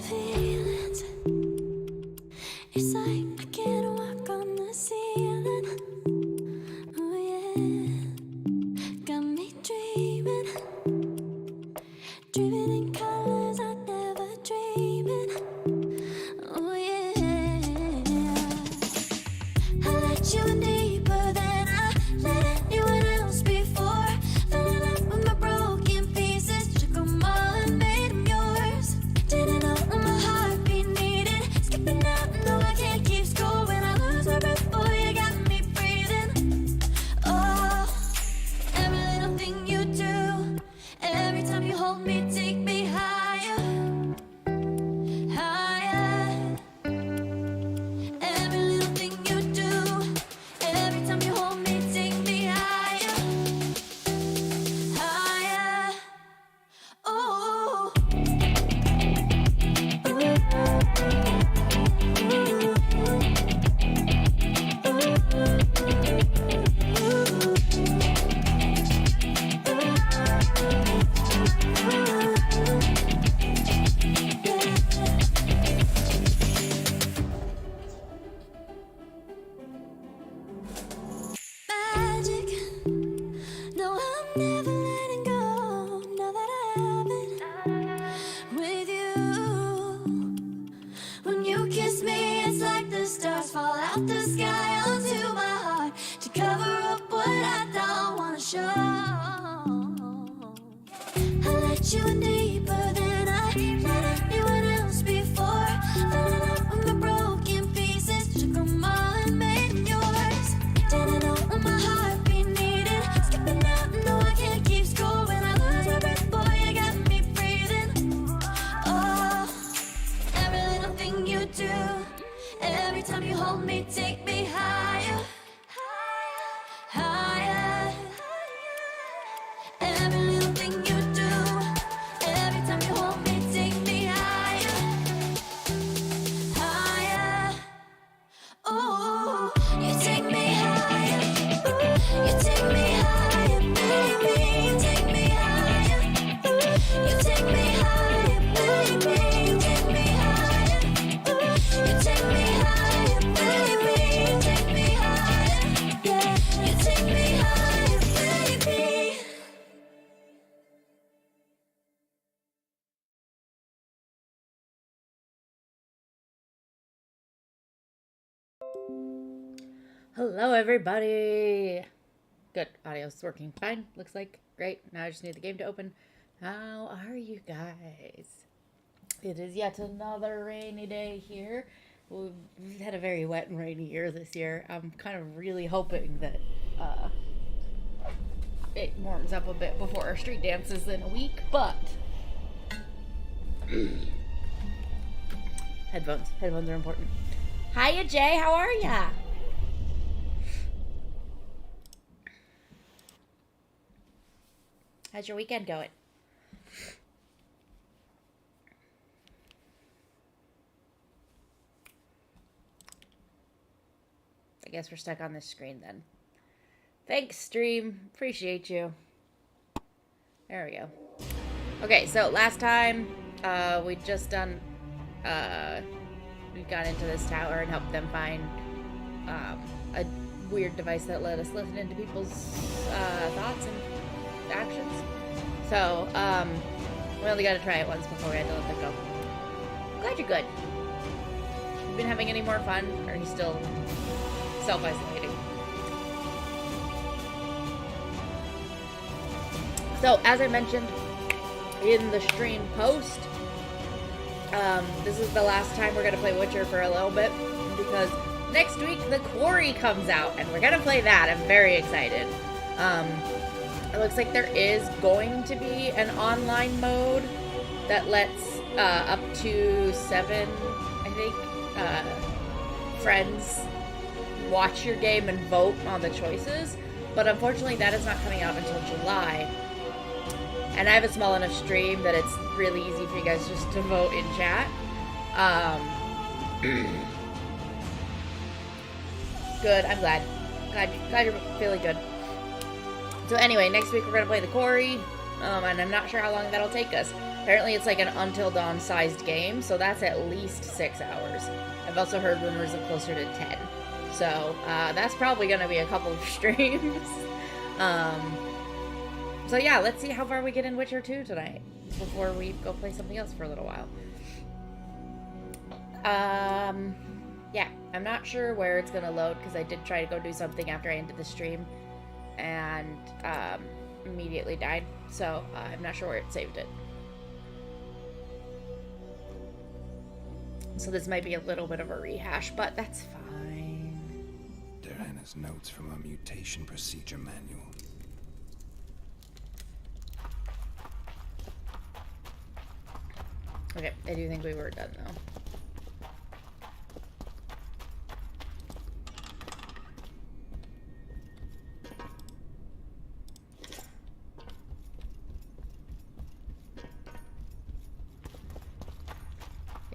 feelings. It's like I can't walk on the ceiling. Oh yeah, got me dreaming, dreaming in colors I never dreamed. Oh yeah, I let you in deeper than I let anyone else before. Filling up with my broken pieces, took them all and made them yours. Didn't know what my heartbeat needed, skipping out, no I can't keep score. When I lose my breath, boy, you got me breathing. Oh, every little thing you do, every time you hold me, take me higher, higher. Every little thing you do, every time you hold me, take me higher, higher. Oh, magic. No, I'm never letting go. Now that I have it with you. When you kiss me, it's like the stars fall out the sky onto my heart to cover up what I don't wanna show. I let you in deeper than I let anyone else before. Filling up with my broken pieces, took them all and made them yours. Didn't know what my heartbeat needed, skipping out, no I can't keep score. When I lose my breath, boy, you got me breathing. Oh, every little thing you do, every time you hold me, take me higher, higher. Every little thing you do, every time you hold me, take me higher, higher. Oh, you take me higher, you take me higher, baby, you take me higher, you take me higher, baby, you take me higher, you take me higher, baby, you take me higher, yeah, you take me higher, baby. Hello, everybody. Good. Audio's working fine. Looks like. Great. Now I just need the game to open. How are you guys? It is yet another rainy day here. We've had a very wet and rainy year this year. I'm kind of really hoping that it warms up a bit before our street dances in a week, but headphones are important. Hiya, Jay. How are ya? How's your weekend going? I guess we're stuck on this screen then. Thanks, stream. Appreciate you. There we go. Okay, so last time we'd just done we got into this tower and helped them find a weird device that let us listen into people's thoughts and actions. So we only got to try it once before we had to let them go. Glad you're good. You been having any more fun, or are you still self-isolating? So as I mentioned in the stream post, this is the last time we're gonna play Witcher for a little bit, because next week the Quarry comes out and we're gonna play that. I'm very excited. It looks like there is going to be an online mode that lets up to 7, I think, friends watch your game and vote on the choices. But unfortunately that is not coming out until July. And I have a small enough stream that it's really easy for you guys just to vote in chat. Good, I'm glad. Glad you're feeling good. So anyway, next week we're going to play the Quarry, and I'm not sure how long that'll take us. Apparently it's like an Until Dawn sized game, so that's at least 6 hours. I've also heard rumors of closer to 10. So that's probably going to be a couple of streams. So yeah, let's see how far we get in Witcher 2 tonight before we go play something else for a little while. Yeah, I'm not sure where it's going to load because I did try to go do something after I ended the stream and immediately died. So I'm not sure where it saved it. So this might be a little bit of a rehash, but that's fine. Diana's notes from a mutation procedure manual. Okay, I do think we were done though.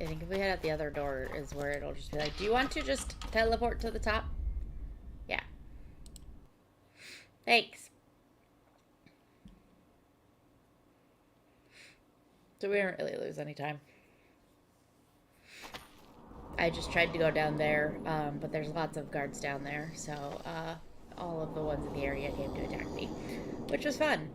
I think if we head out the other door is where it'll just be like, do you want to just teleport to the top? Yeah. Thanks. So we didn't really lose any time. I just tried to go down there, but there's lots of guards down there, so all of the ones in the area came to attack me, which was fun.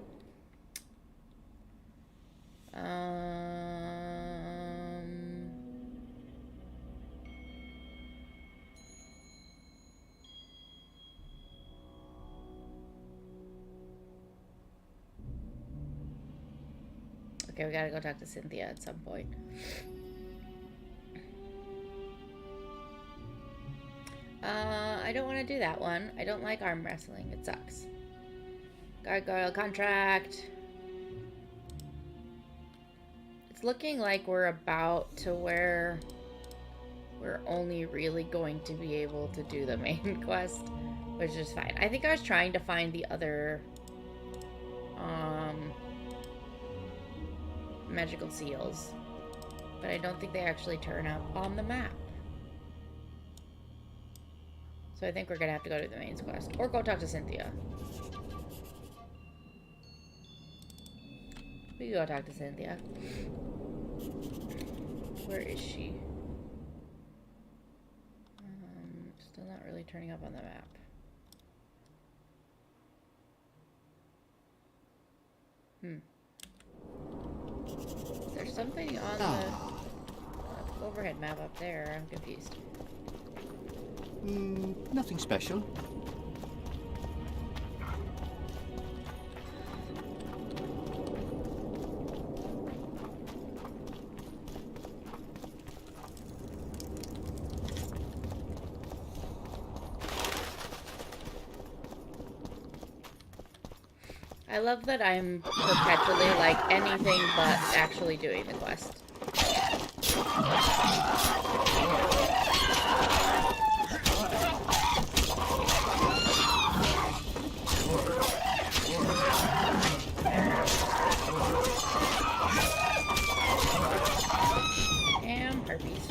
Okay, we gotta go talk to Cynthia at some point. I don't want to do that one. I don't like arm wrestling. It sucks. Gargoyle contract. It's looking like we're about to where we're only really going to be able to do the main quest, which is fine. I think I was trying to find the other magical seals, but I don't think they actually turn up on the map. So I think we're gonna have to go to the main quest or go talk to Cynthia. We can go talk to Cynthia. Where is she? Still not really turning up on the map. There's something on the overhead map up there. I'm confused. Nothing special. I love that I'm perpetually like anything but actually doing the quest. Damn herpes.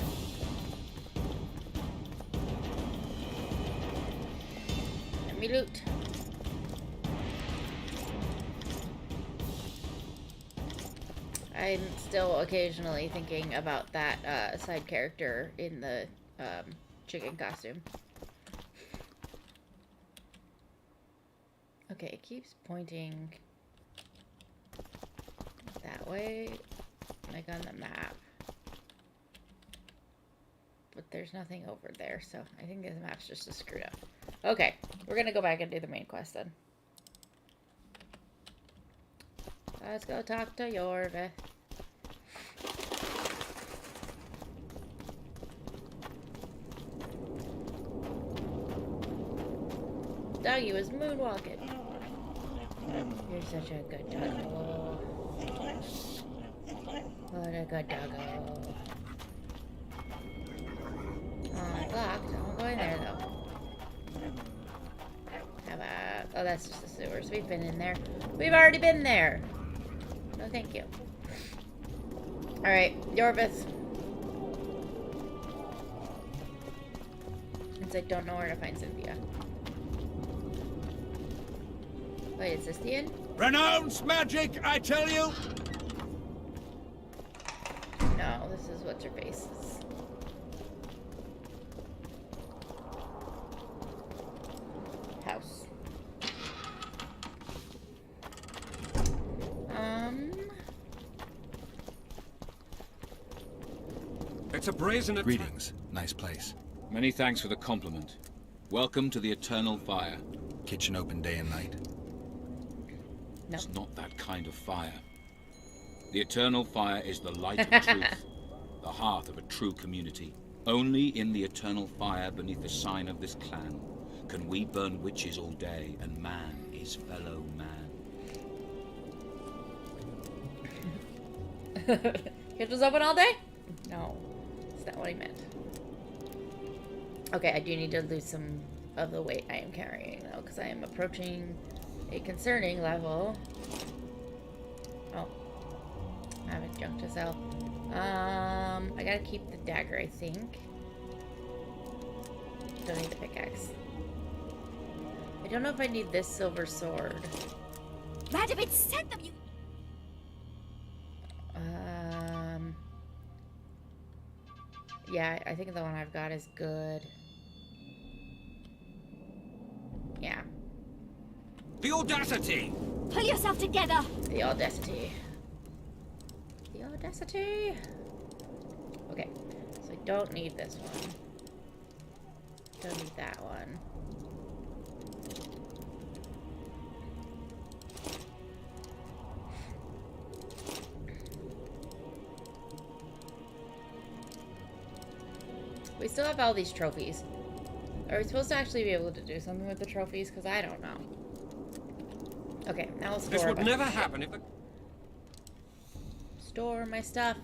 Let me loot. I'm still occasionally thinking about that side character in the chicken costume. Okay, it keeps pointing that way, like on the map. But there's nothing over there, so I think this map's just screwed up. Okay, we're gonna go back and do the main quest then. Let's go talk to Yorva. Doggy was moonwalking. You're such a good doggo. What a good doggo. Oh, it's locked. I won't go in there though. How about... Oh, that's just the sewers. We've been in there. We've already been there. No, thank you. Alright, Yorvith. Since I don't know where to find Cynthia. Wait, is this the end? Renounce magic, I tell you! what's her faces. House. It's a brazen attack. Greetings. Nice place. Many thanks for the compliment. Welcome to the Eternal Fire. Kitchen open day and night. No. It's not that kind of fire. The Eternal Fire is the light of truth, the heart of a true community. Only in the Eternal Fire, beneath the sign of this clan, can we burn witches all day, and man is fellow man. Kitchen's open all day? No. That's not what he meant. Okay, I do need to lose some of the weight I am carrying, though, because I am approaching a concerning level. Oh. I have a junk to sell. I gotta keep the dagger, I think. Don't need the pickaxe. I don't know if I need this silver sword. Radovich sent them, you... Yeah, I think the one I've got is good. Yeah. The audacity! Pull yourself together! The audacity. The audacity. Okay, so I don't need this one. Don't need that one. We still have all these trophies. Are we supposed to actually be able to do something with the trophies? Because I don't know. Okay, now let's store. This would never happen if the... Store my stuff.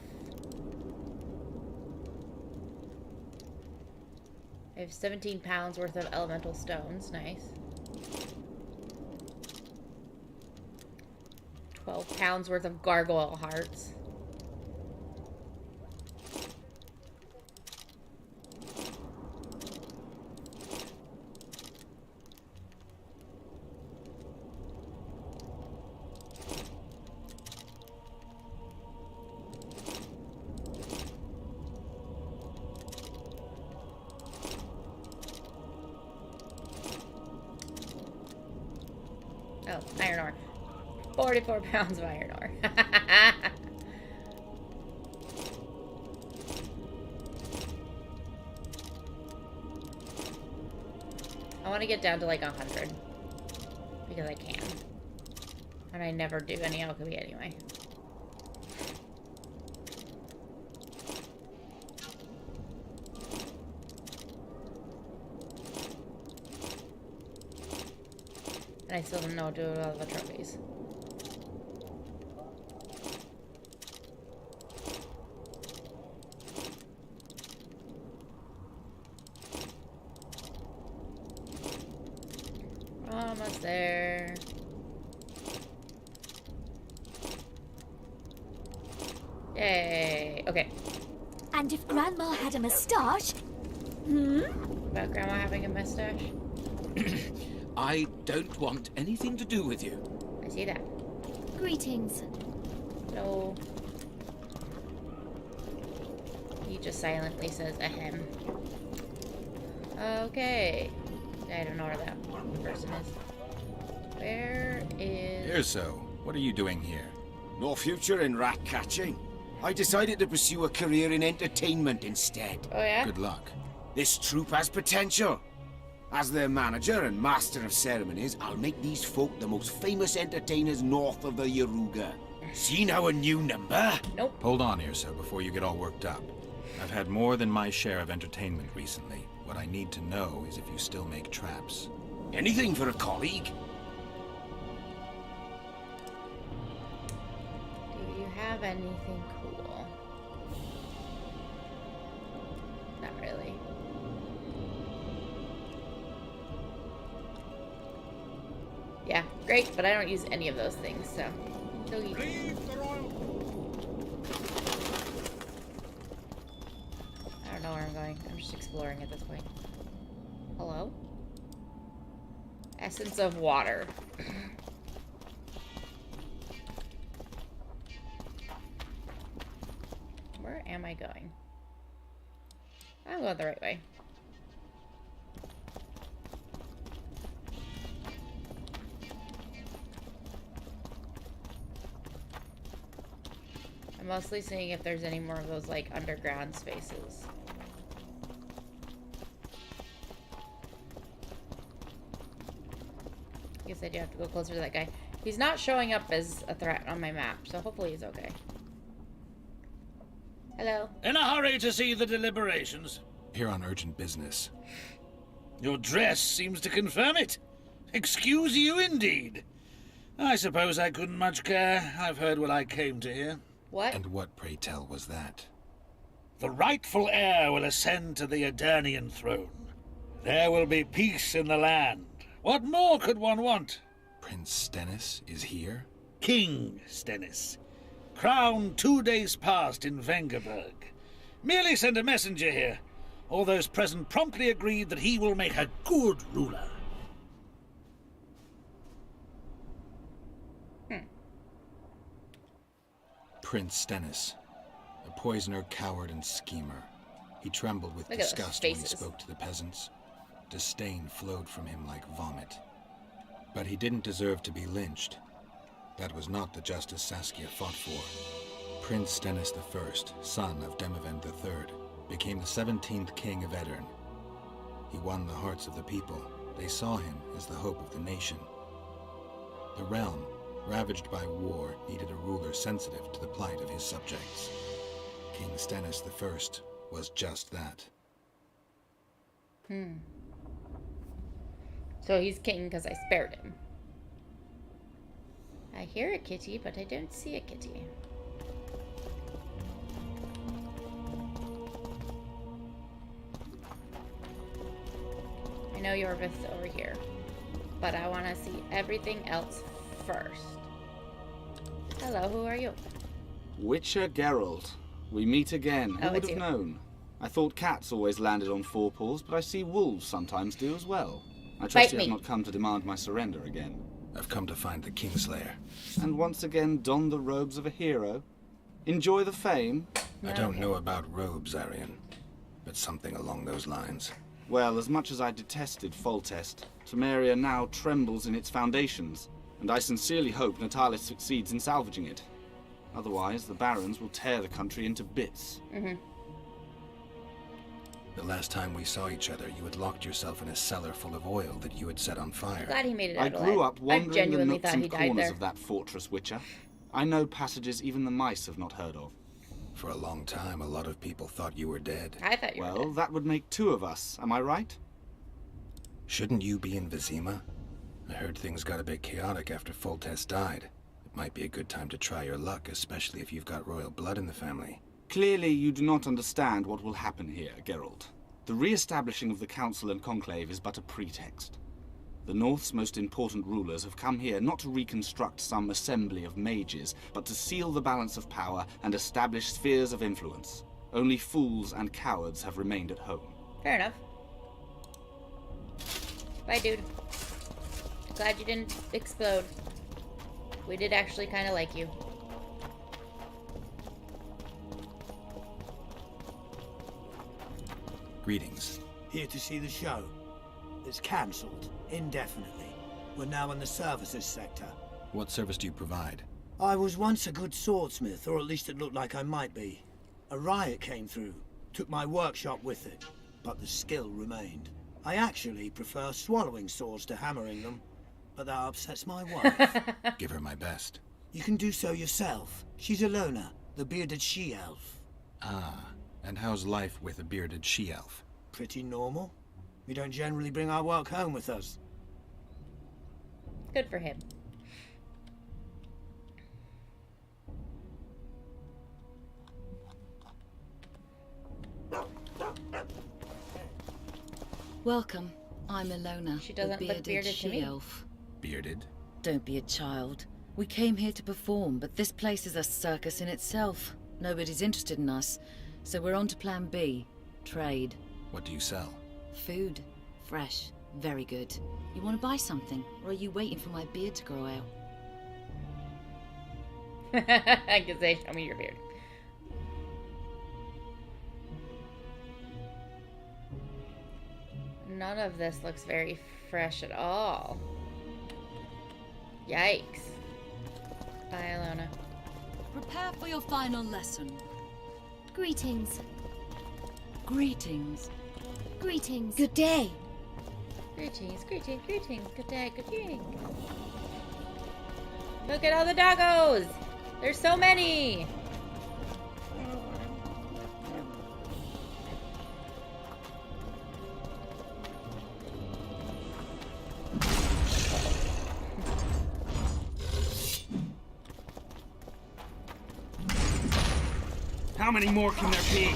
I have 17 pounds worth of elemental stones. Nice. 12 pounds worth of gargoyle hearts. Oh, iron ore. 44 pounds of iron ore. I want to get down to like 100. Because I can. And I never do any alchemy anyway. And I still don't know what to do with all the trophies. Almost there. Yay. Okay. And if Grandma had a moustache... About Grandma having a mustache? I don't want anything to do with you. I see that. Greetings. Hello. He just silently says ahem. Okay. I don't know where that person is. Where is... Erso, what are you doing here? No future in rat catching. I decided to pursue a career in entertainment instead. Oh, yeah? Good luck. This troupe has potential. As their manager and master of ceremonies, I'll make these folk the most famous entertainers north of the Yaruga. Seen our new number? Nope. Hold on, Erso, before you get all worked up. I've had more than my share of entertainment recently. What I need to know is if you still make traps. Anything for a colleague? Do you have anything cool? Not really. Yeah, great, but I don't use any of those things, so... Leave the royal... I don't know where I'm going. I'm just exploring at this point. Hello? Essence of water. Where am I going? I'm going the right way. I'm mostly seeing if there's any more of those, like, underground spaces. I said you have to go closer to that guy. He's not showing up as a threat on my map, so hopefully he's okay. Hello. In a hurry to see the deliberations. Here on urgent business. Your dress seems to confirm it. Excuse you indeed. I suppose I couldn't much care. I've heard what I came to hear. What? And what, pray tell, was that? The rightful heir will ascend to the Edirnian throne. There will be peace in the land. What more could one want? Prince Stennis is here? King Stennis. Crowned 2 days past in Vengerberg. Merely send a messenger here. All those present promptly agreed that he will make a good ruler. Prince Stennis. A poisoner, coward, and schemer. He trembled with Look at those disgust when he faces. spoke to the peasants. Disdain flowed from him like vomit. But he didn't deserve to be lynched. That was not the justice Saskia fought for. Prince Stennis I, son of Demavend III, became the 17th king of Edirn. He won the hearts of the people. They saw him as the hope of the nation. The realm, ravaged by war, needed a ruler sensitive to the plight of his subjects. King Stennis I was just that. So he's king because I spared him. I hear a kitty, but I don't see a kitty. I know Yorvith's over here, but I want to see everything else first. Hello, who are you? Witcher Geralt. We meet again. Who Oh, would it's have you. known? I thought cats always landed on 4 paws, but I see wolves sometimes do as well. I Bite trust you have me. not come to demand my surrender again. I've come to find the Kingslayer. And once again don the robes of a hero. Enjoy the fame. I don't know about robes, Arian, but something along those lines. Well, as much as I detested Foltest, Temeria now trembles in its foundations, and I sincerely hope Natalis succeeds in salvaging it. Otherwise, the barons will tear the country into bits. The last time we saw each other, you had locked yourself in a cellar full of oil that you had set on fire. Glad he made it I out grew alive. up I wandering the genuinely nooks thought he and died corners there. of that fortress, Witcher. I know passages even the mice have not heard of. For a long time, a lot of people thought you were dead. I thought you were Well, dead. that would make 2 of us, am I right? Shouldn't you be in Vizima? I heard things got a bit chaotic after Foltest died. It might be a good time to try your luck, especially if you've got royal blood in the family. Clearly you do not understand what will happen here, Geralt. The re-establishing of the Council and Conclave is but a pretext. The North's most important rulers have come here not to reconstruct some assembly of mages, but to seal the balance of power and establish spheres of influence. Only fools and cowards have remained at home. Fair enough. Bye, dude. Glad you didn't explode. We did actually kind of like you. Greetings. Here to see the show. It's cancelled, indefinitely. We're now in the services sector. What service do you provide? I was once a good swordsmith, or at least it looked like I might be. A riot came through, took my workshop with it, but the skill remained. I actually prefer swallowing swords to hammering them, but that upsets my wife. Give her my best. You can do so yourself. She's Alona, the bearded she-elf. Ah, and how's life with a bearded she-elf? Pretty normal. We don't generally bring our work home with us. Good for him. Welcome. I'm Alona, She doesn't the look bearded bearded to me. she-elf. Bearded? Don't be a child. We came here to perform, but this place is a circus in itself. Nobody's interested in us, so we're on to plan B. Trade. What do you sell? Food. Fresh. Very good. You want to buy something, or are you waiting for my beard to grow out? I can say, show me your beard. none of this looks very fresh at all. Yikes. Bye, Alona. Prepare for your final lesson. Greetings. Greetings. Greetings. Good day. Greetings, greetings, greetings. Good day, good day. Look at all the doggos! There's so many! How many more can there be?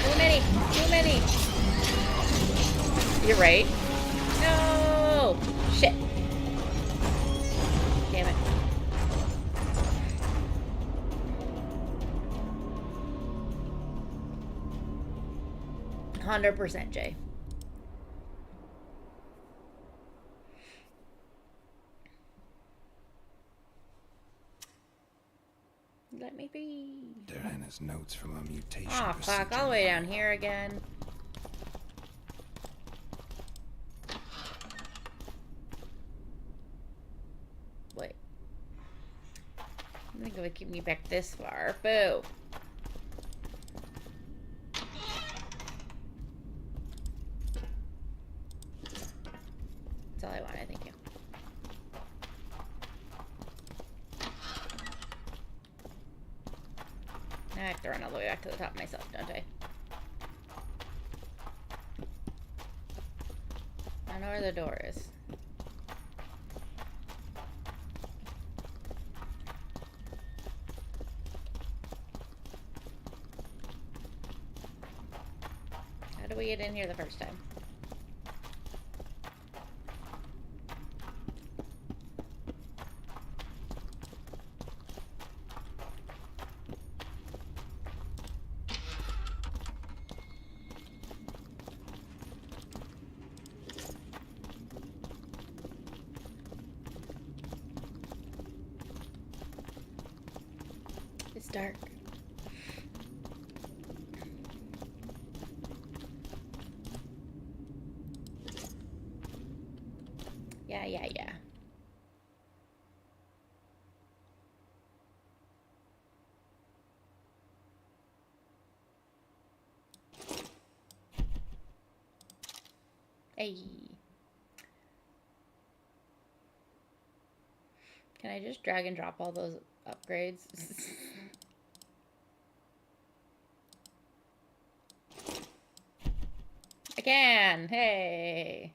Too many! Too many! You're right. No! Shit. Damn it. %, Jay. Let me be. Diana's notes from a mutation. Oh, fuck. procedure. All the way down here again. Wait. I think it would keep me back this far. Boo. That's all I wanted. Thank you. Now I have to run all the way back to the top myself, don't I? I know where the door is. How do we get in here the first time? It's dark. Yeah. Hey. Can I just drag and drop all those upgrades? I can! Hey!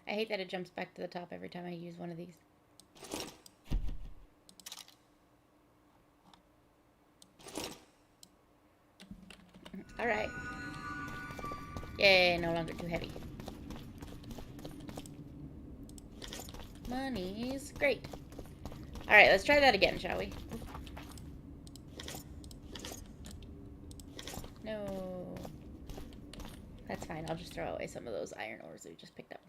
I hate that it jumps back to the top every time I use one of these. Alright. Yay, no longer too heavy. Money's great. Alright, let's try that again, shall we? No. That's fine, I'll just throw away some of those iron ores we just picked up.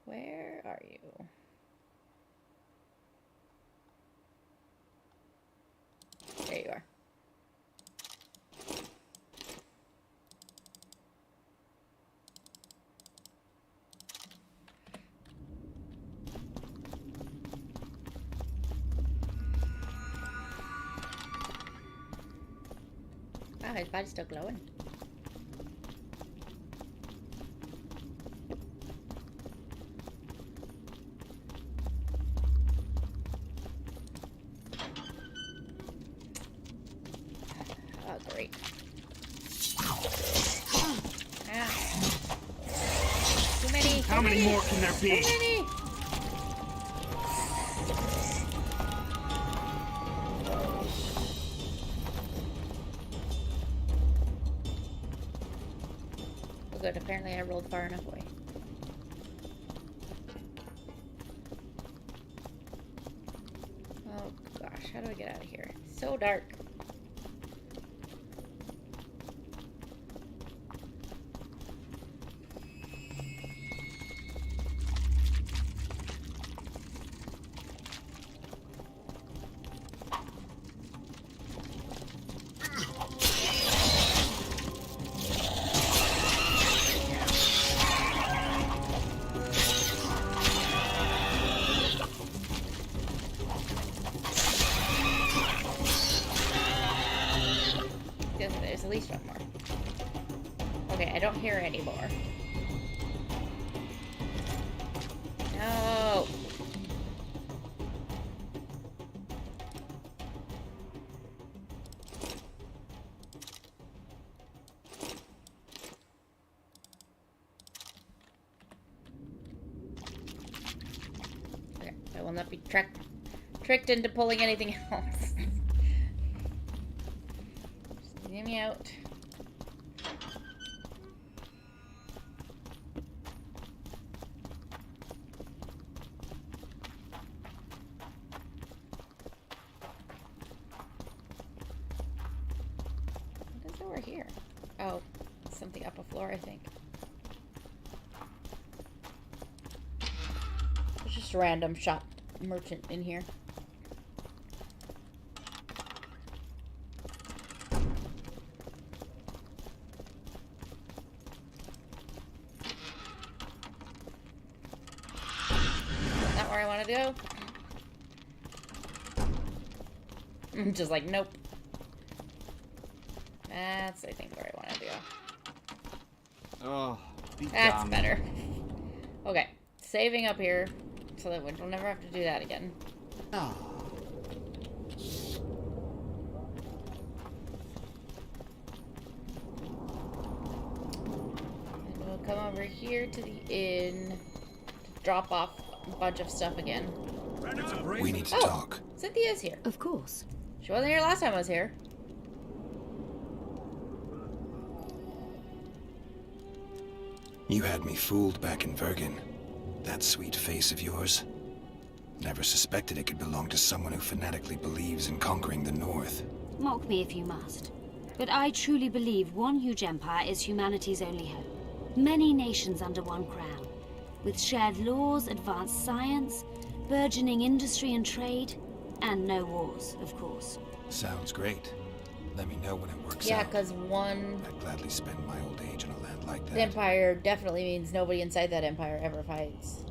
Where are you? Oh, his body's still glowing. Oh, great. Ah. Too many. How many more can there be? Too many. Oh, good. Apparently, I rolled far enough away. Oh gosh, how do I get out of here? So dark. There's at least one more. Okay, I don't hear any more. No. Okay, I will not be tricked into pulling anything else. Get me out. What is over here? Oh, something up a floor, I think. There's just a random shop merchant in here. Go. I'm just like, nope. That's, I think, where I want to go. Oh, that's better. Okay, saving up here so that we'll never have to do that again. Oh. And we'll come over here to the inn to drop off a bunch of stuff again. We need to talk. Cynthia's here. Of course. She wasn't here last time I was here. You had me fooled back in Vergen. That sweet face of yours. Never suspected it could belong to someone who fanatically believes in conquering the North. Mock me if you must. But I truly believe one huge empire is humanity's only hope. Many nations under one crown. With shared laws, advanced science, burgeoning industry and trade, and no wars, of course. Sounds great. Let me know when it works out. Yeah, because one... I'd gladly spend my old age on a land like that. The Empire definitely means nobody inside that Empire ever fights.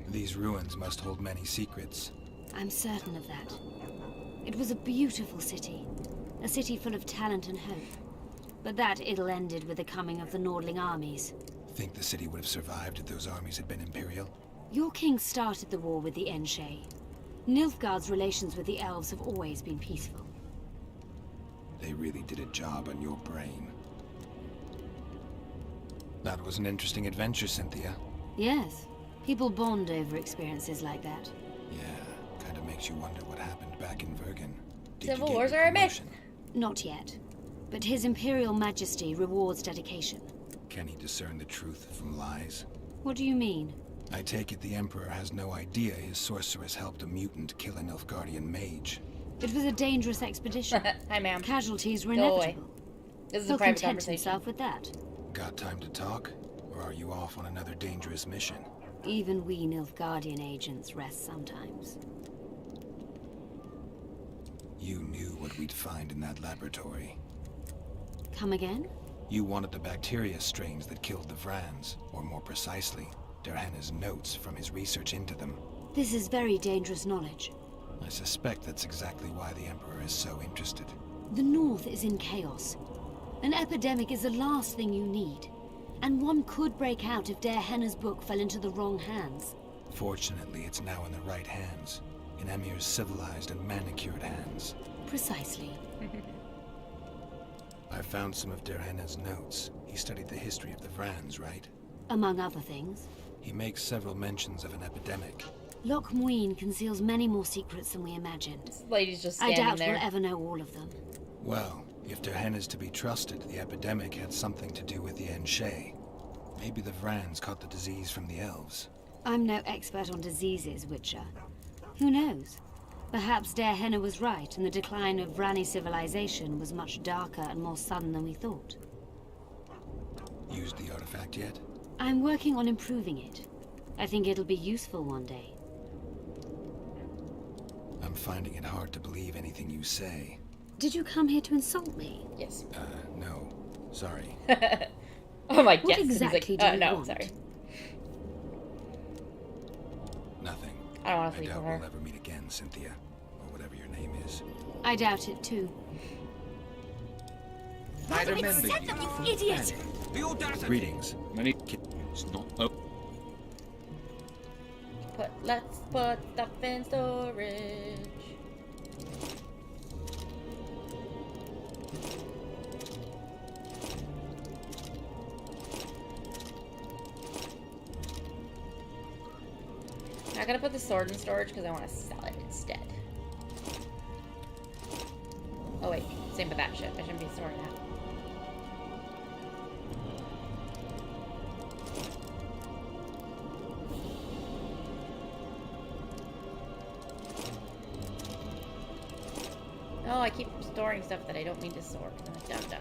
These ruins must hold many secrets. I'm certain of that. It was a beautiful city. A city full of talent and hope. But that ill ended with the coming of the Nordling armies. Think the city would have survived if those armies had been Imperial? Your king started the war with the Enshe. Nilfgaard's relations with the elves have always been peaceful. They really did a job on your brain. That was an interesting adventure, Cynthia. Yes. People bond over experiences like that. Yeah, kind of makes you wonder what happened back in Vergen. Civil wars are a myth. Not yet. But His Imperial Majesty rewards dedication. Can he discern the truth from lies? What do you mean? I take it the Emperor has no idea his sorceress helped a mutant kill a Nilfgaardian mage. It was a dangerous expedition. Hi, ma'am. Casualties were Go away. inevitable. This is He'll a private content conversation. himself with that. Got time to talk? Or are you off on another dangerous mission? Even we Nilfgaardian agents rest sometimes. You knew what we'd find in that laboratory. Come again? You wanted the bacteria strains that killed the Vrans, or more precisely, Derhenna's notes from his research into them. This is very dangerous knowledge. I suspect that's exactly why the Emperor is so interested. The North is in chaos. An epidemic is the last thing you need. And one could break out if Der Henner's book fell into the wrong hands. Fortunately, it's now in the right hands. In Emir's civilized and manicured hands. Precisely. I found some of Der Henner's notes. He studied the history of the Vrans, right? Among other things. He makes several mentions of an epidemic. Loch Muin conceals many more secrets than we imagined. This lady's just I standing doubt there. we'll ever know all of them. Well, if Der Henner's to be trusted, the epidemic had something to do with the Enshe. Maybe the Vrans caught the disease from the elves. I'm no expert on diseases, Witcher. Who knows? Perhaps Der Henner was right, and the decline of Vrani civilization was much darker and more sudden than we thought. Used the artifact yet? I'm working on improving it. I think it'll be useful one day. I'm finding it hard to believe anything you say. Did you come here to insult me? Yes. No. Sorry. I'm like, What yes. And he's exactly like, do you no, want? sorry. Nothing. I don't want to I sleep doubt with her. we'll ever meet again, Cynthia. Or whatever your name is. I doubt it too. I remember Accept you them, you from idiot! Fanny. The audacity! Greetings. Many it's not. Oh, Let's put stuff in storage. I'm gonna put the sword in storage because I want to sell it instead. Oh wait, same with that shit. I shouldn't be storing that. No, I keep storing stuff that I don't mean to store because I'm a dumb.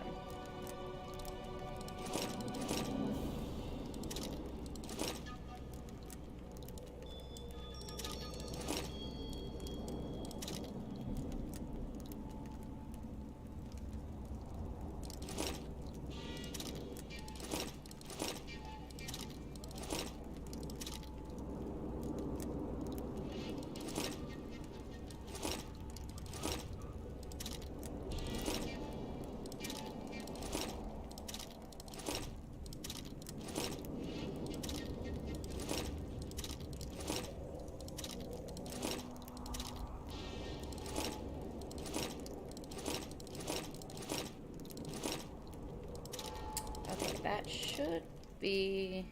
That should be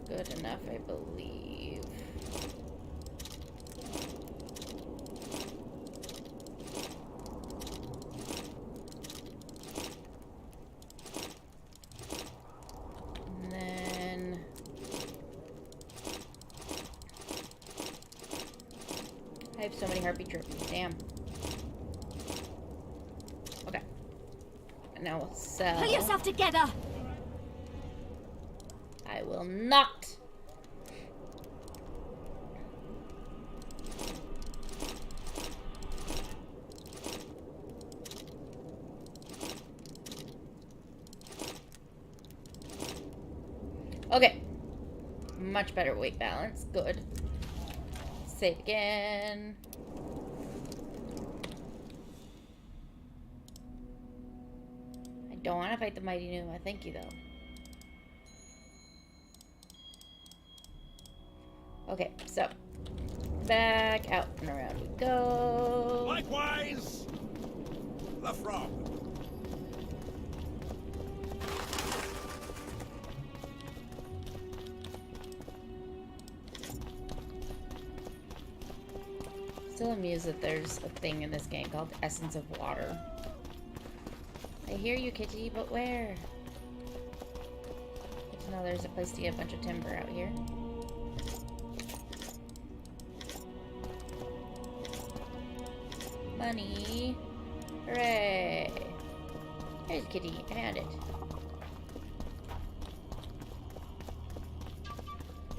good enough, I believe. And then I have so many harpy trophies, damn. Okay. And now we'll sell. Pull yourself together! I will not. Okay. Much better weight balance. Good. Save again. I don't want to fight the mighty Numa. Thank you, though. Okay, so back out and around we go. Likewise, the frog. Still amused that there's a thing in this game called Essence of Water. I hear you, Kitty, but where? Good to know there's a place to get a bunch of timber out here. Money. Hooray. There's Kitty. I found it.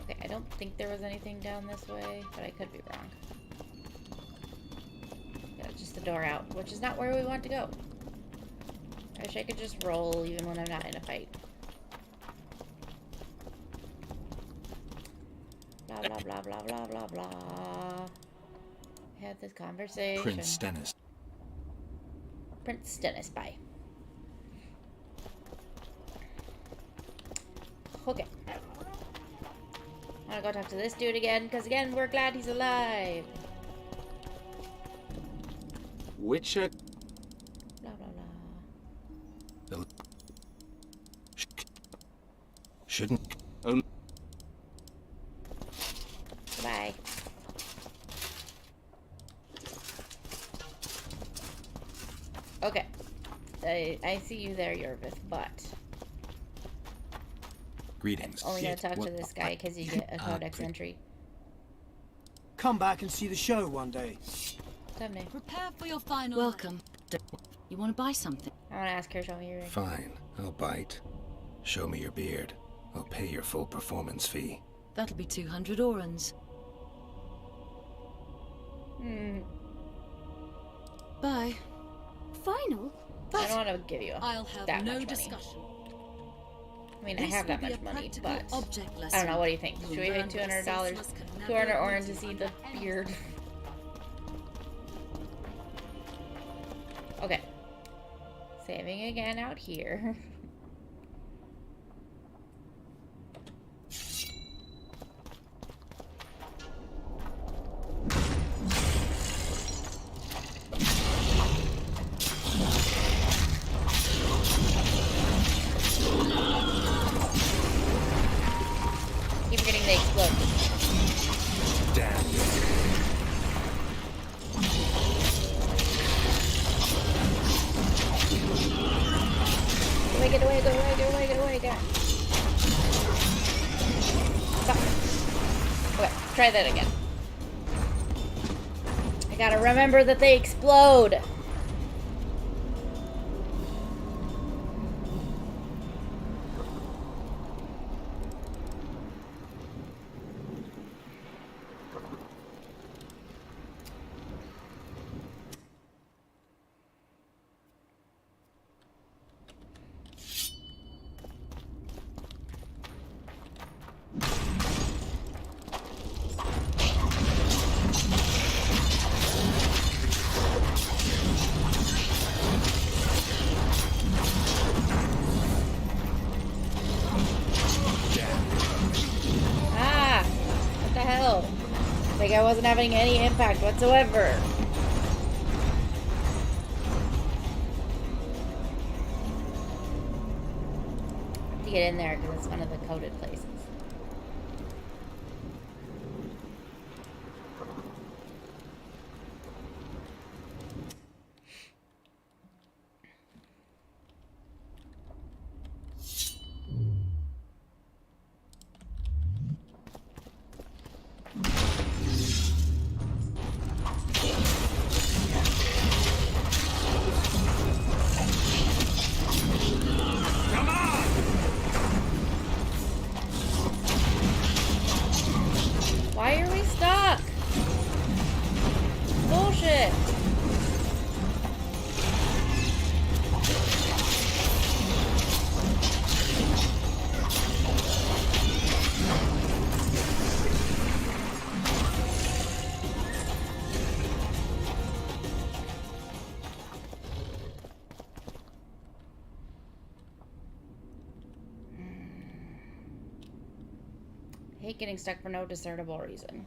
Okay, I don't think there was anything down this way, but I could be wrong. Yeah, just the door out, which is not where we want to go. I wish I could just roll even when I'm not in a fight. Blah, blah, blah, blah, blah, blah, blah. Had this conversation. Prince Stennis. Prince Stennis, bye. Okay. I'm gonna go talk to this dude again, because again, we're glad he's alive. Witcher. Blah, blah, blah. Shouldn't. Oh, Bye. Okay. I see you there, Yorvith, but Greetings. only gonna talk to What- this guy because you get a codex entry. Come back and see the show one day. Someday. Prepare for your final. Welcome. You want to buy something? I wanna ask her, show me your ring. Fine, I'll bite. Show me your beard. I'll pay your full performance fee. That'll be 200 orans. Bye. Final? I don't want to give you I'll have that no much money. discussion. I mean, This I have will that be much a money, practical but object I lesson. don't know. What do you think? You'll Should we pay learn that $200? senseless can never 200 admit orange to you see under the any beard. Okay. Saving again out here. Keep forgetting they explode. Damn you. Get away, get away, get away, get away, get away. Stop. Okay, try that again. I gotta remember that they explode. Ah! What the hell? Like I wasn't having any impact whatsoever. To get in there because it's one of the coded places. Why are we stuck? Bullshit. Hate getting stuck for no discernible reason.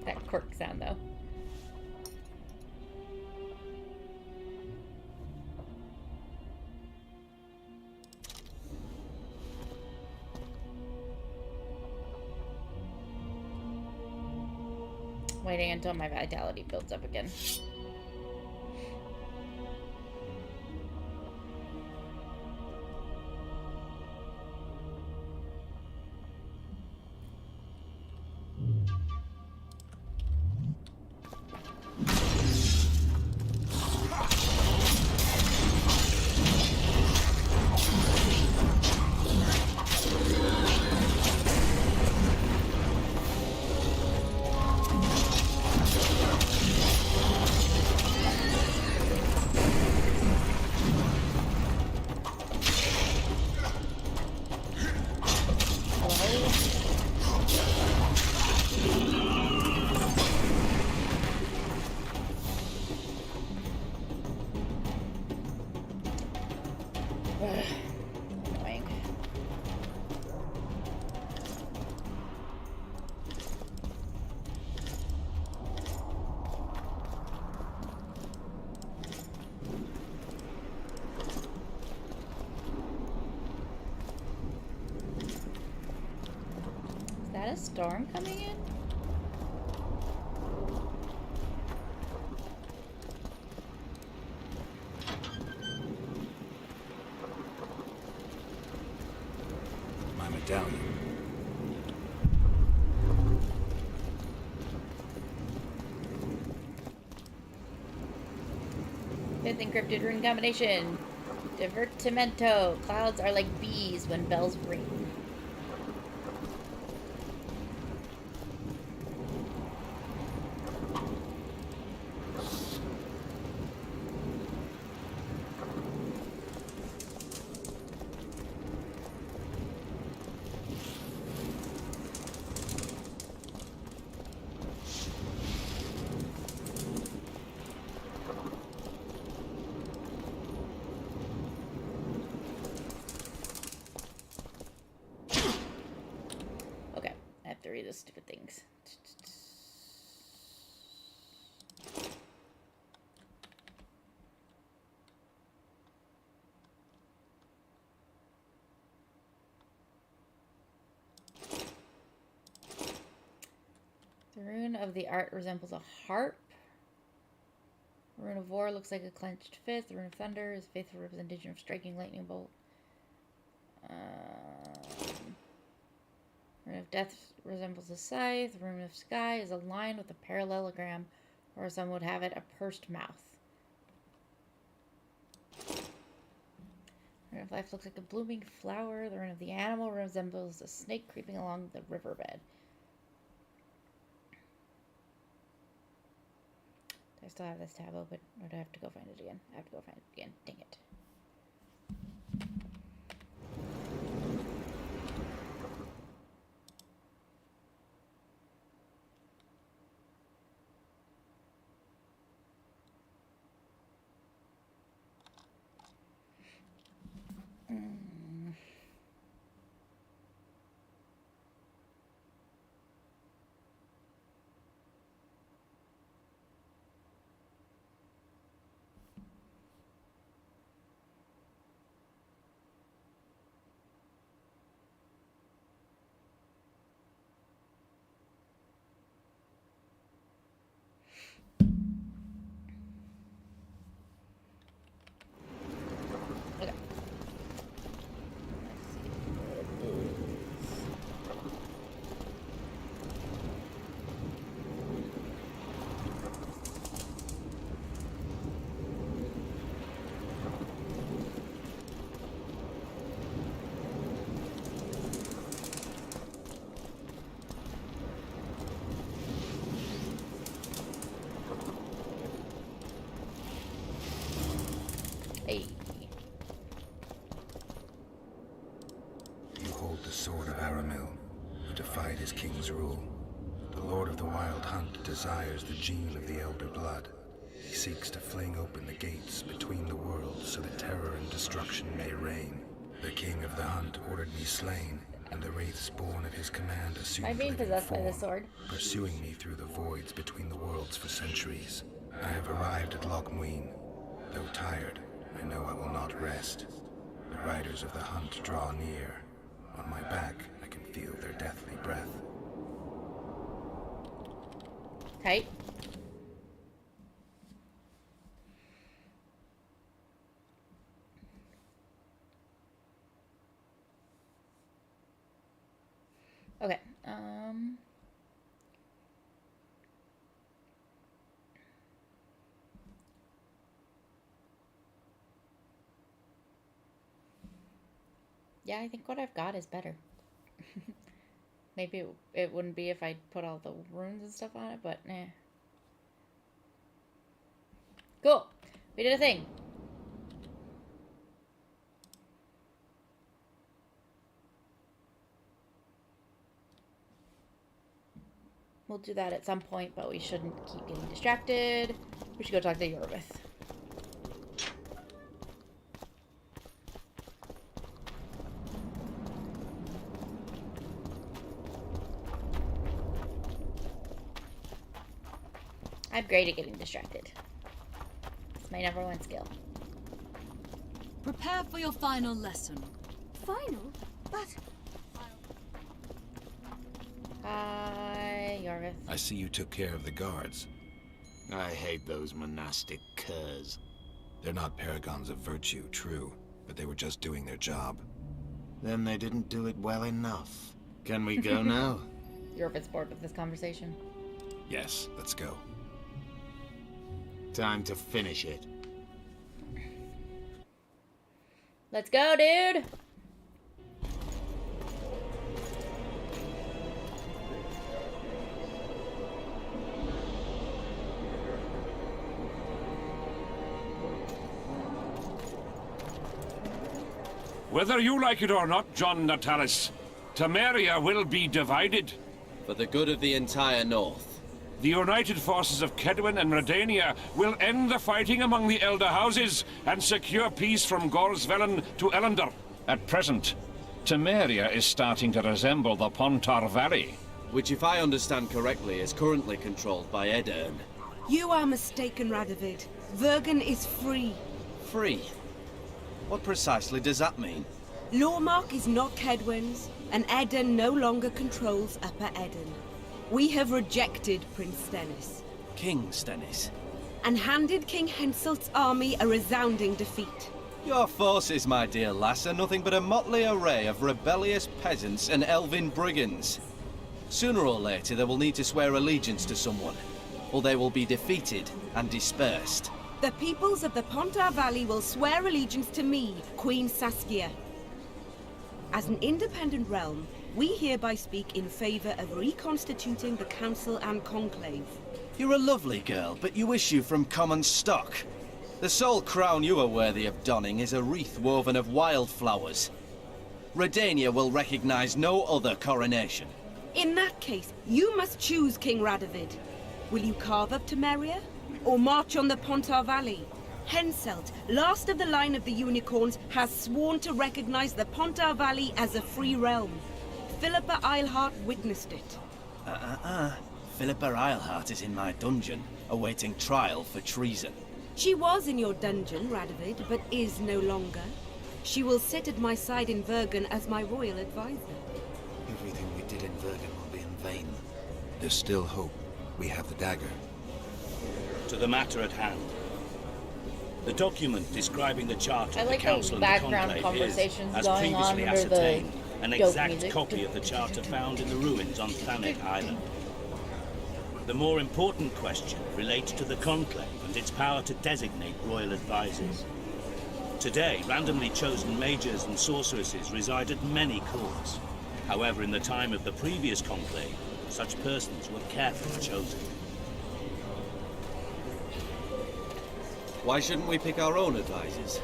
That quirk sound though. Waiting until my vitality builds up again. that a storm coming in? My medallion. Fifth encrypted rune combination. Divertimento. Clouds are like bees when bells ring. Read the stupid things. The rune of the art resembles a harp. The rune of war looks like a clenched fist. The rune of thunder is a faithful representation of striking lightning bolt. Rune of death resembles a scythe. Rune of sky is a line with a parallelogram, or some would have it, a pursed mouth. Rune of life looks like a blooming flower. The rune of the animal resembles a snake creeping along the riverbed. Do I still have this tab open, or do I have to go find it again? I have to go find it again. Dang it. Hey. You hold the sword of Aramil, who defied his king's rule. The Lord of the Wild Hunt desires the gene of the Elder Blood. He seeks to fling open the gates between the worlds so that terror and destruction may reign. The King of the Hunt ordered me slain, and the wraiths born of his command assumed I'm being living possessed by form, the sword. pursuing me through the voids between the worlds for centuries. I have arrived at Loch Muin. Though tired, I know I will not rest. The riders of the hunt draw near. On my back, I can feel their deathly breath. Tight. Okay. Yeah, I think what I've got is better. Maybe it wouldn't be if I put all the runes and stuff on it, but nah. Cool. We did a thing. We'll do that at some point, but we shouldn't keep getting distracted. We should go talk to Yorvith. I'm great at getting distracted. It's my #1 skill. Prepare for your final lesson. Final? But nervous. I see you took care of the guards. I hate those monastic curs. They're not paragons of virtue, true, but they were just doing their job. Then they didn't do it well enough. Can we go now? You're a bit bored with this conversation. Yes, let's go. Time to finish it. Let's go, dude! Whether you like it or not, John Natalis, Temeria will be divided. For the good of the entire North. The united forces of Kedwin and Redania will end the fighting among the Elder Houses and secure peace from Gorsvelen to Ellender. At present, Temeria is starting to resemble the Pontar Valley. Which, if I understand correctly, is currently controlled by Edirn. You are mistaken, Radovid. Vergen is free. Free? What precisely does that mean? Lormark is not Kedwin's, and Edirn no longer controls Upper Edirn. We have rejected Prince Stennis. King Stennis? And handed King Henselt's army a resounding defeat. Your forces, my dear lass, are nothing but a motley array of rebellious peasants and elven brigands. Sooner or later, they will need to swear allegiance to someone, or they will be defeated and dispersed. The peoples of the Pontar Valley will swear allegiance to me, Queen Saskia. As an independent realm, we hereby speak in favor of reconstituting the Council and Conclave. You're a lovely girl, but you issue from common stock. The sole crown you are worthy of donning is a wreath woven of wildflowers. Redania will recognize no other coronation. In that case, you must choose, King Radovid. Will you carve up Temeria, or march on the Pontar Valley? Henselt, last of the line of the Unicorns, has sworn to recognize the Pontar Valley as a free realm. Philippa Eilhart witnessed it. Philippa Eilhart is in my dungeon, awaiting trial for treason. She was in your dungeon, Radovid, but is no longer. She will sit at my side in Vergen as my royal advisor. Everything we did in Vergen will be in vain. There's still hope. We have the dagger. To the matter at hand. The document describing the charter of the like Council the and the background Conclave is, conversations as going on previously under the ascertained, an dope exact music. copy of the charter found in the ruins on Planet Island. The more important question relates to the Conclave and its power to designate royal advisors. Today, randomly chosen mages and sorceresses reside at many courts. However, in the time of the previous Conclave, such persons were carefully chosen. Why shouldn't we pick our own advisors?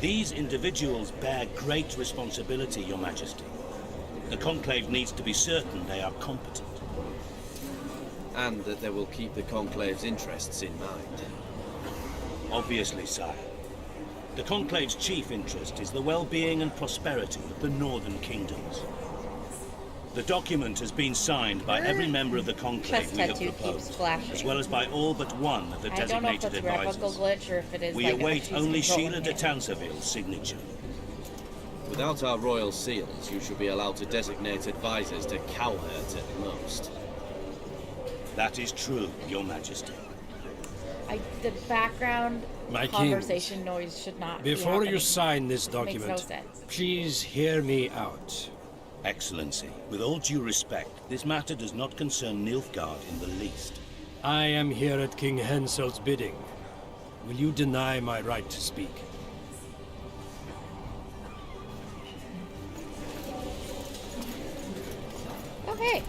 These individuals bear great responsibility, Your Majesty. The Conclave needs to be certain they are competent. And that they will keep the Conclave's interests in mind. Obviously, sire. The Conclave's chief interest is the well-being and prosperity of the northern kingdoms. The document has been signed by every member of the Conclave Chest we have tattoo keeps proposed, flashing. as well as by all but one of the I don't know if designated that's a graphical advisors. glitch or if it is We like await she's only controlling Sheila de him. Tanseville's signature. Without our royal seals, you should be allowed to designate advisors to cowherds at most. That is true, Your Majesty. The background My conversation kings, noise should not before be you happening. sign this Makes no document, sense. please hear me out. Excellency, with all due respect, this matter does not concern Nilfgaard in the least. I am here at King Henselt's bidding. Will you deny my right to speak? Okay.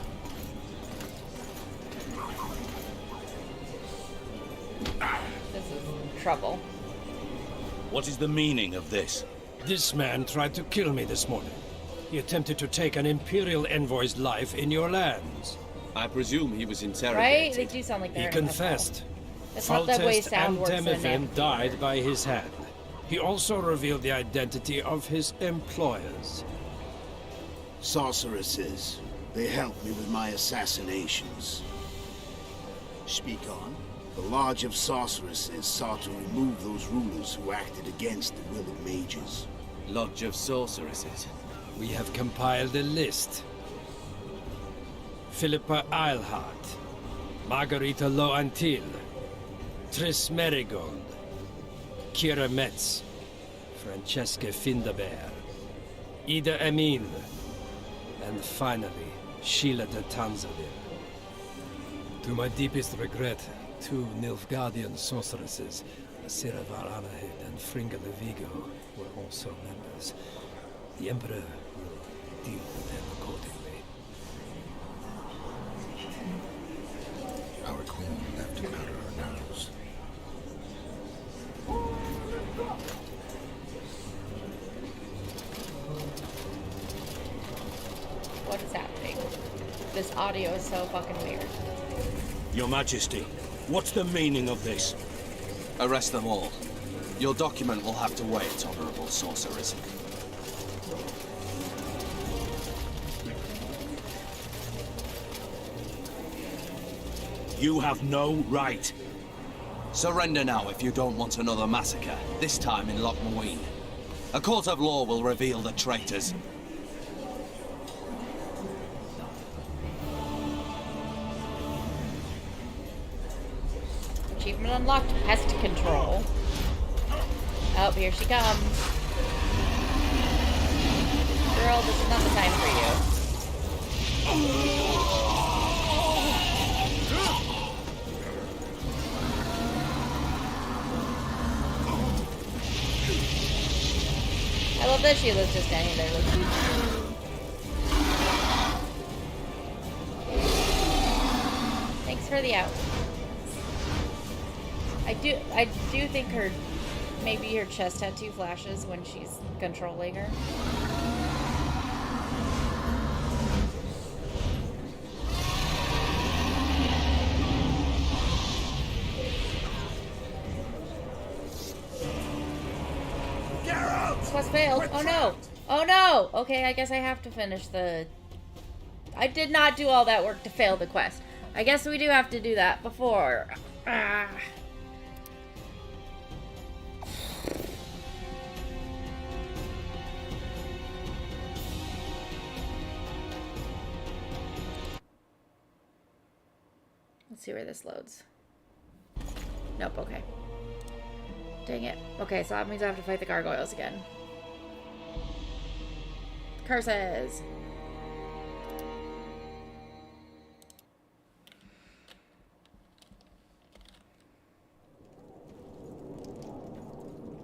This is trouble. What is the meaning of this? This man tried to kill me this morning. He attempted to take an Imperial envoy's life in your lands. I presume he was Right? interrogated. They do sound like He they're confessed. That's not the way Foltest sound and works in Temefin them. died by his hand. He also revealed the identity of his employers. Sorceresses. They helped me with my assassinations. Speak on. The Lodge of Sorceresses sought to remove those rulers who acted against the will of mages. Lodge of Sorceresses. We have compiled a list. Philippa Eilhart, Margarita Loantil, Tris Merigold, Kira Metz, Francesca Findaber, Ida Emin, and finally, Sheila de Tanzaville. To my deepest regret, 2 Nilfgaardian sorceresses, Sira Varanahid and Fringa de Vigo, were also members. The Emperor will deal with them accordingly. Our queen left to powder her nose. What is happening? This audio is so fucking weird. Your Majesty, what's the meaning of this? Arrest them all. Your document will have to wait, Honorable Sorceress. You have no right. Surrender now if you don't want another massacre, this time in Loch Muine. A court of law will reveal the traitors. Achievement unlocked, pest control. Oh, here she comes. Girl, this is not the time for you. I love that Sheila's just standing there like... Thanks for the out. I do think maybe her chest tattoo flashes when she's controlling her. This quest failed. Oh no! Oh no! Okay, I guess I have to finish the... I did not do all that work to fail the quest. I guess we do have to do that before. Ah. Let's see where this loads. Nope, okay. Dang it. Okay, so that means I have to fight the gargoyles again. Curses!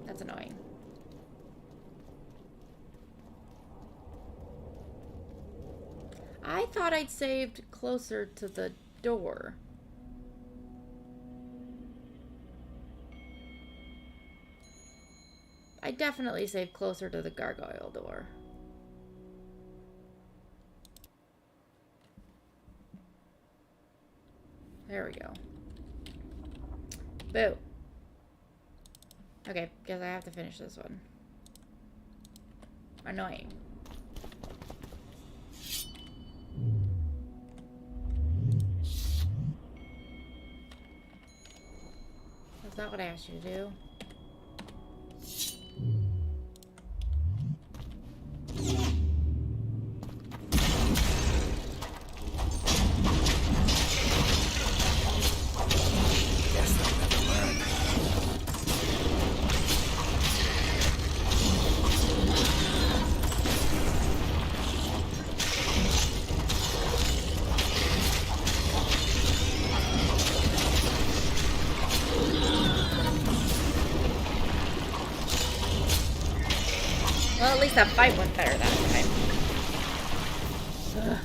That's annoying. I thought I'd saved closer to the door. I definitely saved closer to the gargoyle door. There we go. Boo. Okay, guess I have to finish this one. Annoying. That's not what I asked you to do. Well, at least that fight went better that time. Ugh.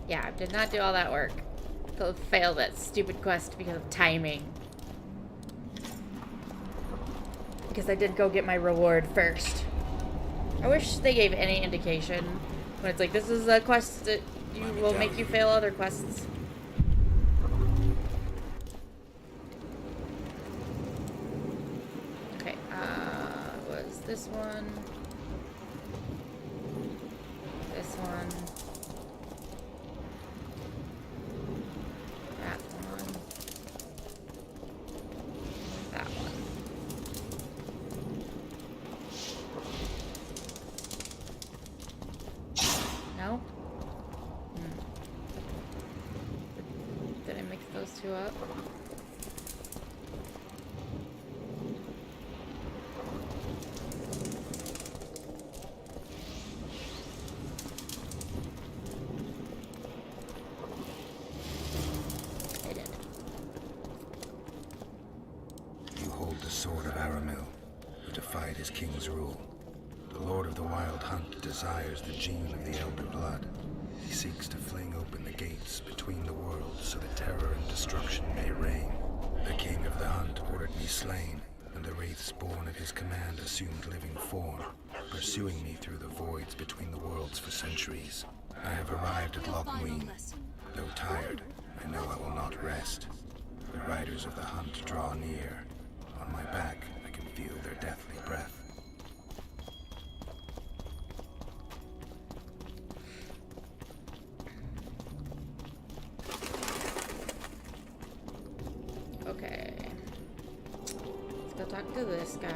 Yeah, I did not do all that work to fail that stupid quest because of timing. Because I did go get my reward first. I wish they gave any indication when it's like, this is a quest that will make you fail other quests. Okay, was this one? This one. That one. two up. You hold the sword of Aramil, who defied his king's rule. The Lord of the Wild Hunt desires the gene of the Elder Blood. He seeks to fling open the gates between the worlds so that terror and destruction may reign. The King of the Hunt ordered me slain, and the wraiths born at his command assumed living form, pursuing me through the voids between the worlds for centuries. I have arrived at Lochmuin. Though tired, I know I will not rest. The riders of the hunt draw near. On my back, I can feel their deathly breath. Okay. Let's go talk to this guy.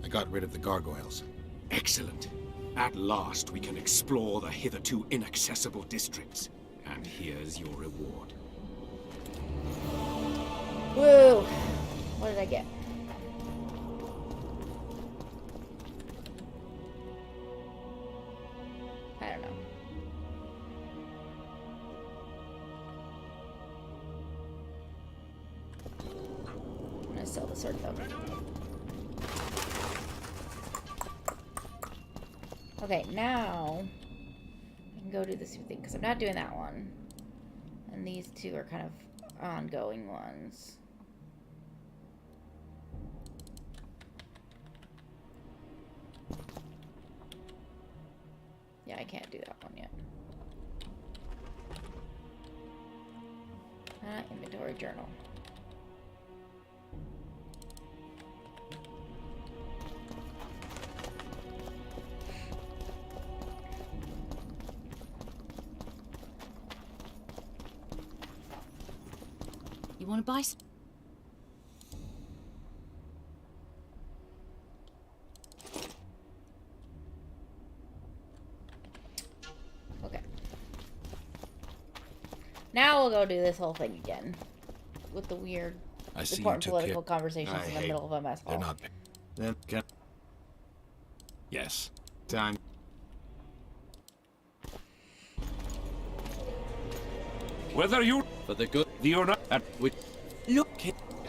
I got rid of the gargoyles. Excellent. At last we can explore the hitherto inaccessible districts. And here's your reward. Woo! What did I get? I don't know. I'm gonna sell the sword though. Okay, now I can go do this thing because I'm not doing that one. And these two are kind of ongoing ones. Yeah, I can't do that one yet. Inventory journal. You want to buy Okay. Now we'll go do this whole thing again. With the weird, I see important you took political care. conversations I in the hate- middle of a mess hall. They're not. Then can... Yes. Time. Whether you For the good. the owner at which Look,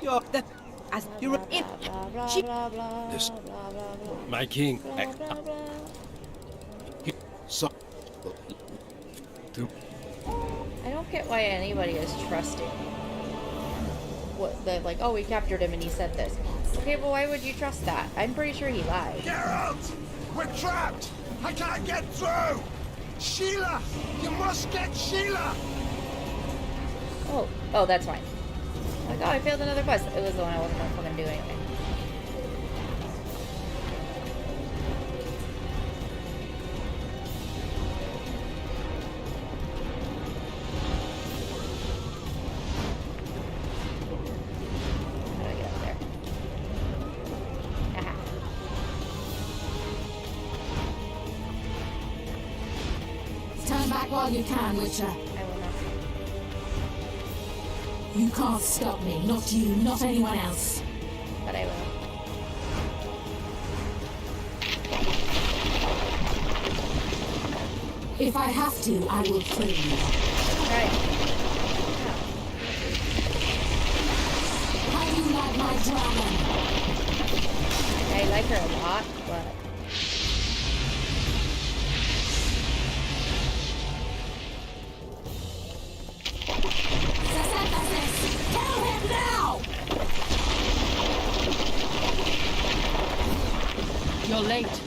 you're the as you're in. Blah, blah, She- blah, blah, This- blah, blah, blah, My king. blah, blah, blah. So... I don't get why anybody is trusting what the like. Oh, we captured him and he said this. Okay, well, why would you trust that? I'm pretty sure he lied. Geralt! We're trapped! I can't get through! Sheila! You must get Sheila! Oh, that's fine. Like, oh, I failed another quest. It was the one I wasn't gonna fucking do anyway. How do I get up there? Aha. Stand back while you can, Witcher. I will not. You can't stop me. Not you, not anyone else. But I will. If I have to, I will kill you. Alright. How do you like my dragon? I like her a lot, but Kill him now! You're late.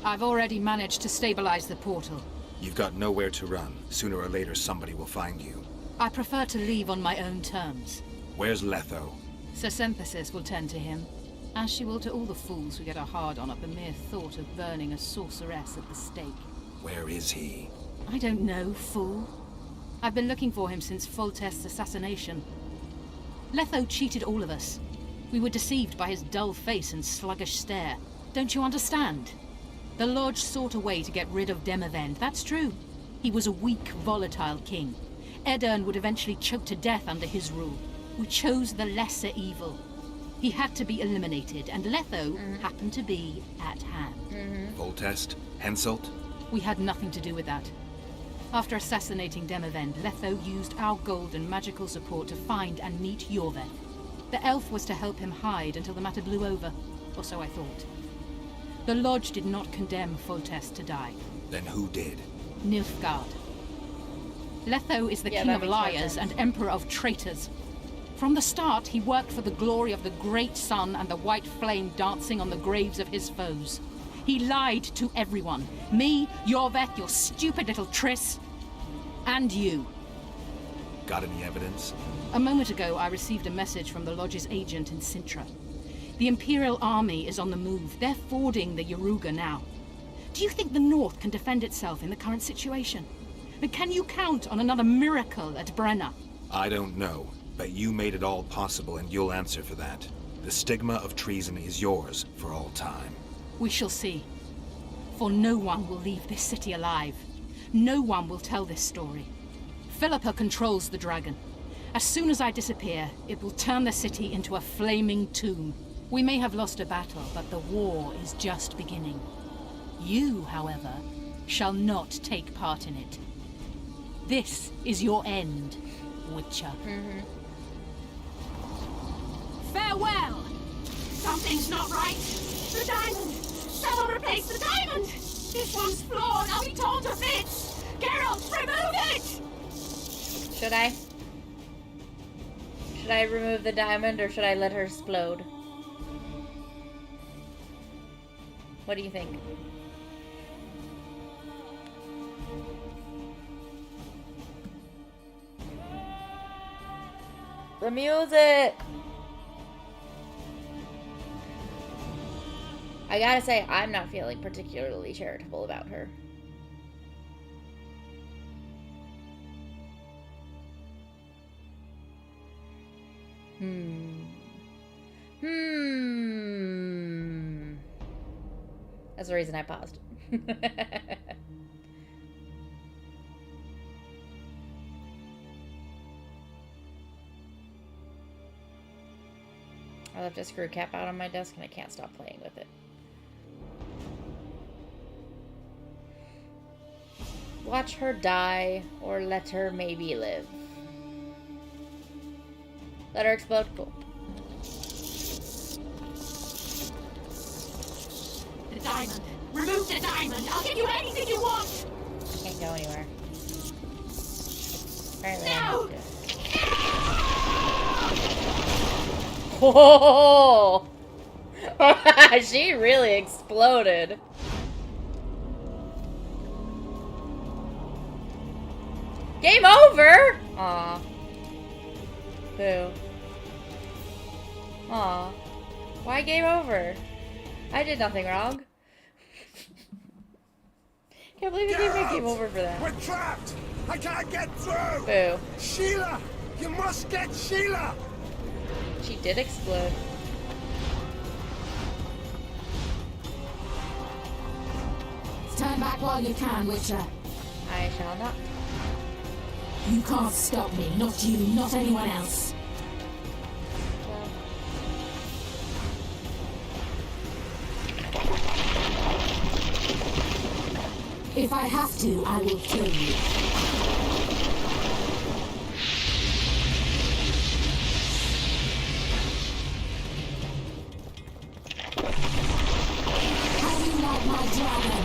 I've already managed to stabilize the portal. You've got nowhere to run. Sooner or later, somebody will find you. I prefer to leave on my own terms. Where's Letho? Sir Synthesis will tend to him, as she will to all the fools who get a hard-on at the mere thought of burning a sorceress at the stake. Where is he? I don't know, fool. I've been looking for him since Foltest's assassination. Letho cheated all of us. We were deceived by his dull face and sluggish stare. Don't you understand? The Lodge sought a way to get rid of Demavend, that's true. He was a weak, volatile king. Edirn would eventually choke to death under his rule. We chose the lesser evil. He had to be eliminated, and Letho happened to be at hand. Voltest? Henselt? We had nothing to do with that. After assassinating Demavend, Letho used our gold and magical support to find and meet Yorveth. The elf was to help him hide until the matter blew over, or so I thought. The Lodge did not condemn Foltest to die. Then who did? Nilfgaard. Letho is the king of liars and emperor of traitors. From the start, he worked for the glory of the great sun and the white flame dancing on the graves of his foes. He lied to everyone. Me, Yorveth, your stupid little Triss, and you. Got any evidence? A moment ago, I received a message from the Lodge's agent in Sintra. The Imperial Army is on the move. They're fording the Yaruga now. Do you think the North can defend itself in the current situation? And can you count on another miracle at Brenna? I don't know, but you made it all possible and you'll answer for that. The stigma of treason is yours for all time. We shall see. For no one will leave this city alive. No one will tell this story. Philippa controls the dragon. As soon as I disappear, it will turn the city into a flaming tomb. We may have lost a battle, but the war is just beginning. You, however, shall not take part in it. This is your end, Witcher. Farewell! Something's not right. The diamond! Someone replace the diamond! This one's flawed. I'll be torn to bits! Geralt, remove it! Should I? Should I remove the diamond or should I let her explode? What do you think? The music! I gotta say, I'm not feeling particularly charitable about her. That's the reason I paused. I left a screw cap out on my desk and I can't stop playing with it. Watch her die, or let her maybe live. Let her explode? Cool. The diamond! Remove the diamond! I'll give you anything you want! Can't go anywhere. Apparently No! Oh! She really exploded. Game over! Aw. Boo. Aw. Why game over? I did nothing wrong. Can't believe you gave me game over for that. We're trapped! I can't get through! Boo. Sheila! You must get Sheila! She did explode. Stand back while you can, Witcher. I shall not. You can't stop me. Not you, not anyone else. If I have to, I will kill you. How do you like my dragon?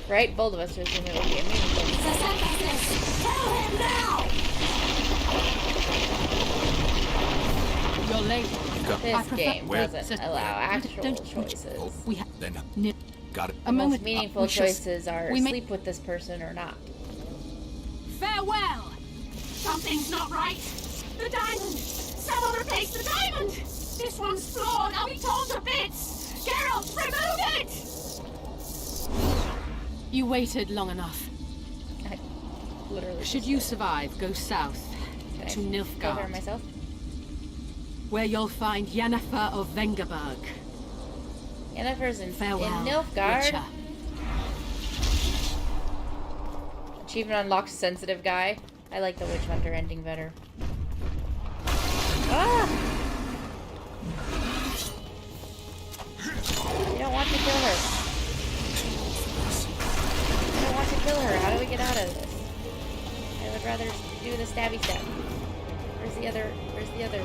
Right? Both of us just assumed it would be immune. Kill him now! You're late. This game doesn't allow actual choices. Then got it. The most meaningful choices are sleep with this person or not. Farewell! Something's not right. The diamond! Someone replace the diamond! This one's flawed. I'll be torn to bits! Geralt, remove it! You waited long enough. I literally. Should you survive, go south to Go there Nilfgaard. myself. where you'll find Yennefer of Vengerberg. Yennefer's in Farewell, Nilfgaard. Witcher. Achievement unlocked sensitive guy. I like the Witch Hunter ending better. Ah! You don't want to kill her. I don't want to kill her. How do we get out of this? I would rather do the stabby stab. Where's the other? Where's the other?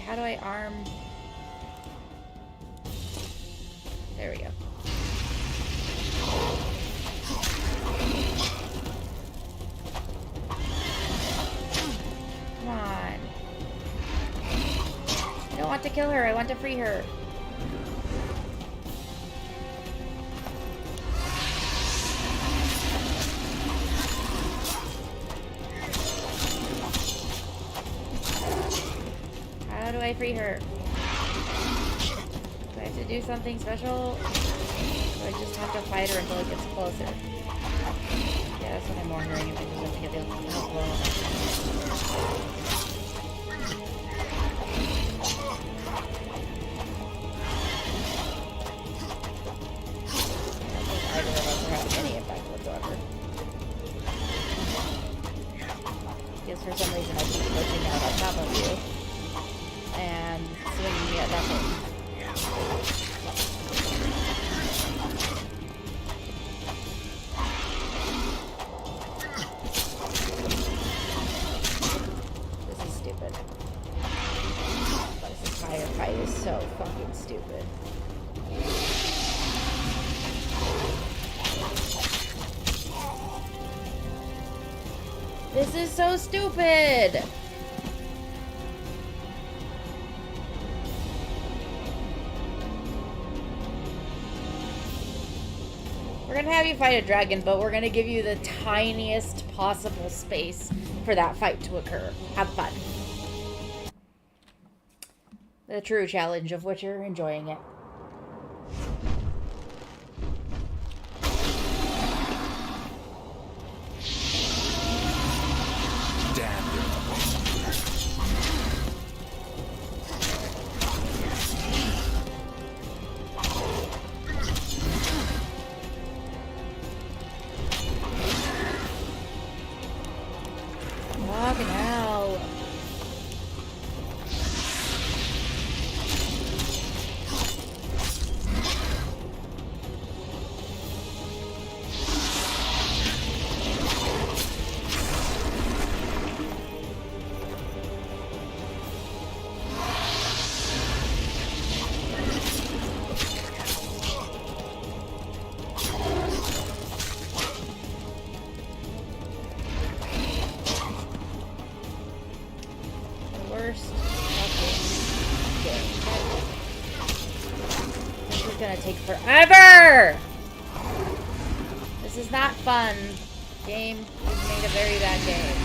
How do I arm? There we go. Come on. I don't want to kill her. I want to free her. How do I free her? Do I have to do something special? Or I just have to fight her until it gets closer? Yeah, that's what I'm wondering, if I just have to get the help blow. Either of us are having any impact whatsoever. Because for some reason I keep pushing out on top of you and swinging me at nothing. This is stupid. This entire fight is so fucking stupid. This is so stupid! We're gonna have you fight a dragon, but we're gonna give you the tiniest possible space for that fight to occur. Have fun. The true challenge of Witcher, enjoying it. Fucking hell. Worst fucking game. This is gonna take forever! This is not fun. Game, you've made a very bad game.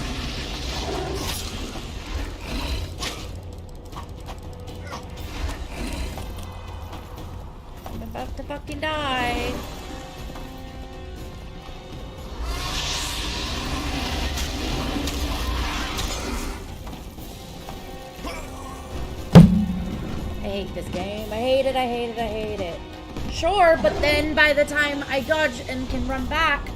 I'm about to fucking die. I hate this game. I hate it, I hate it, I hate it. Sure, but then by the time I dodge and can run back,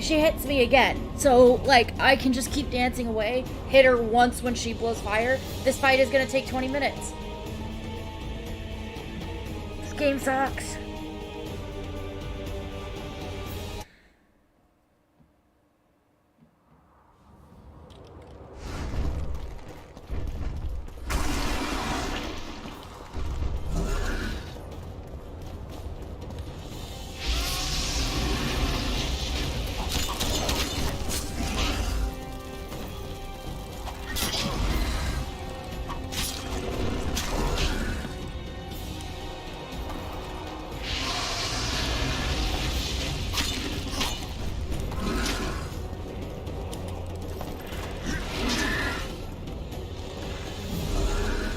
she hits me again. So, like, I can just keep dancing away, hit her once when she blows fire. This fight is gonna take 20 minutes. This game sucks.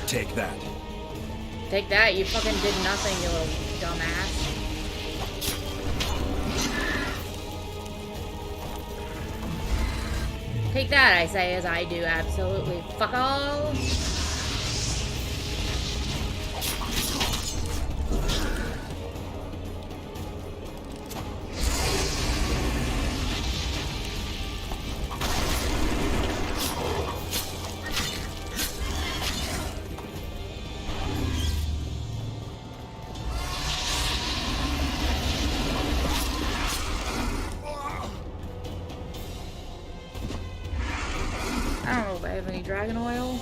Take that. Take that, you fucking did nothing, you little dumbass. Take that, I say, as I do absolutely fuck all. I don't know if I have any dragon oil.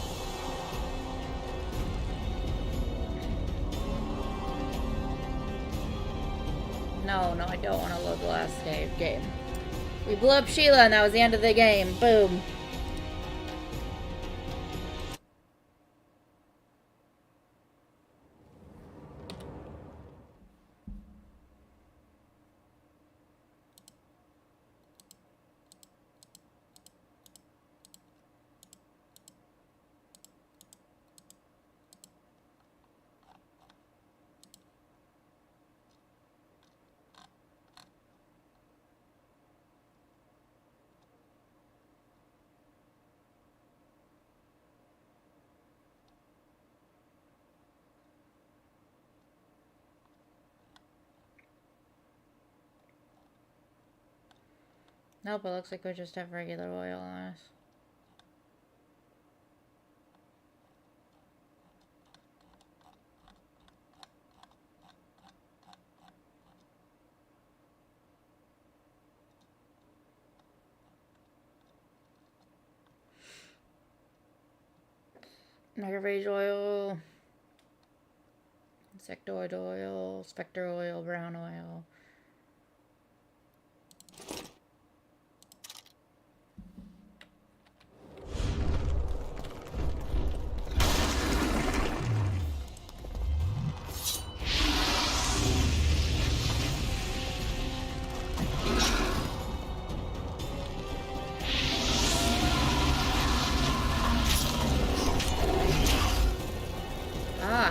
No, I don't want to load the last game. We blew up Sheila and that was the end of the game. Boom. Nope, it looks like we just have regular oil on us. Microphage oil, insectoid oil, spectre oil, brown oil.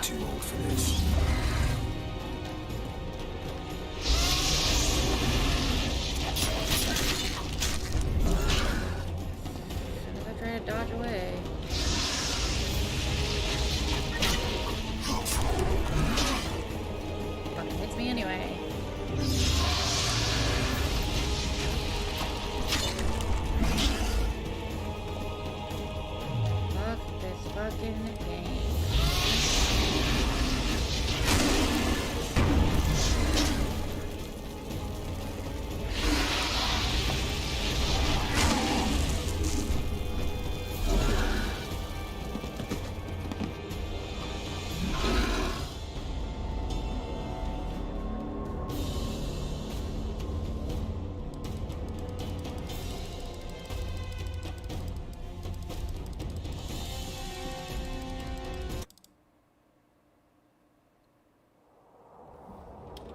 Too old for this. I'm trying to dodge away. Fucking hits me anyway. Fuck this fucking game.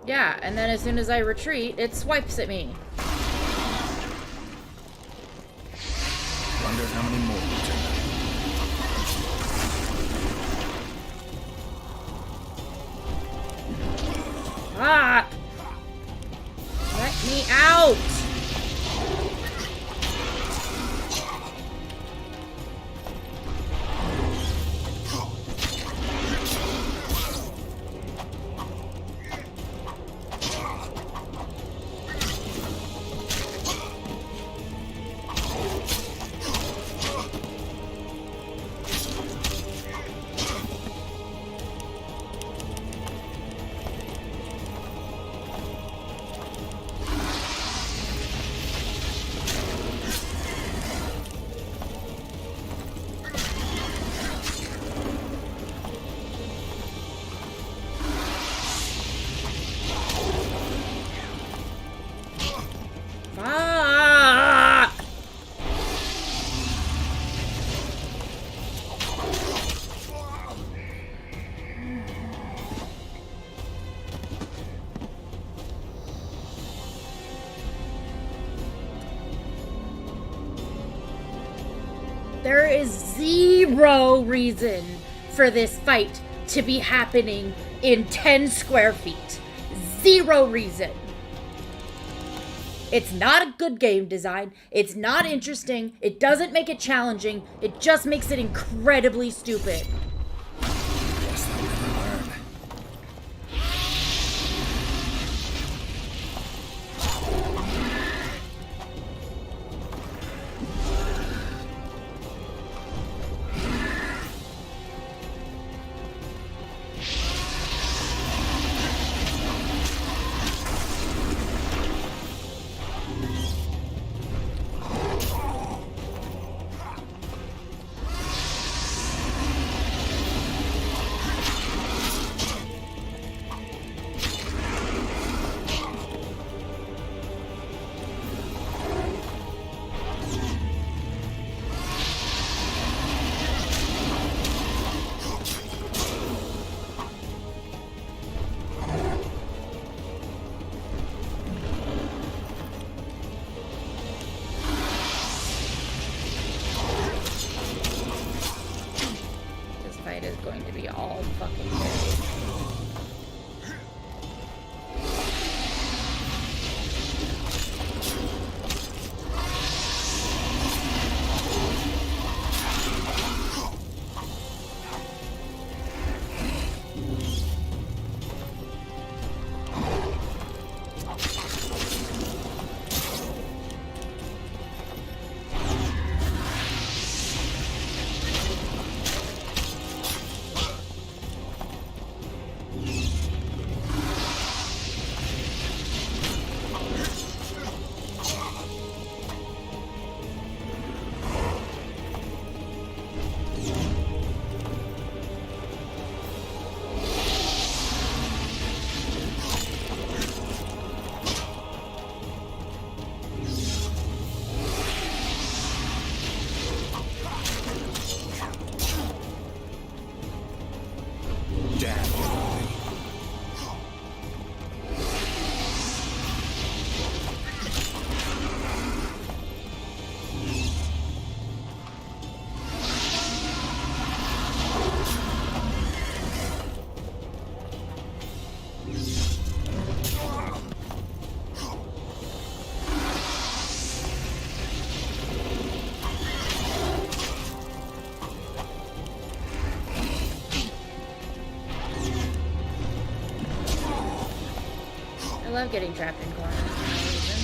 Yeah, and then as soon as I retreat, it swipes at me. Wonder how many more will turn up. Ah! Let me out! Fuck! There is zero reason for this fight to be happening in 10 square feet. Zero reason. It's not a good game design. It's not interesting. It doesn't make it challenging. It just makes it incredibly stupid. Guess they'll never learn. Is going to be all fucking day. I love getting trapped in corners for no reason.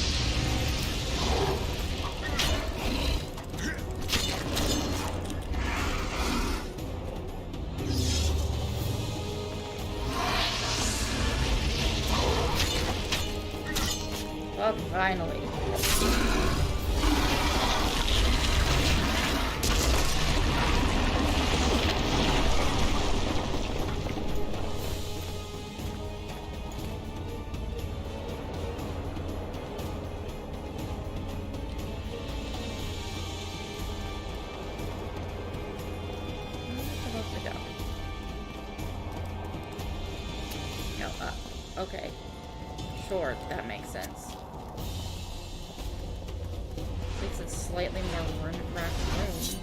Oh, finally. Okay. Sure, that makes sense. Makes it slightly more rapid range.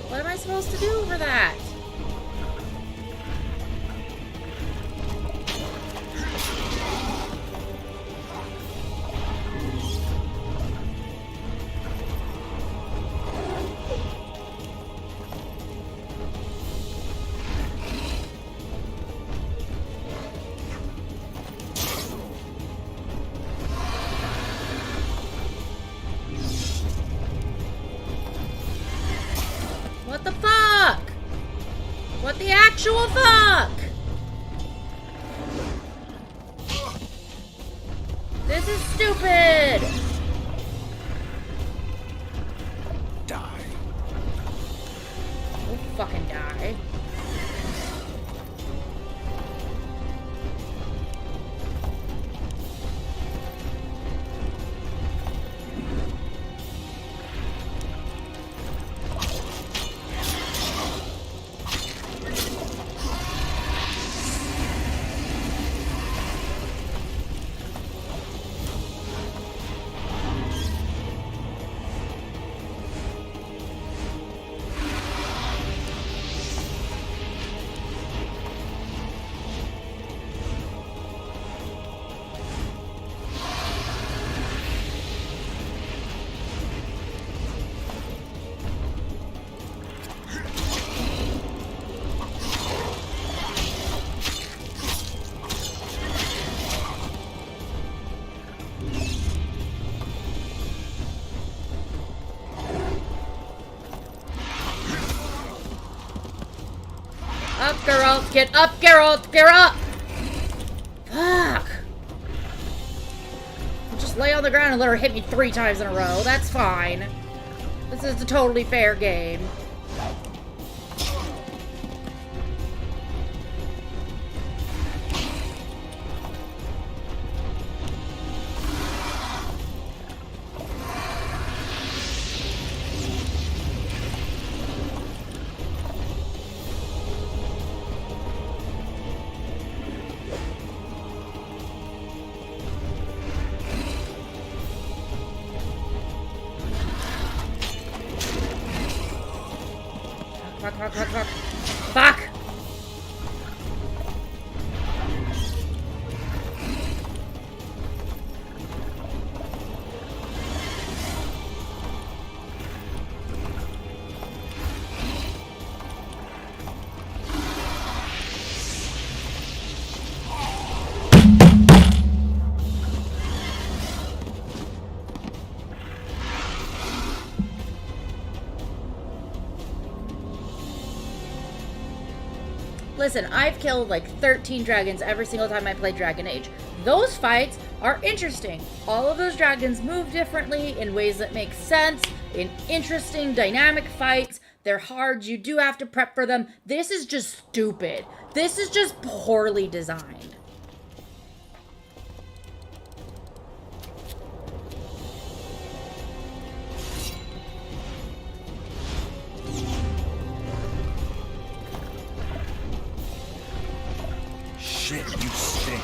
What am I supposed to do for that? What the fuck? What the actual fuck? This is stupid! Die. We'll fucking die. Up, Geralt! Get up, Geralt! Get up! Fuck! I'll just lay on the ground and let her hit me 3 times in a row. That's fine. This is a totally fair game. Fuck. Fuck! Listen, I've killed like 13 dragons every single time I play Dragon Age. Those fights are interesting. All of those dragons move differently in ways that make sense, in interesting, dynamic fights. They're hard, you do have to prep for them. This is just stupid. This is just poorly designed. Shit, you stink.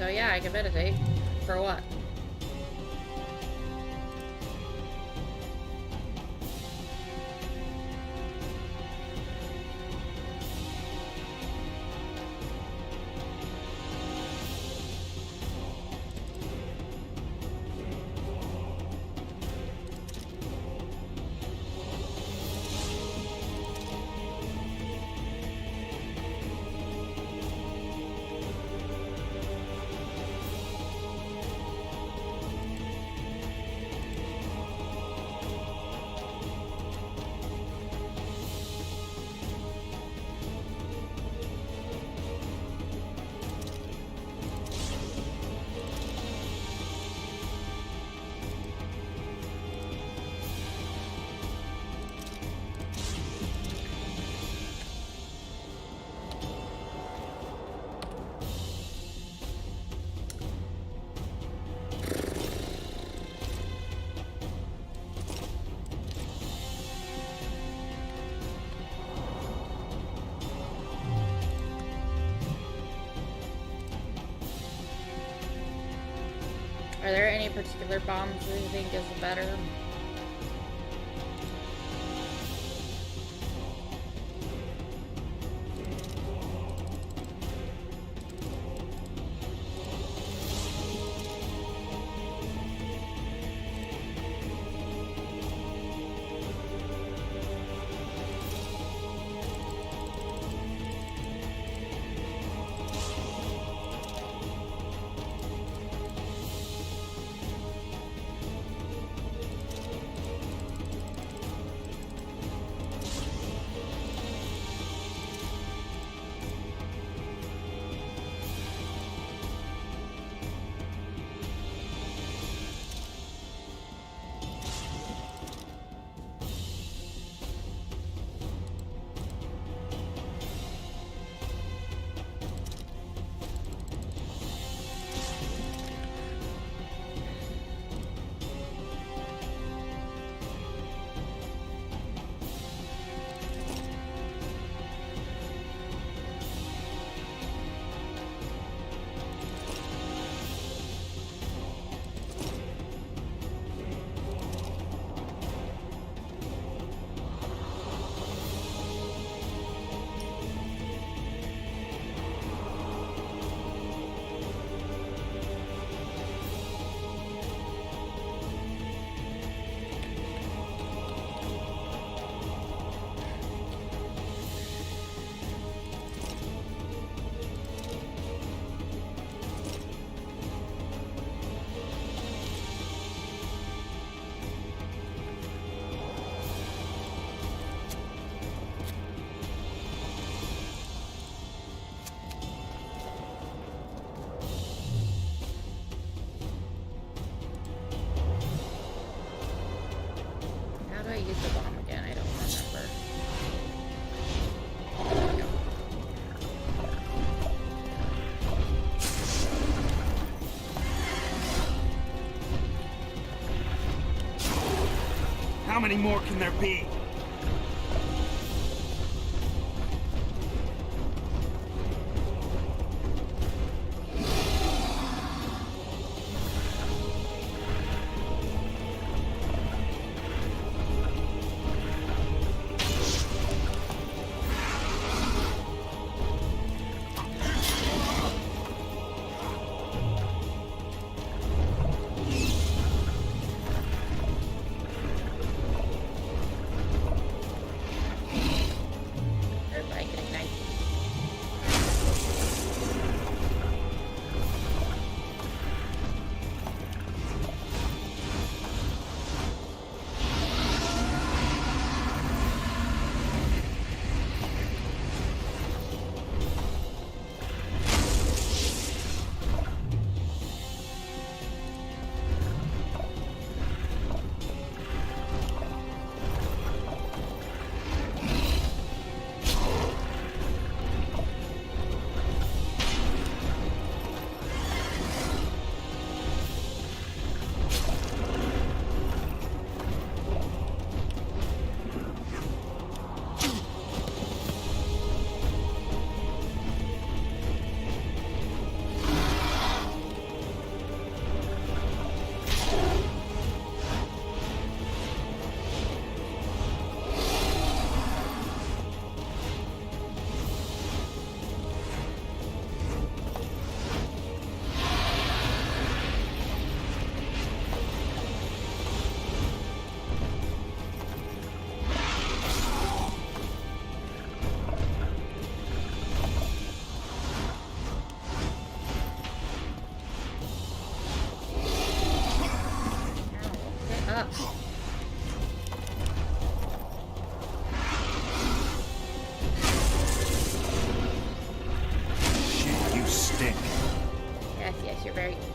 So yeah, I can meditate. For what? particular bombs that you think is better? I use the bomb again? I don't remember. How many more can there be?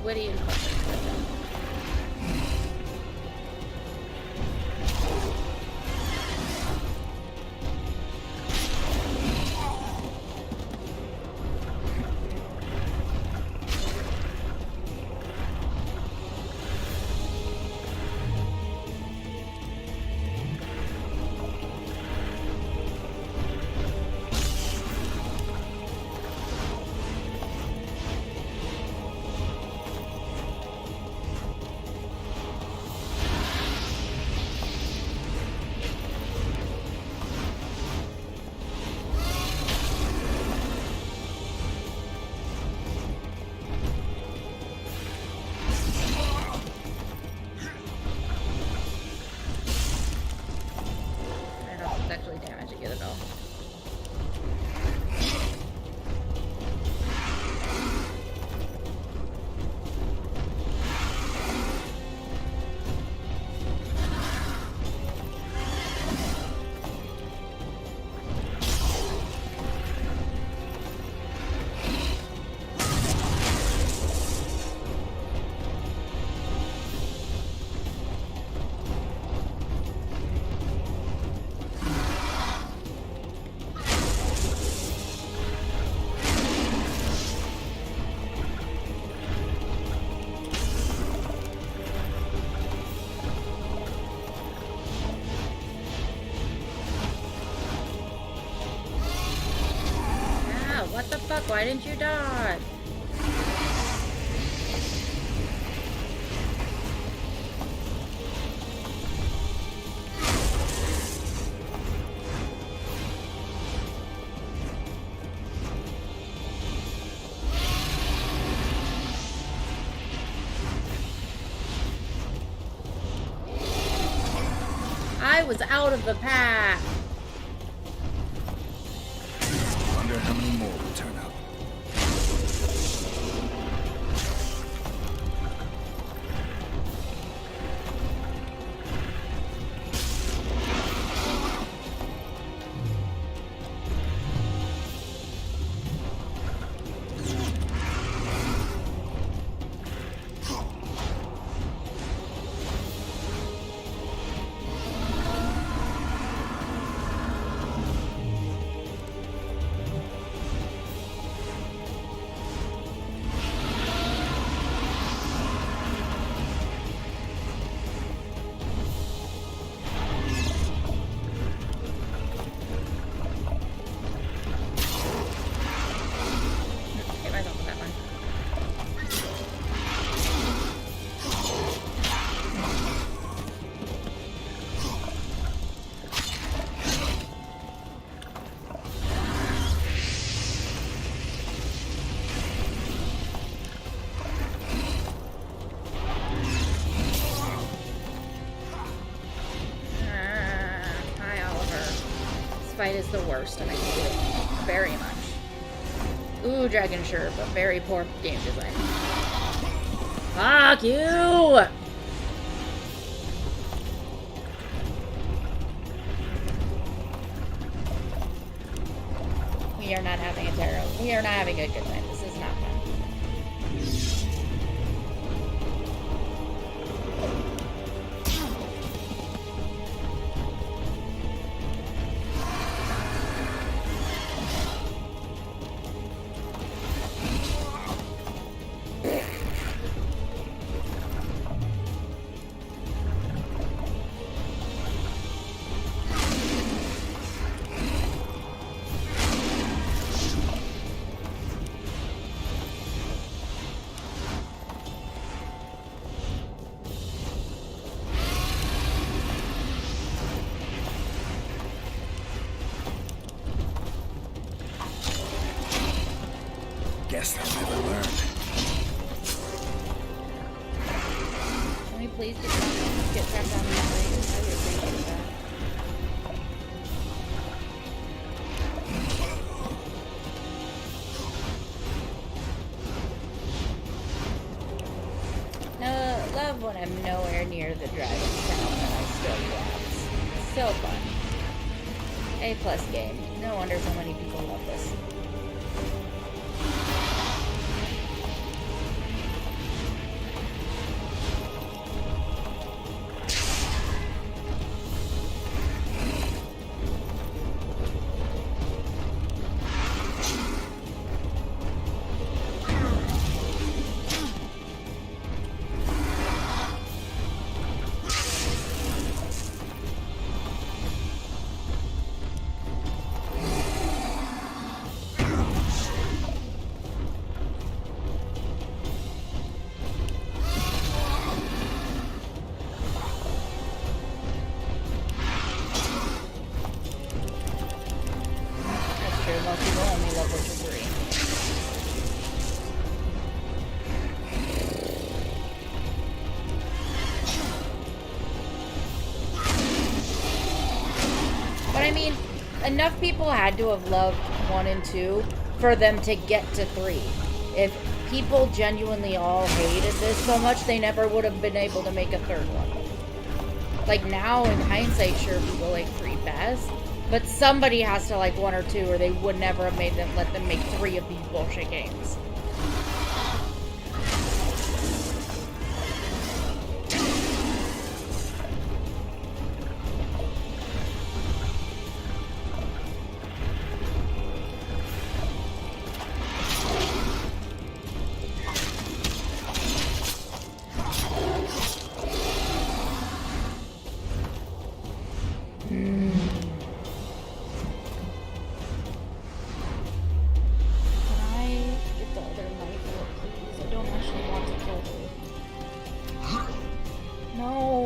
witty and clever. Why didn't you dodge? I was out of the path. Wonder how many more will turn up. Fight is the worst, and I hate it very much. Ooh, Dragon sure, but very poor game design. Fuck you! We are not having a terrible. We are not having a good time. This is not fun. Guess they'll never learn. Can we please just get trapped on the screen? I would appreciate that. No, love when I'm nowhere near the dragon town and I still collapse. So fun. A+ game. No wonder so many people love this. Enough people had to have loved 1 and 2 for them to get to 3. If people genuinely all hated this so much, they never would have been able to make a 3rd one. Like now, in hindsight, sure, people like 3 best, but somebody has to like 1 or 2, or they would never have made them let them make 3 of these bullshit games.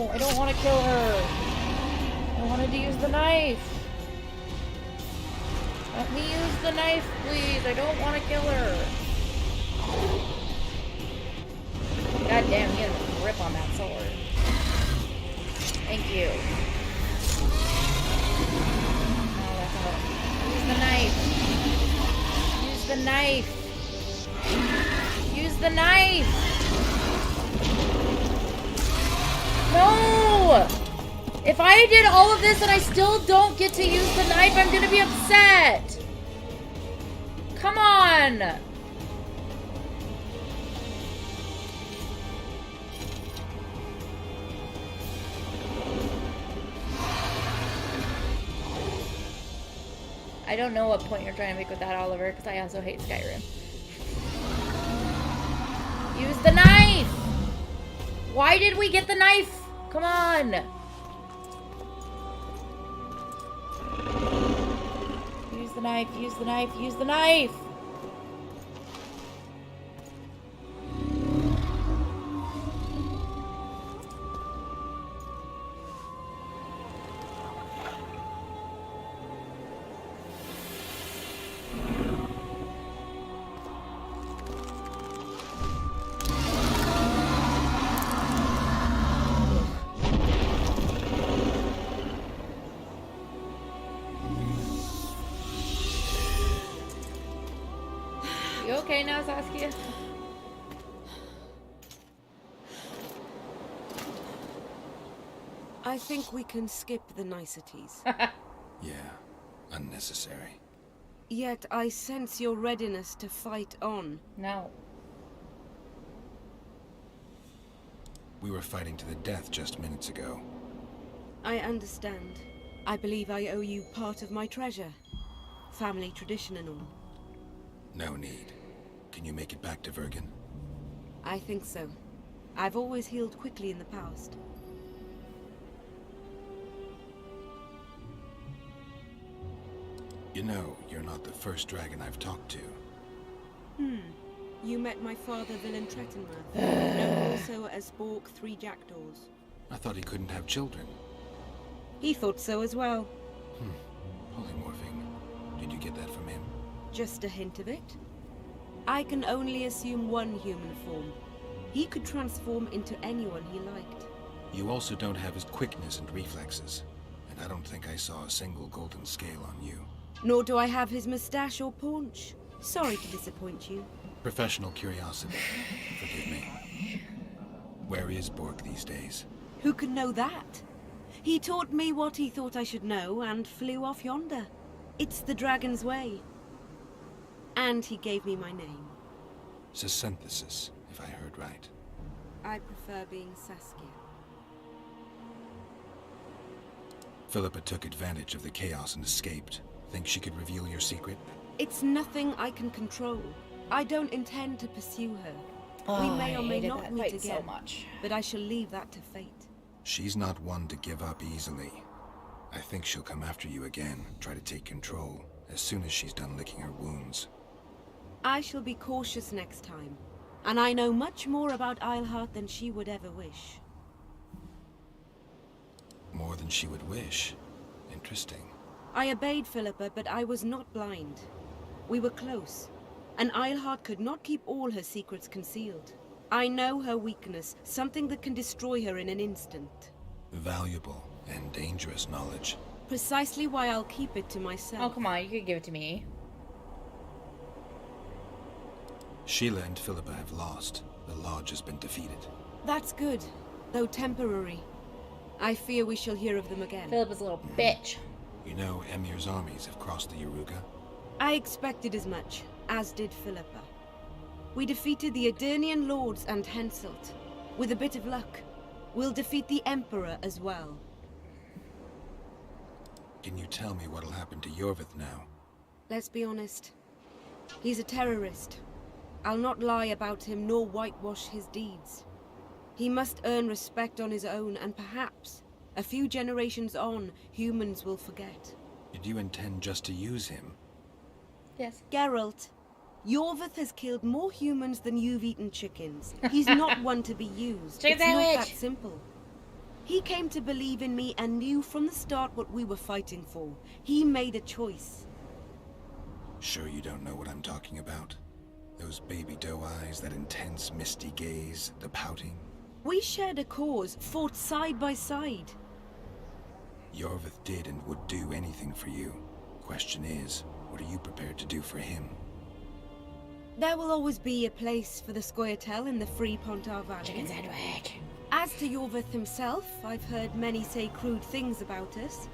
No, I don't want to kill her. I wanted to use the knife. Let me use the knife, please. I don't want to kill her. God damn, he has a grip on that sword. Thank you. Oh, that's all. Use the knife. Use the knife. Use the knife. No! If I did all of this and I still don't get to use the knife, I'm gonna be upset. Come on. I don't know what point you're trying to make with that, Oliver, because I also hate Skyrim. Use the knife! Why did we get the knife? Come on! Use the knife, use the knife, use the knife! You okay now, Saskia? I think we can skip the niceties. Yeah, unnecessary. Yet I sense your readiness to fight on. No. We were fighting to the death just minutes ago. I understand. I believe I owe you part of my treasure. Family tradition and all. No need. Can you make it back to Vergen? I think so. I've always healed quickly in the past. You know, you're not the first dragon I've talked to. You met my father, Villain Trettenworth, known also as Bork 3 Jackdaws. I thought he couldn't have children. He thought so as well. Polymorphing. Did you get that from him? Just a hint of it. I can only assume one human form. He could transform into anyone he liked. You also don't have his quickness and reflexes. And I don't think I saw a single golden scale on you. Nor do I have his mustache or paunch. Sorry to disappoint you. Professional curiosity. Forgive me. Where is Bork these days? Who can know that? He taught me what he thought I should know and flew off yonder. It's the dragon's way. And he gave me my name. Synthesis, if I heard right. I prefer being Saskia. Philippa took advantage of the chaos and escaped. Think she could reveal your secret? It's nothing I can control. I don't intend to pursue her. We may or may not meet again, so much. but I shall leave that to fate. She's not one to give up easily. I think she'll come after you again, try to take control, as soon as she's done licking her wounds. I shall be cautious next time, and I know much more about Eilhart than she would ever wish. More than she would wish. Interesting. I obeyed Philippa, but I was not blind. We were close, and Eilhart could not keep all her secrets concealed. I know her weakness, something that can destroy her in an instant. Valuable and dangerous knowledge. Precisely why I'll keep it to myself. Oh, come on, you could give it to me. Sheila and Philippa have lost. The Lodge has been defeated. That's good, though temporary. I fear we shall hear of them again. Philippa's a little bitch. You know, Emir's armies have crossed the Yaruga. I expected as much, as did Philippa. We defeated the Adernian lords and Henselt. With a bit of luck, we'll defeat the Emperor as well. Can you tell me what'll happen to Yorvith now? Let's be honest. He's a terrorist. I'll not lie about him nor whitewash his deeds. He must earn respect on his own, and perhaps, a few generations on, humans will forget. Did you intend just to use him? Yes. Geralt, Yorvith has killed more humans than you've eaten chickens. He's not one to be used. Chicken it's not sandwich. that simple. He came to believe in me and knew from the start what we were fighting for. He made a choice. Sure you don't know what I'm talking about? Those baby doe eyes, that intense misty gaze, the pouting. We shared a cause, fought side by side. Yorvith did and would do anything for you. Question is, what are you prepared to do for him? There will always be a place for the Scoia'tael in the free Pontar Valley. Chicken sandwich. As to Yorvith himself, I've heard many say crude things about us.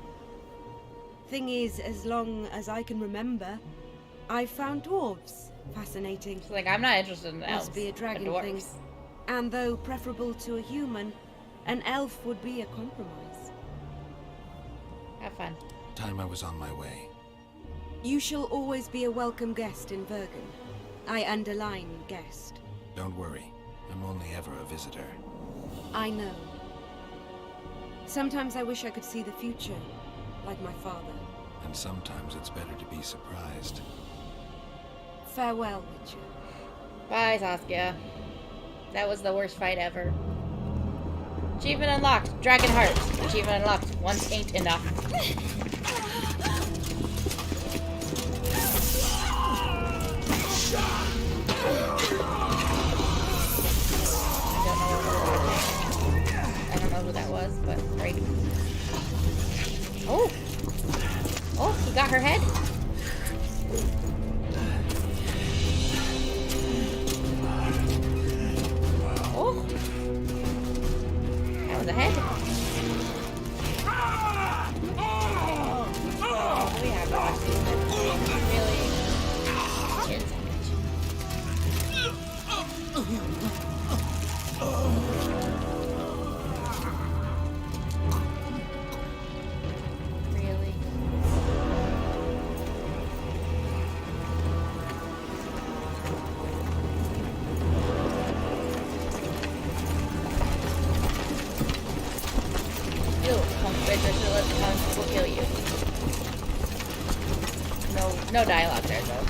Thing is, as long as I can remember, I've found dwarves fascinating. She's like, I'm not interested in elves. Must be a dragon or thing. dwarves. And though preferable to a human, an elf would be a compromise. Have fun. Time I was on my way. You shall always be a welcome guest in Bergen. I underline guest. Don't worry, I'm only ever a visitor. I know. Sometimes I wish I could see the future, like my father. And sometimes it's better to be surprised. Farewell, Witcher. Bye, Saskia. That was the worst fight ever. Achievement unlocked. Dragon Heart. Achievement unlocked. Once ain't enough. I don't know who that was, but great. Oh! Oh, he got her head. Oh! That was a head. Oh, we have to watch these things. Really? Chin Really? You punk bitch, I should let the punks will kill you. No dialogue there though.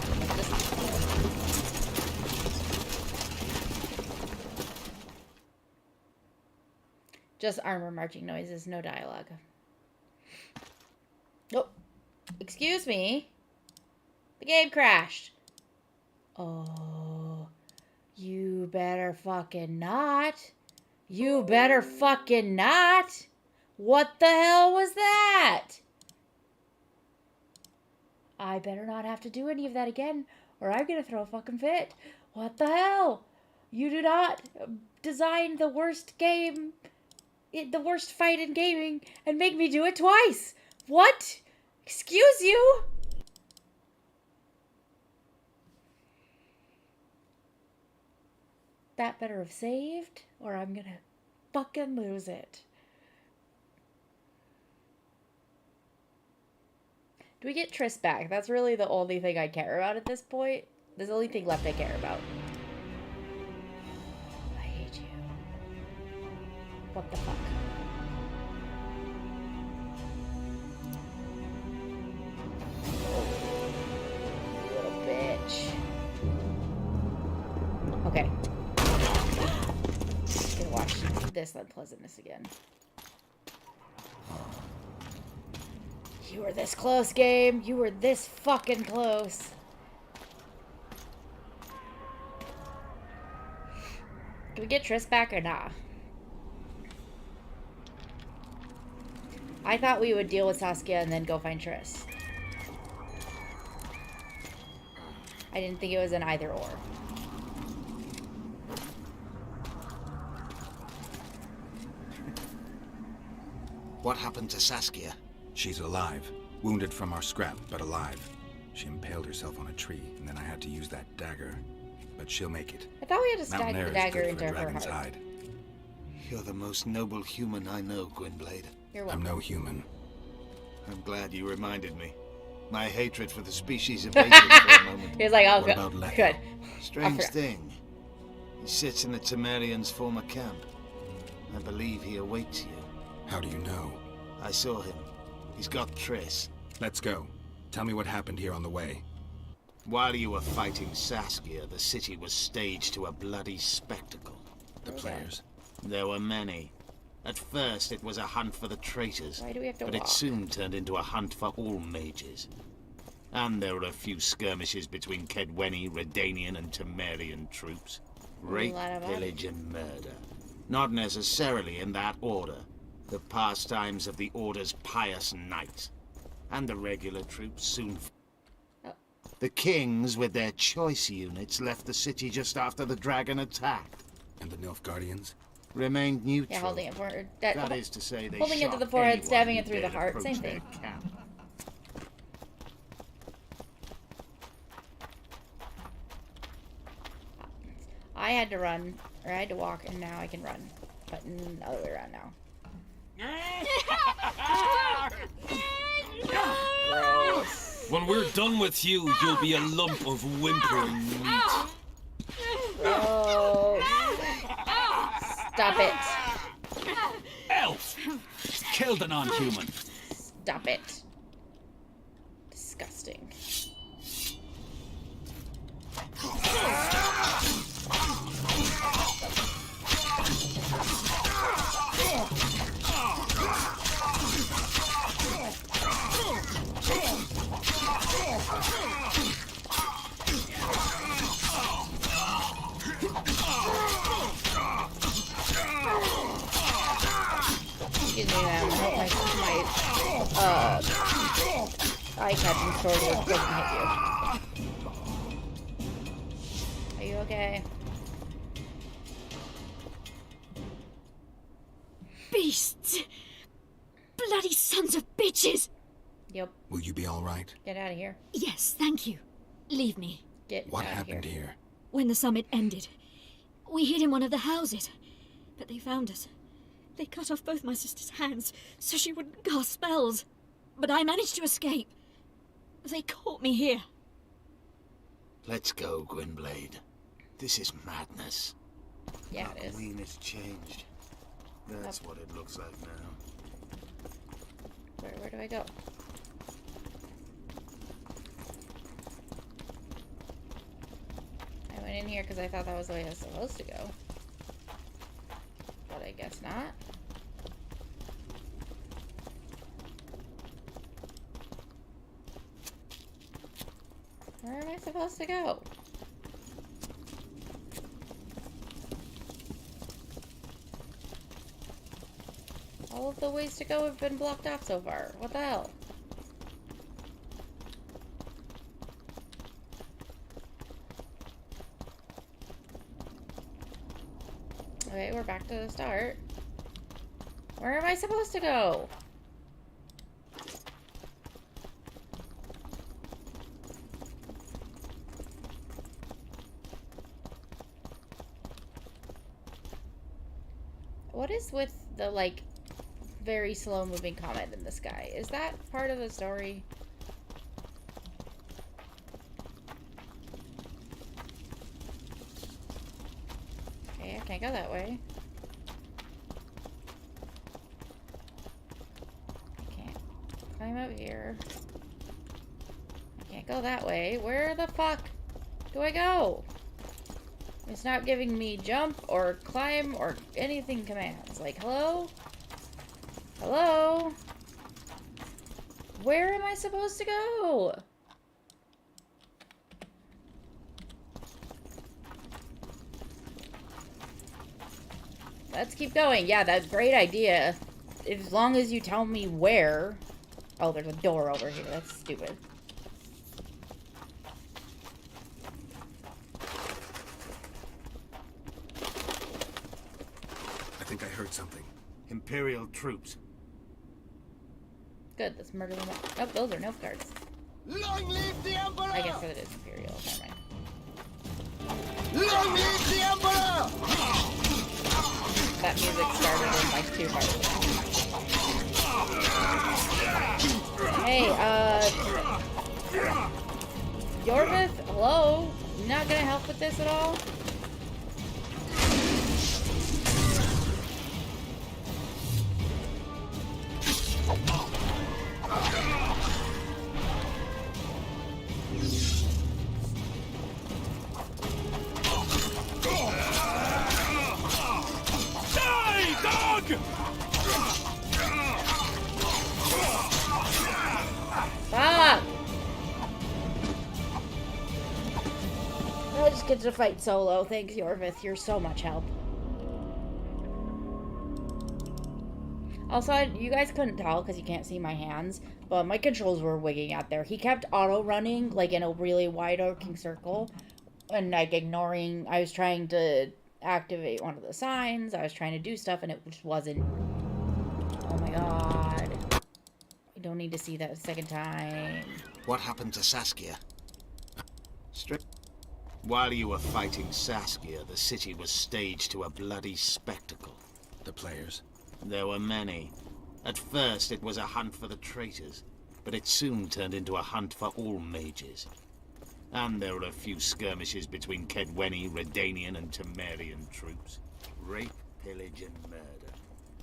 Just armor marching noises, no dialogue. Nope. Excuse me. The game crashed. Oh. You better fucking not. You better fucking not. What the hell was that? I better not have to do any of that again, or I'm gonna throw a fucking fit. What the hell? You do not design the worst game, the worst fight in gaming, and make me do it twice. What? Excuse you? That better have saved, or I'm gonna fucking lose it. Do we get Triss back? That's really the only thing I care about at this point. There's the only thing left I care about. I hate you. What the fuck? Oh, little bitch. Okay. I'm gonna watch this unpleasantness again. You were this close, game. You were this fucking close. Can we get Triss back or nah? I thought we would deal with Saskia and then go find Triss. I didn't think it was an either or. What happened to Saskia? She's alive. Wounded from our scrap, but alive. She impaled herself on a tree, and then I had to use that dagger. But she'll make it. I thought we had to Mountain stack air the is dagger good for into a her dragon's heart. hide. You're the most noble human I know, Gwynblade. You're welcome. I'm no human. I'm glad you reminded me. My hatred for the species abated for a moment. He was like, oh, What about Leto? good. Strange thing. He sits in the Temerians' former camp. I believe he awaits you. How do you know? I saw him. He's got Triss. Let's go. Tell me what happened here on the way. While you were fighting Saskia, the city was staged to a bloody spectacle. The players? There were many. At first, it was a hunt for the traitors, Why do we have to but walk? it soon turned into a hunt for all mages. And there were a few skirmishes between Kedweni, Redanian, and Temerian troops. Rape, lot of pillage, and murder. Not necessarily in that order. The pastimes of the Order's pious knights. And the regular troops soon... The kings, with their choice units, left the city just after the dragon attacked. And the Nilfgaardians? Remained neutral. Yeah, holding it for That is to say, they holding it to shot the forehead, anyone stabbing who it through the dared heart, approach same their thing. camp. I had to run, or I had to walk, and now I can run. But the other way around now. Gross. When we're done with you, you'll be a lump of whimpering meat. Gross. Stop it. Elf! Killed a non-human. Stop it. Disgusting. Excuse me, ma'am. I hope my eye-catching sword doesn't hit you. Are you okay? Beasts! Bloody sons of bitches! Yep. Will you be all right? Get out of here. Yes, thank you. Leave me. Get What out happened of here? When the summit ended, we hid in one of the houses, but they found us. They cut off both my sister's hands so she wouldn't cast spells. But I managed to escape. They caught me here. Let's go, Gwynblade. This is madness. Yeah, Our it is. queen has changed. That's what it looks like now. Where do I go? I went in here because I thought that was the way I was supposed to go. But I guess not. Where am I supposed to go? All of the ways to go have been blocked off so far. What the hell? Okay, we're back to the start. Where am I supposed to go? What is with the, like, very slow moving comet in the sky? Is that part of the story? Okay, I can't go that way. I can't climb up here. I can't go that way. Where the fuck do I go? It's not giving me jump or climb or anything commands. Like, hello? Hello? Where am I supposed to go? Let's keep going. Yeah, that's a great idea. As long as you tell me where. Oh, there's a door over here. That's stupid. I think I heard something. Imperial troops. Good, let's murder them all. Oh, those are Nilfgaards. Long live the Emperor! I guess that is Imperial. Never mind. Long live the Emperor! That music started in like 2 hearts. Hey, Yorvith, hello? You not gonna help with this at all? Die, dog! get to fight solo. Thanks, Yorvith. You're so much help. Also, you guys couldn't tell because you can't see my hands, but my controls were wigging out there. He kept auto-running, like, in a really wide-arcing circle, and, like, ignoring... I was trying to activate one of the signs, I was trying to do stuff, and it just wasn't... Oh my god. I don't need to see that a second time. What happened to Saskia? While you were fighting Saskia, the city was staged to a bloody spectacle. The players? There were many. At first, it was a hunt for the traitors, but it soon turned into a hunt for all mages. And there were a few skirmishes between Kedweni, Redanian, and Temerian troops. Rape, pillage, and murder.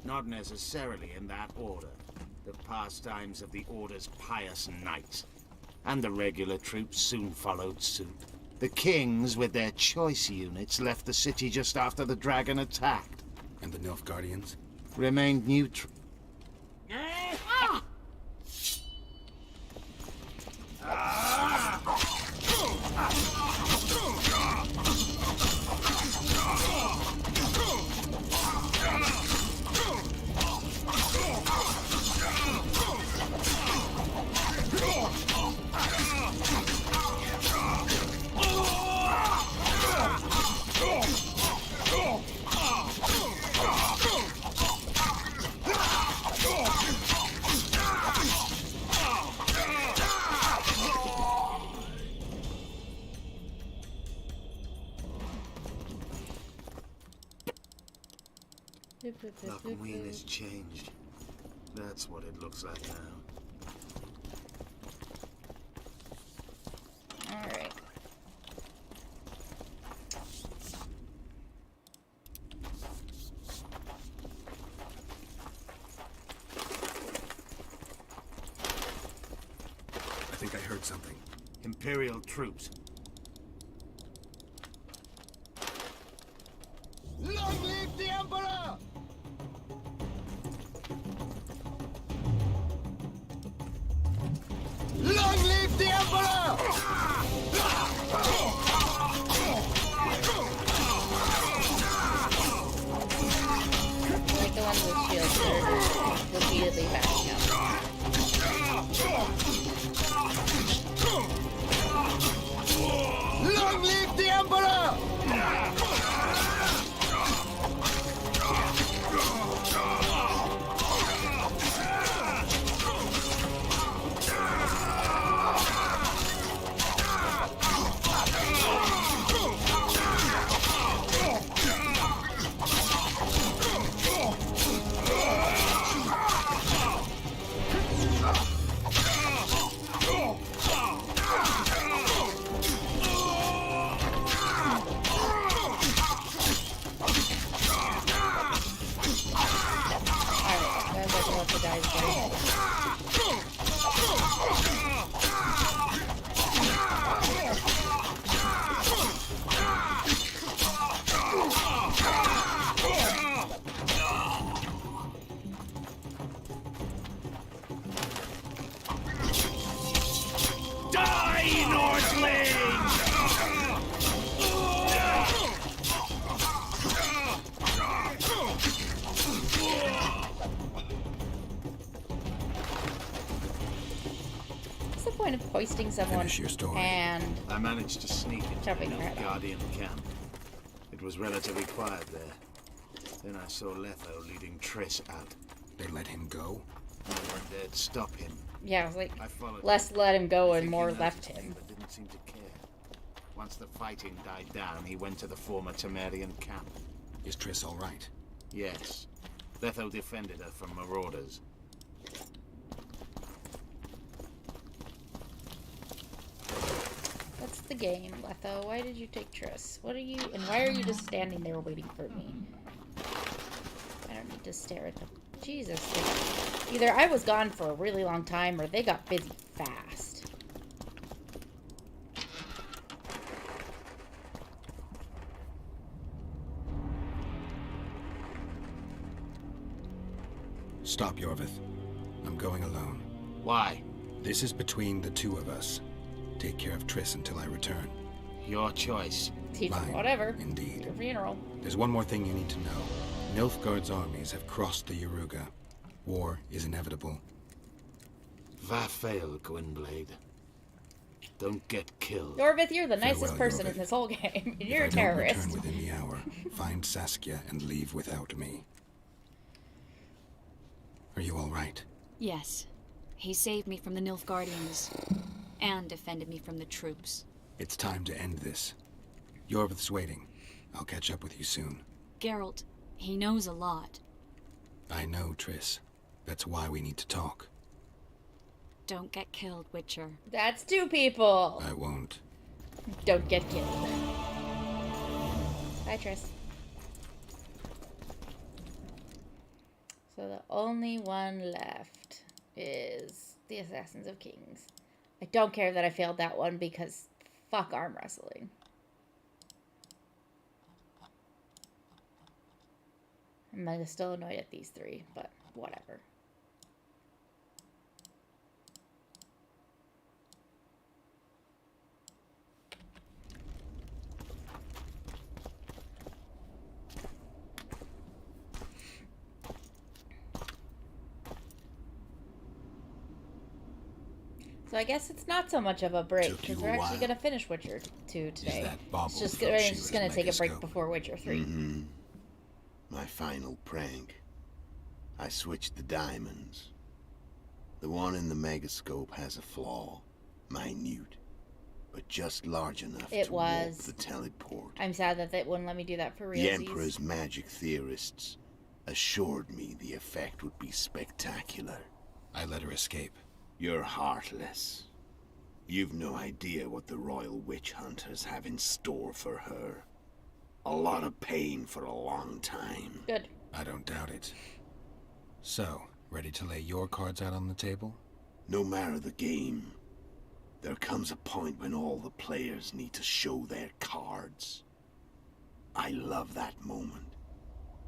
Not necessarily in that order. The pastimes of the Order's pious knights. And the regular troops soon followed suit. The kings, with their choice units, left the city just after the dragon attacked. And the Nilfgaardians? Remained neutral. Lochween has changed. That's what it looks like now. Alright. I think I heard something. Imperial troops. Long live the Emperor! Long live the Emperor! Like the ones with shields are repeatedly backing up. Long live the Emperor! Hoisting someone and I managed to sneak into the chopping their head off. Nilfgaardian camp. It was relatively quiet there. Then I saw Letho leading Triss out. They let him go? No one dared stop him. Yeah, it was like less let him go and more he left noticed him. But didn't seem to care. Once the fighting died down, he went to the former Temerian camp. Is Triss all right? Yes. Letho defended her from marauders. What's the game, Letho? Why did you take Triss? What are you, and why are you just standing there waiting for me? I don't need to stare at them. Jesus. Either I was gone for a really long time, or they got busy fast. Stop, Yorvith. I'm going alone. Why? This is between the two of us. Take care of Triss until I return. Your choice. Teach Mine, whatever. indeed. Your funeral. There's one more thing you need to know. Nilfgaard's armies have crossed the Yaruga. War is inevitable. Vafail, Gwynblade. Don't get killed. Yorvith, you're the nicest Farewell, person Yorvith. in this whole game. You're a If I don't terrorist. return within the hour, find Saskia and leave without me. Are you all right? Yes. He saved me from the Nilfgaardians. And defended me from the troops. It's time to end this. Yorvith's waiting. I'll catch up with you soon. Geralt, he knows a lot. I know, Triss. That's why we need to talk. Don't get killed, Witcher. That's two people. I won't. Don't get killed. Bye, Triss. So the only one left is the Assassins of Kings. I don't care that I failed that one because fuck arm wrestling. I'm still annoyed at these three, but whatever. So I guess it's not so much of a break because we're actually going to finish Witcher 2 today. It's just, we're just going to take a break before Witcher 3. Mm-hmm. My final prank. I switched the diamonds. The one in the megascope has a flaw. Minute. But just large enough to warp the teleport. I'm sad that they wouldn't let me do that for real. The Emperor's magic theorists assured me the effect would be spectacular. I let her escape. You're heartless. You've no idea what the royal witch hunters have in store for her. A lot of pain for a long time. Good. I don't doubt it. So, ready to lay your cards out on the table? No matter the game, there comes a point when all the players need to show their cards. I love that moment.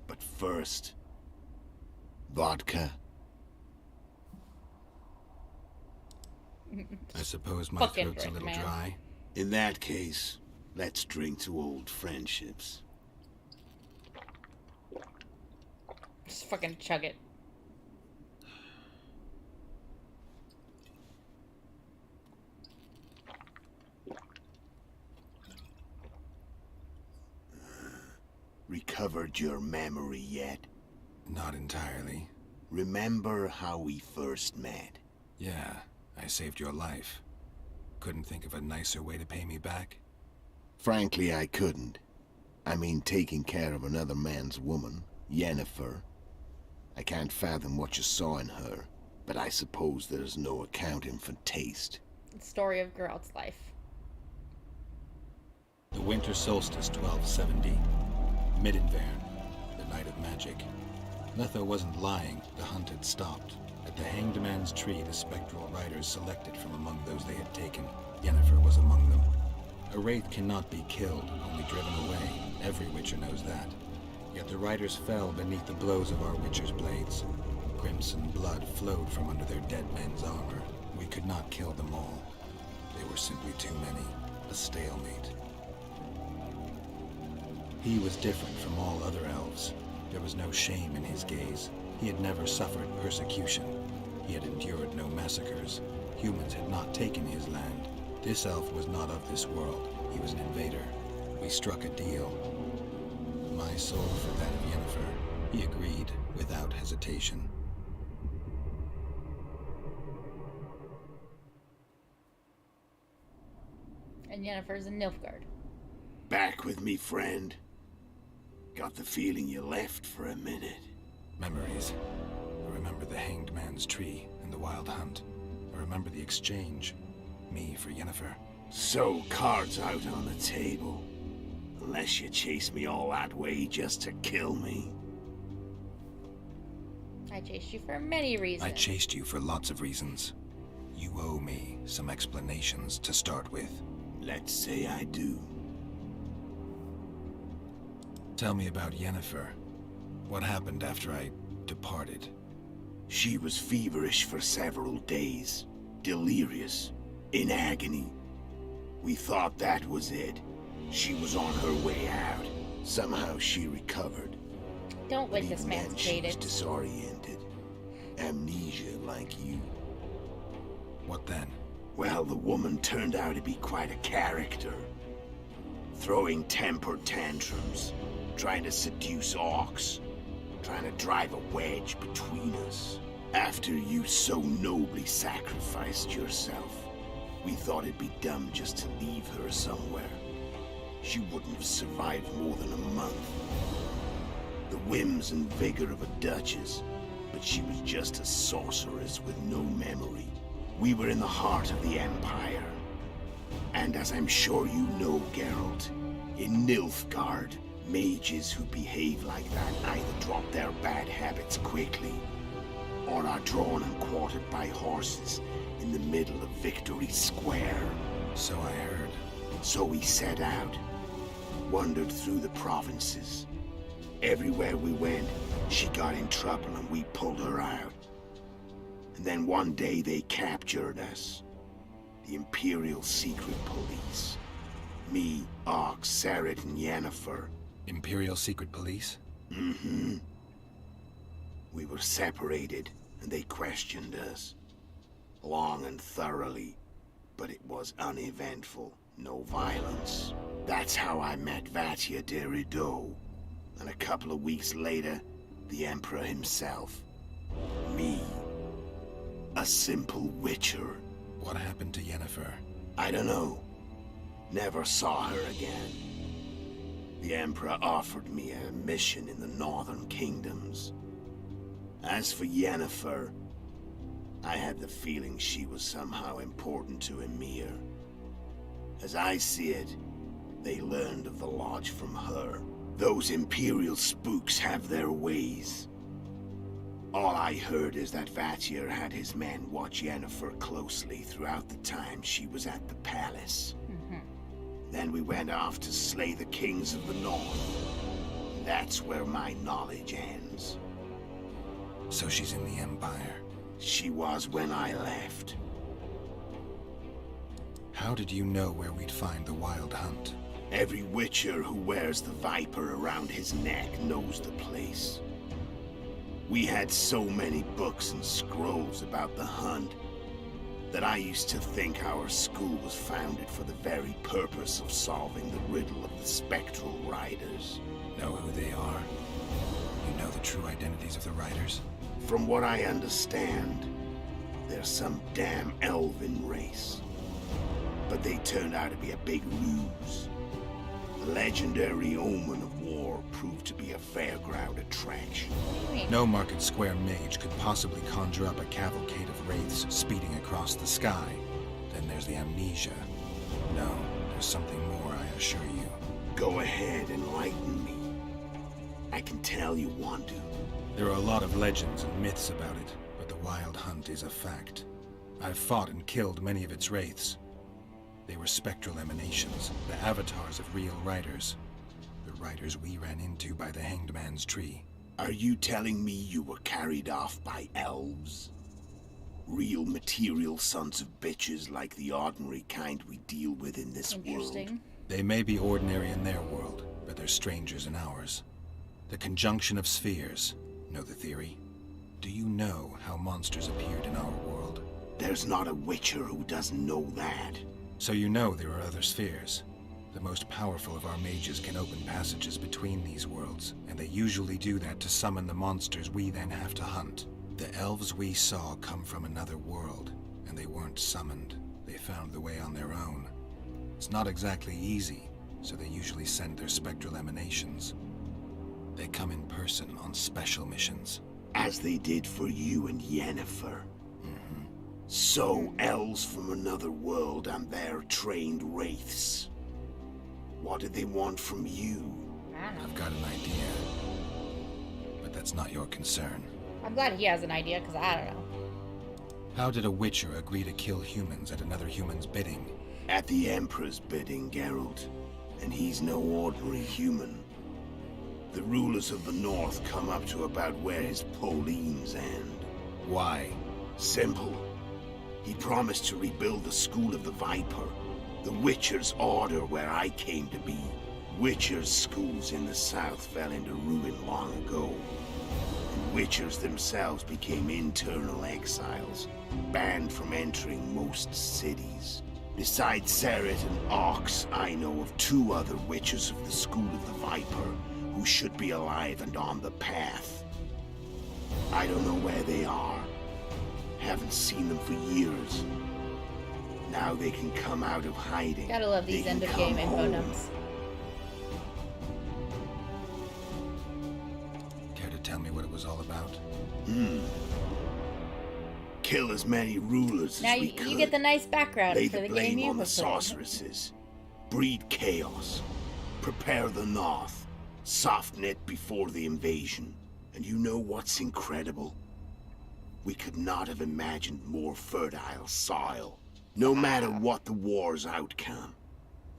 But first, vodka. I suppose my throat's a little dry. In that case, let's drink to old friendships. Just fucking chug it. Recovered your memory yet? Not entirely. Remember how we first met? Yeah, I saved your life. Couldn't think of a nicer way to pay me back? Frankly, I couldn't. I mean, taking care of another man's woman, Yennefer. I can't fathom what you saw in her, but I suppose there's no accounting for taste. The story of Geralt's life. The winter solstice 1270. Midinvern, the night of magic. Letho wasn't lying, the hunt had stopped. At the Hanged Man's Tree, the spectral riders selected from among those they had taken. Yennefer was among them. A wraith cannot be killed, only driven away. Every Witcher knows that. Yet the riders fell beneath the blows of our Witcher's blades. Crimson blood flowed from under their dead men's armor. We could not kill them all. They were simply too many. A stalemate. He was different from all other elves. There was no shame in his gaze. He had never suffered persecution. He had endured no massacres. Humans had not taken his land. This elf was not of this world. He was an invader. We struck a deal. My soul for that of Yennefer. He agreed without hesitation. And Yennefer's in Nilfgaard. Back with me, friend. Got the feeling you left for a minute. Memories. I remember the Hanged Man's Tree and the Wild Hunt. I remember the exchange. Me for Yennefer. So, cards out on the table. Unless you chase me all that way just to kill me. I chased you for many reasons. I chased you for lots of reasons. You owe me some explanations to start with. Let's say I do. Tell me about Yennefer. What happened after I departed? She was feverish for several days. Delirious. In agony. We thought that was it. She was on her way out. Somehow she recovered. Don't But like this even man's then she was jaded. disoriented. Amnesia like you. What then? Well, the woman turned out to be quite a character. Throwing temper tantrums, trying to seduce orcs, trying to drive a wedge between us. After you so nobly sacrificed yourself, we thought it'd be dumb just to leave her somewhere. She wouldn't have survived more than a month. The whims and vigor of a duchess, but she was just a sorceress with no memory. We were in the heart of the Empire. And as I'm sure you know, Geralt, in Nilfgaard, mages who behave like that either drop their bad habits quickly, or are drawn and quartered by horses in the middle of Victory Square. So I heard. So we set out, wandered through the provinces. Everywhere we went, she got in trouble and we pulled her out. And then one day they captured us. The Imperial Secret Police. Me, Ox, Sarah, and Yennefer. Imperial Secret Police? Mm-hmm. We were separated, and they questioned us. Long and thoroughly, but it was uneventful. No violence. That's how I met Vatia de Rideau. And a couple of weeks later, the Emperor himself. Me. A simple witcher. What happened to Yennefer? I don't know. Never saw her again. The Emperor offered me a mission in the northern kingdoms. As for Yennefer, I had the feeling she was somehow important to Emir. As I see it, they learned of the Lodge from her. Those Imperial spooks have their ways. All I heard is that Vatir had his men watch Yennefer closely throughout the time she was at the palace. Then we went off to slay the kings of the north. That's where my knowledge ends. So she's in the Empire? She was when I left. How did you know where we'd find the Wild Hunt? Every witcher who wears the viper around his neck knows the place. We had so many books and scrolls about the hunt that I used to think our school was founded for the very purpose of solving the riddle of the spectral riders. Know who they are? You know the true identities of the riders? From what I understand, they're some damn elven race. But they turned out to be a big ruse. The legendary omen of war proved to be a fairground attraction. No Market Square mage could possibly conjure up a cavalcade of wraiths speeding across the sky. Then there's the amnesia. No, there's something more, I assure you. Go ahead, enlighten me. I can tell you want to. There are a lot of legends and myths about it, but the Wild Hunt is a fact. I've fought and killed many of its wraiths. They were spectral emanations, the avatars of real riders. The riders we ran into by the Hanged Man's Tree. Are you telling me you were carried off by elves? Real material sons of bitches like the ordinary kind we deal with in this world? They may be ordinary in their world, but they're strangers in ours. The conjunction of spheres. Know the theory? Do you know how monsters appeared in our world? There's not a witcher who doesn't know that. So you know there are other spheres. The most powerful of our mages can open passages between these worlds, and they usually do that to summon the monsters we then have to hunt. The elves we saw come from another world, and they weren't summoned. They found the way on their own. It's not exactly easy, so they usually send their spectral emanations. They come in person on special missions. As they did for you and Yennefer. So, elves from another world and their trained wraiths. What did they want from you? I've got an idea. But that's not your concern. I'm glad he has an idea, because I don't know. How did a witcher agree to kill humans at another human's bidding? At the Emperor's bidding, Geralt. And he's no ordinary human. The rulers of the North come up to about where his Pauline's end. Why? Simple. He promised to rebuild the School of the Viper, The Witcher's Order where I came to be. Witcher's schools in the south fell into ruin long ago. And Witchers themselves became internal exiles, banned from entering most cities. Besides Seret and Ox, I know of 2 other Witchers of the School of the Viper who should be alive and on the path. I don't know where they are. Haven't seen them for years. Now they can come out of hiding. Gotta love these They end can of game come info home. dumps. Care to tell me what it was all about? Kill as many rulers Now as we you could. get the nice background Lay for the the game blame you on the have played. sorceresses. Breed chaos. Prepare the north. Soften it before the invasion. And you know what's incredible? We could not have imagined more fertile soil. No matter what the war's outcome,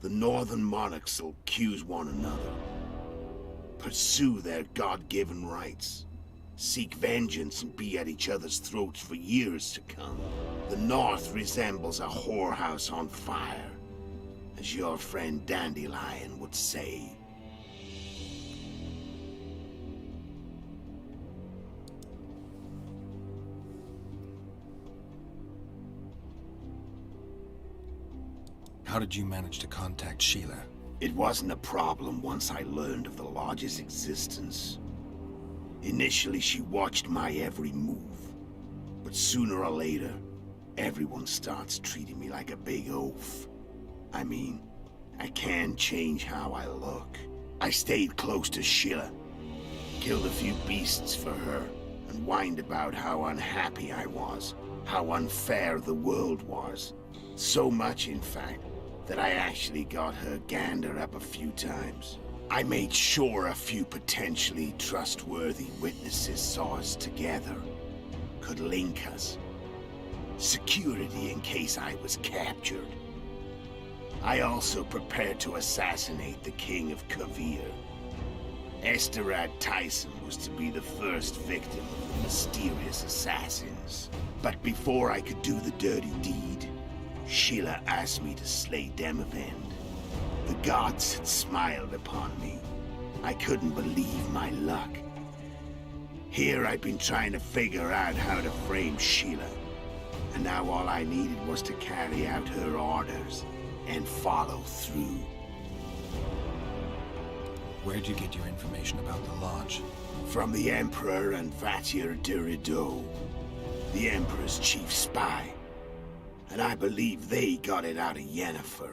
the northern monarchs will accuse one another. Pursue their God-given rights. Seek vengeance and be at each other's throats for years to come. The north resembles a whorehouse on fire, as your friend Dandelion would say. How did you manage to contact Sheila? It wasn't a problem once I learned of the Lodge's existence. Initially, she watched my every move. But sooner or later, everyone starts treating me like a big oaf. I mean, I can change how I look. I stayed close to Sheila, killed a few beasts for her, and whined about how unhappy I was, how unfair the world was. So much, in fact, that I actually got her gander up a few times. I made sure a few potentially trustworthy witnesses saw us together, could link us. Security in case I was captured. I also prepared to assassinate the King of Kavir. Esterad Tyson was to be the first victim of the mysterious assassins. But before I could do the dirty deed, Sheila asked me to slay Demavend. The gods had smiled upon me. I couldn't believe my luck. Here I've been trying to figure out how to frame Sheila. And now all I needed was to carry out her orders and follow through. Where'd you get your information about the Lodge? From the Emperor and Vatir de Rideau, the Emperor's chief spy. And I believe they got it out of Yennefer.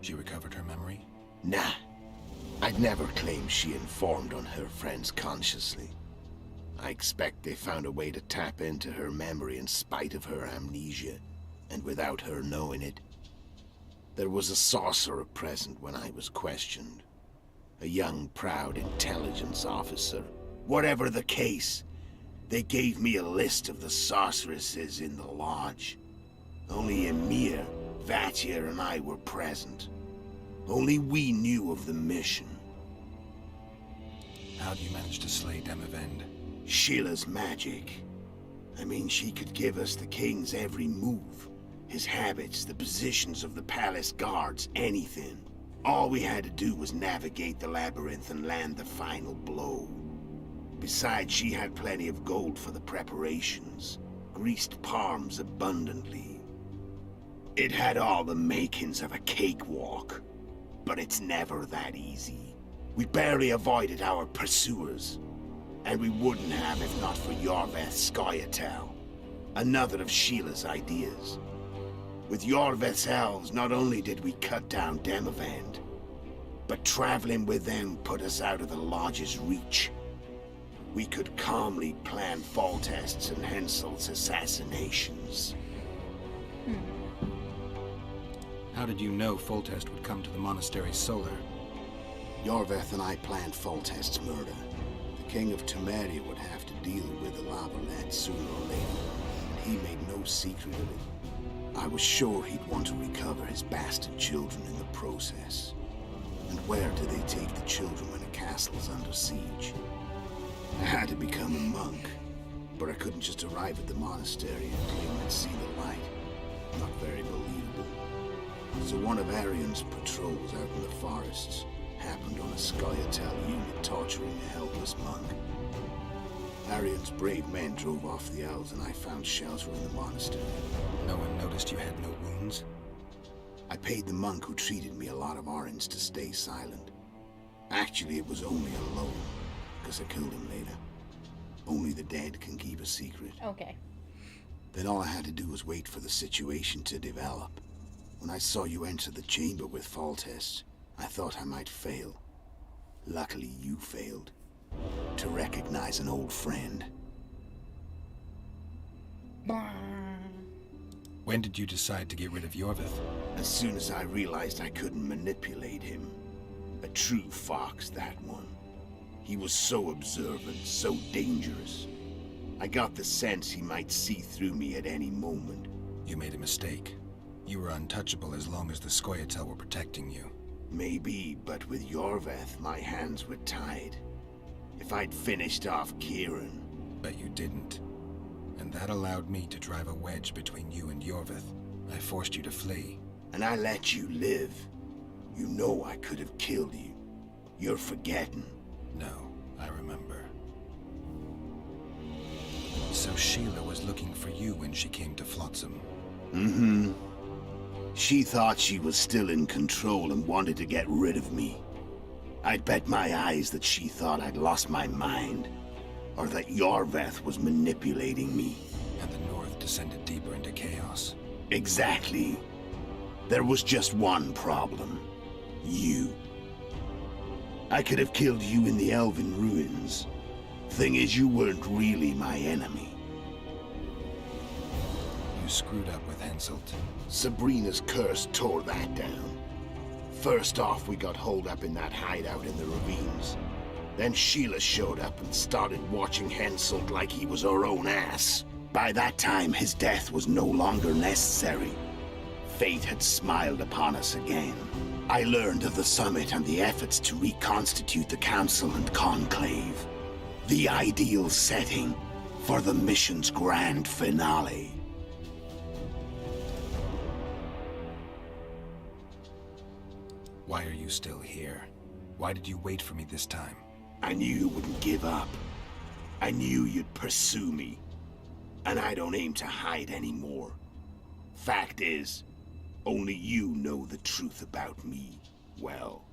She recovered her memory? Nah. I'd never claim she informed on her friends consciously. I expect they found a way to tap into her memory in spite of her amnesia, and without her knowing it. There was a sorcerer present when I was questioned. A young, proud intelligence officer. Whatever the case, they gave me a list of the sorceresses in the Lodge. Only Emir, Vatir, and I were present. Only we knew of the mission. How'd you manage to slay Demavend? Sheila's magic. I mean, she could give us the king's every move. His habits, the positions of the palace guards, anything. All we had to do was navigate the labyrinth and land the final blow. Besides, she had plenty of gold for the preparations. Greased palms abundantly. It had all the makings of a cakewalk. But it's never that easy. We barely avoided our pursuers. And we wouldn't have if not for Yorveth Scoia'tael, another of Sheila's ideas. With Yorveth's elves, not only did we cut down Demavend, but traveling with them put us out of the Lodge's reach. We could calmly plan Foltest's and Henselt's assassinations. How did you know Foltest would come to the monastery solar? Yorveth and I planned Foltest's murder. The King of Temeria would have to deal with the Lavalette sooner or later, and he made no secret of it. I was sure he'd want to recover his bastard children in the process. And where do they take the children when a castle's under siege? I had to become a monk, but I couldn't just arrive at the monastery and claim I'd see the light. Not very believable. So one of Arion's patrols out in the forests happened on a Scoia'tael unit torturing a helpless monk. Arion's brave men drove off the elves and I found shelter in the monastery. No one noticed you had no wounds? I paid the monk who treated me a lot of orange to stay silent. Actually, it was only a loan, because I killed him later. Only the dead can keep a secret. Okay. Then all I had to do was wait for the situation to develop. When I saw you enter the chamber with Foltest, I thought I might fail. Luckily, you failed. To recognize an old friend. When did you decide to get rid of Yorvith? As soon as I realized I couldn't manipulate him. A true fox, that one. He was so observant, so dangerous. I got the sense he might see through me at any moment. You made a mistake. You were untouchable as long as the Scoia'tael were protecting you. Maybe, but with Yorvith, my hands were tied. If I'd finished off Kieran... But you didn't. And that allowed me to drive a wedge between you and Yorvith. I forced you to flee. And I let you live. You know I could have killed you. You're forgetting. No, I remember. So Sheila was looking for you when she came to Flotsam. Mm-hmm. She thought she was still in control and wanted to get rid of me. I'd bet my eyes that she thought I'd lost my mind. Or that Yorvith was manipulating me. And the North descended deeper into chaos. Exactly. There was just one problem. You. I could have killed you in the Elven ruins. Thing is, you weren't really my enemy. You screwed up with Henselt. Sabrina's curse tore that down. First off, we got holed up in that hideout in the ravines. Then Sheila showed up and started watching Henselt like he was her own ass. By that time, his death was no longer necessary. Fate had smiled upon us again. I learned of the summit and the efforts to reconstitute the council and conclave. The ideal setting for the mission's grand finale. Why are you still here? Why did you wait for me this time? I knew you wouldn't give up. I knew you'd pursue me. And I don't aim to hide anymore. Fact is, only you know the truth about me, well,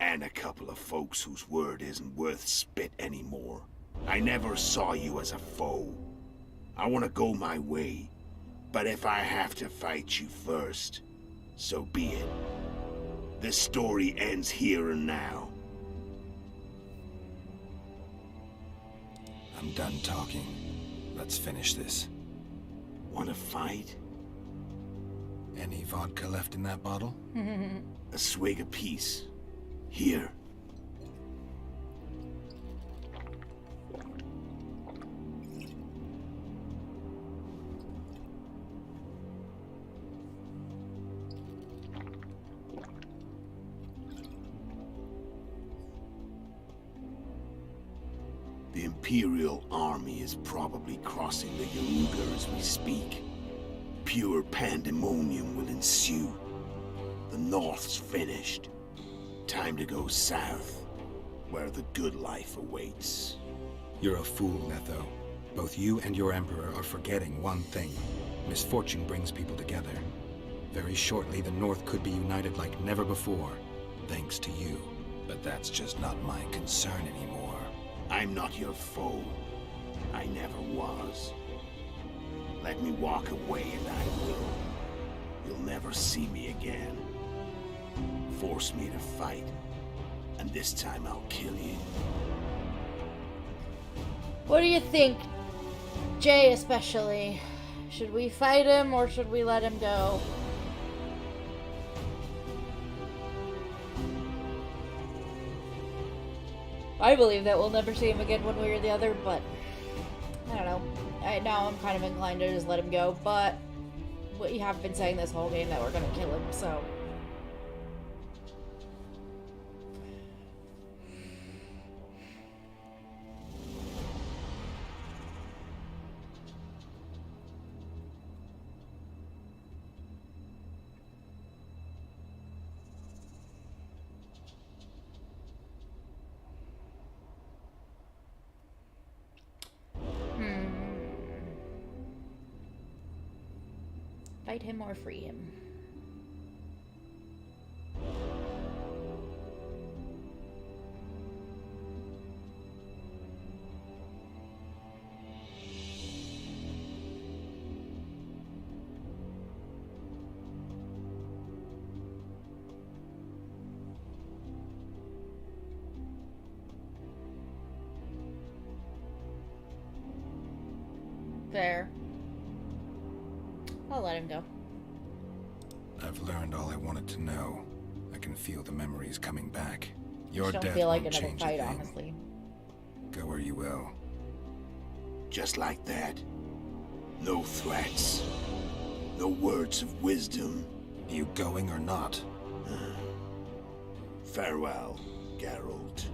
and a couple of folks whose word isn't worth spit anymore. I never saw you as a foe. I want to go my way, but if I have to fight you first, so be it. This story ends here and now. I'm done talking. Let's finish this. Want to fight? Any vodka left in that bottle? A swig apiece. Here. The Imperial army is probably crossing the Yaruga as we speak. Pure pandemonium will ensue. The North's finished. Time to go south, where the good life awaits. You're a fool, Letho. Both you and your Emperor are forgetting one thing. Misfortune brings people together. Very shortly, the North could be united like never before, thanks to you. But that's just not my concern anymore. I'm not your foe. I never was. Let me walk away and I will. You'll never see me again. Force me to fight, and this time I'll kill you. What do you think, Jay especially? Should we fight him or should we let him go? I believe that we'll never see him again one way or the other, but I don't know. Now I'm kind of inclined to just let him go, but we have been saying this whole game that we're gonna kill him, so. Fight him or free him. Fair. I'll let him go. I've learned all I wanted to know. I can feel the memories coming back. Your Just don't death feel like won't another change a fight, thing. honestly. Go where you will. Just like that. No threats. No words of wisdom. You going or not? Farewell, Geralt.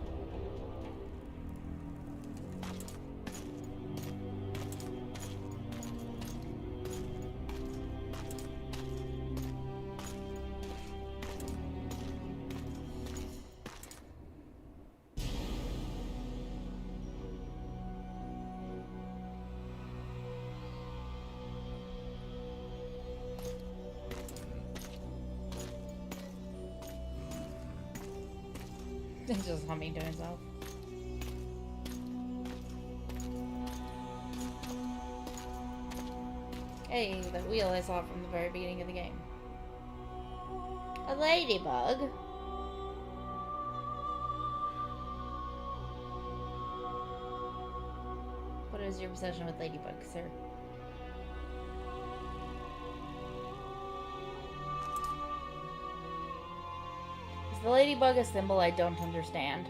He's just humming to himself. Hey, the wheel I saw from the very beginning of the game. A ladybug? What is your obsession with ladybugs, sir? Is the ladybug a symbol I don't understand?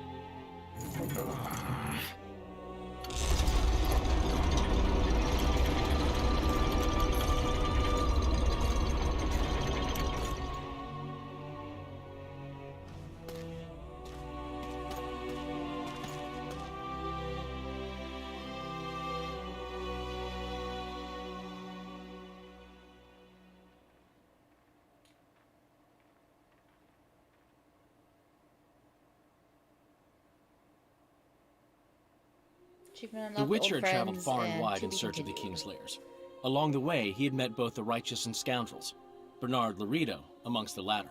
The Witcher traveled far and wide in search of the Kingslayers. Along the way, he had met both the righteous and scoundrels, Bernard Laredo amongst the latter.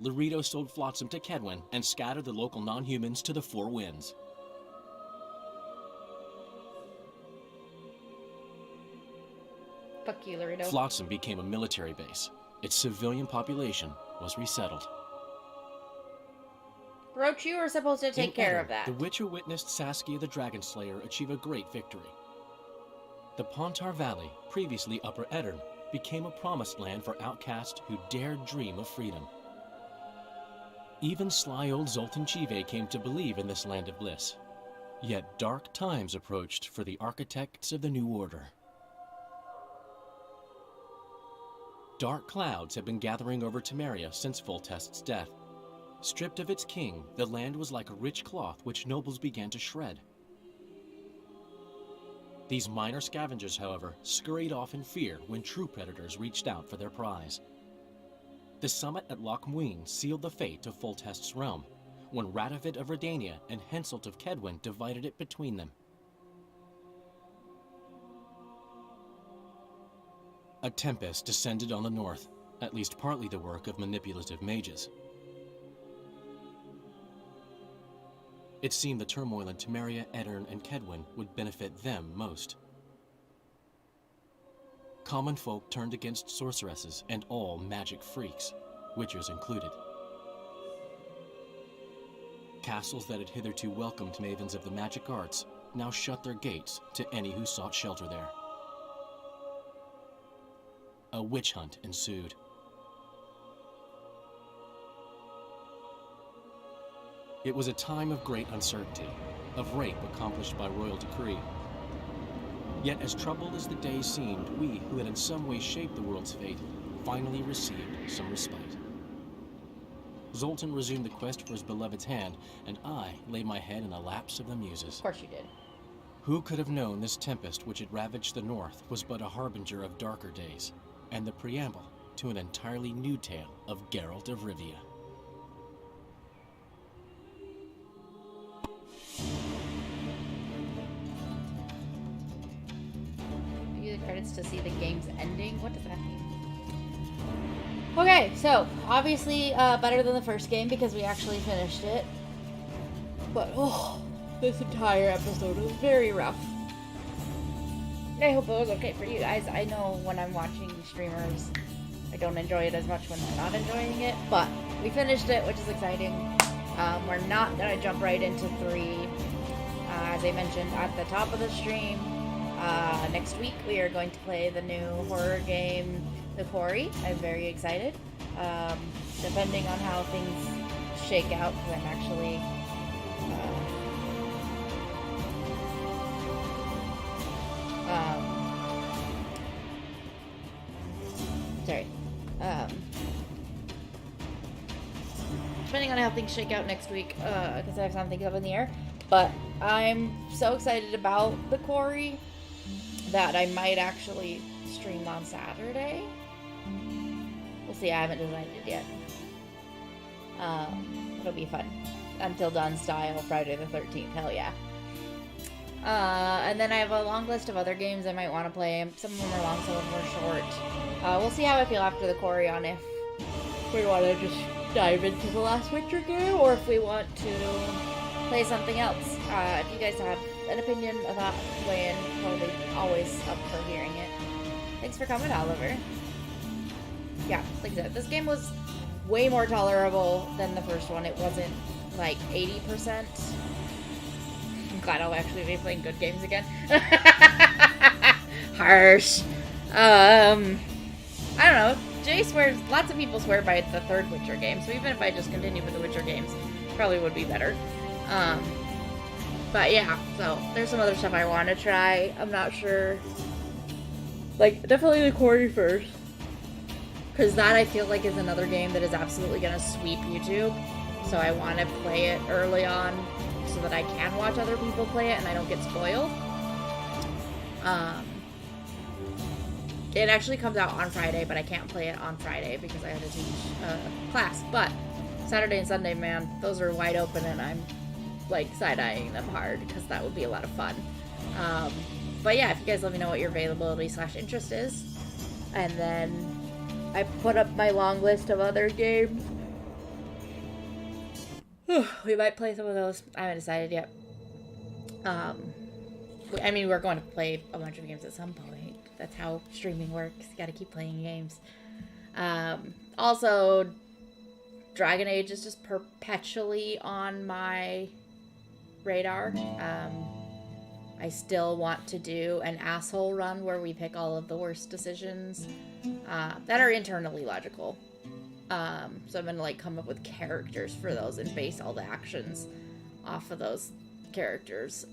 Laredo sold Flotsam to Kedwin and scattered the local non-humans to the four winds. Fuck you, Laredo. Flotsam became a military base. Its civilian population was resettled. Roach, you were supposed to take care of that. The Witcher witnessed Saskia the Dragon Slayer achieve a great victory. The Pontar Valley, previously Upper Eddern, became a promised land for outcasts who dared dream of freedom. Even sly old Zoltan Chive came to believe in this land of bliss. Yet dark times approached for the architects of the New Order. Dark clouds had been gathering over Temeria since Foltest's death. Stripped of its king, the land was like a rich cloth which nobles began to shred. These minor scavengers, however, scurried off in fear when true predators reached out for their prize. The summit at Loch Muine sealed the fate of Foltest's realm, when Radovid of Redania and Henselt of Kedwin divided it between them. A tempest descended on the north, at least partly the work of manipulative mages. It seemed the turmoil in Temeria, Eddern, and Kedwin would benefit them most. Common folk turned against sorceresses and all magic freaks, witchers included. Castles that had hitherto welcomed mavens of the magic arts now shut their gates to any who sought shelter there. A witch hunt ensued. It was a time of great uncertainty, of rape accomplished by royal decree. Yet as troubled as the days seemed, we, who had in some way shaped the world's fate, finally received some respite. Zoltan resumed the quest for his beloved's hand, and I laid my head in the laps of the muses. Of course you did. Who could have known this tempest which had ravaged the north was but a harbinger of darker days, and the preamble to an entirely new tale of Geralt of Rivia. the credits to see the game's ending. What does that mean? Okay, so obviously better than the first game because we actually finished it. But oh, this entire episode was very rough. I hope it was okay for you guys. I know when I'm watching streamers, I don't enjoy it as much when they're not enjoying it, but we finished it, which is exciting. We're not going to jump right into 3. As I mentioned at the top of the stream, next week we are going to play the new horror game, The Quarry. I'm very excited. Depending on how things shake out, because I'm actually... depending on how things shake out next week, because I have some things up in the air. But I'm so excited about The Quarry that I might actually stream on Saturday. We'll see, I haven't decided yet. It'll be fun. Until Dawn style, Friday the 13th, hell yeah. And then I have a long list of other games I might want to play. Some of them are long, some of them are short. We'll see how I feel after The Quarry on if we want to just dive into the last Witcher game, or if we want to play something else. If you guys have an opinion about weigh in, totally always up for hearing it. Thanks for coming, Oliver. Yeah, like I said, this game was way more tolerable than the first one. It wasn't like 80%. I'm glad I'll actually be playing good games again. Harsh. I don't know. Jay swears, lots of people swear by the third Witcher game, so even if I just continue with the Witcher games, probably would be better. But yeah, so there's some other stuff I want to try. I'm not sure. Like, definitely The Quarry first. Because that I feel like is another game that is absolutely going to sweep YouTube. So I want to play it early on so that I can watch other people play it and I don't get spoiled. It actually comes out on Friday, but I can't play it on Friday because I have to teach class. But Saturday and Sunday, man, those are wide open and I'm like side-eyeing them hard because that would be a lot of fun. But yeah, if you guys let me know what your availability / interest is. And then I put up my long list of other games. We might play some of those. I haven't decided yet. I mean, we're going to play a bunch of games at some point. That's how streaming works. You gotta keep playing games. Also, Dragon Age is just perpetually on my radar. I still want to do an asshole run where we pick all of the worst decisions that are internally logical. So I'm gonna like come up with characters for those and base all the actions off of those characters.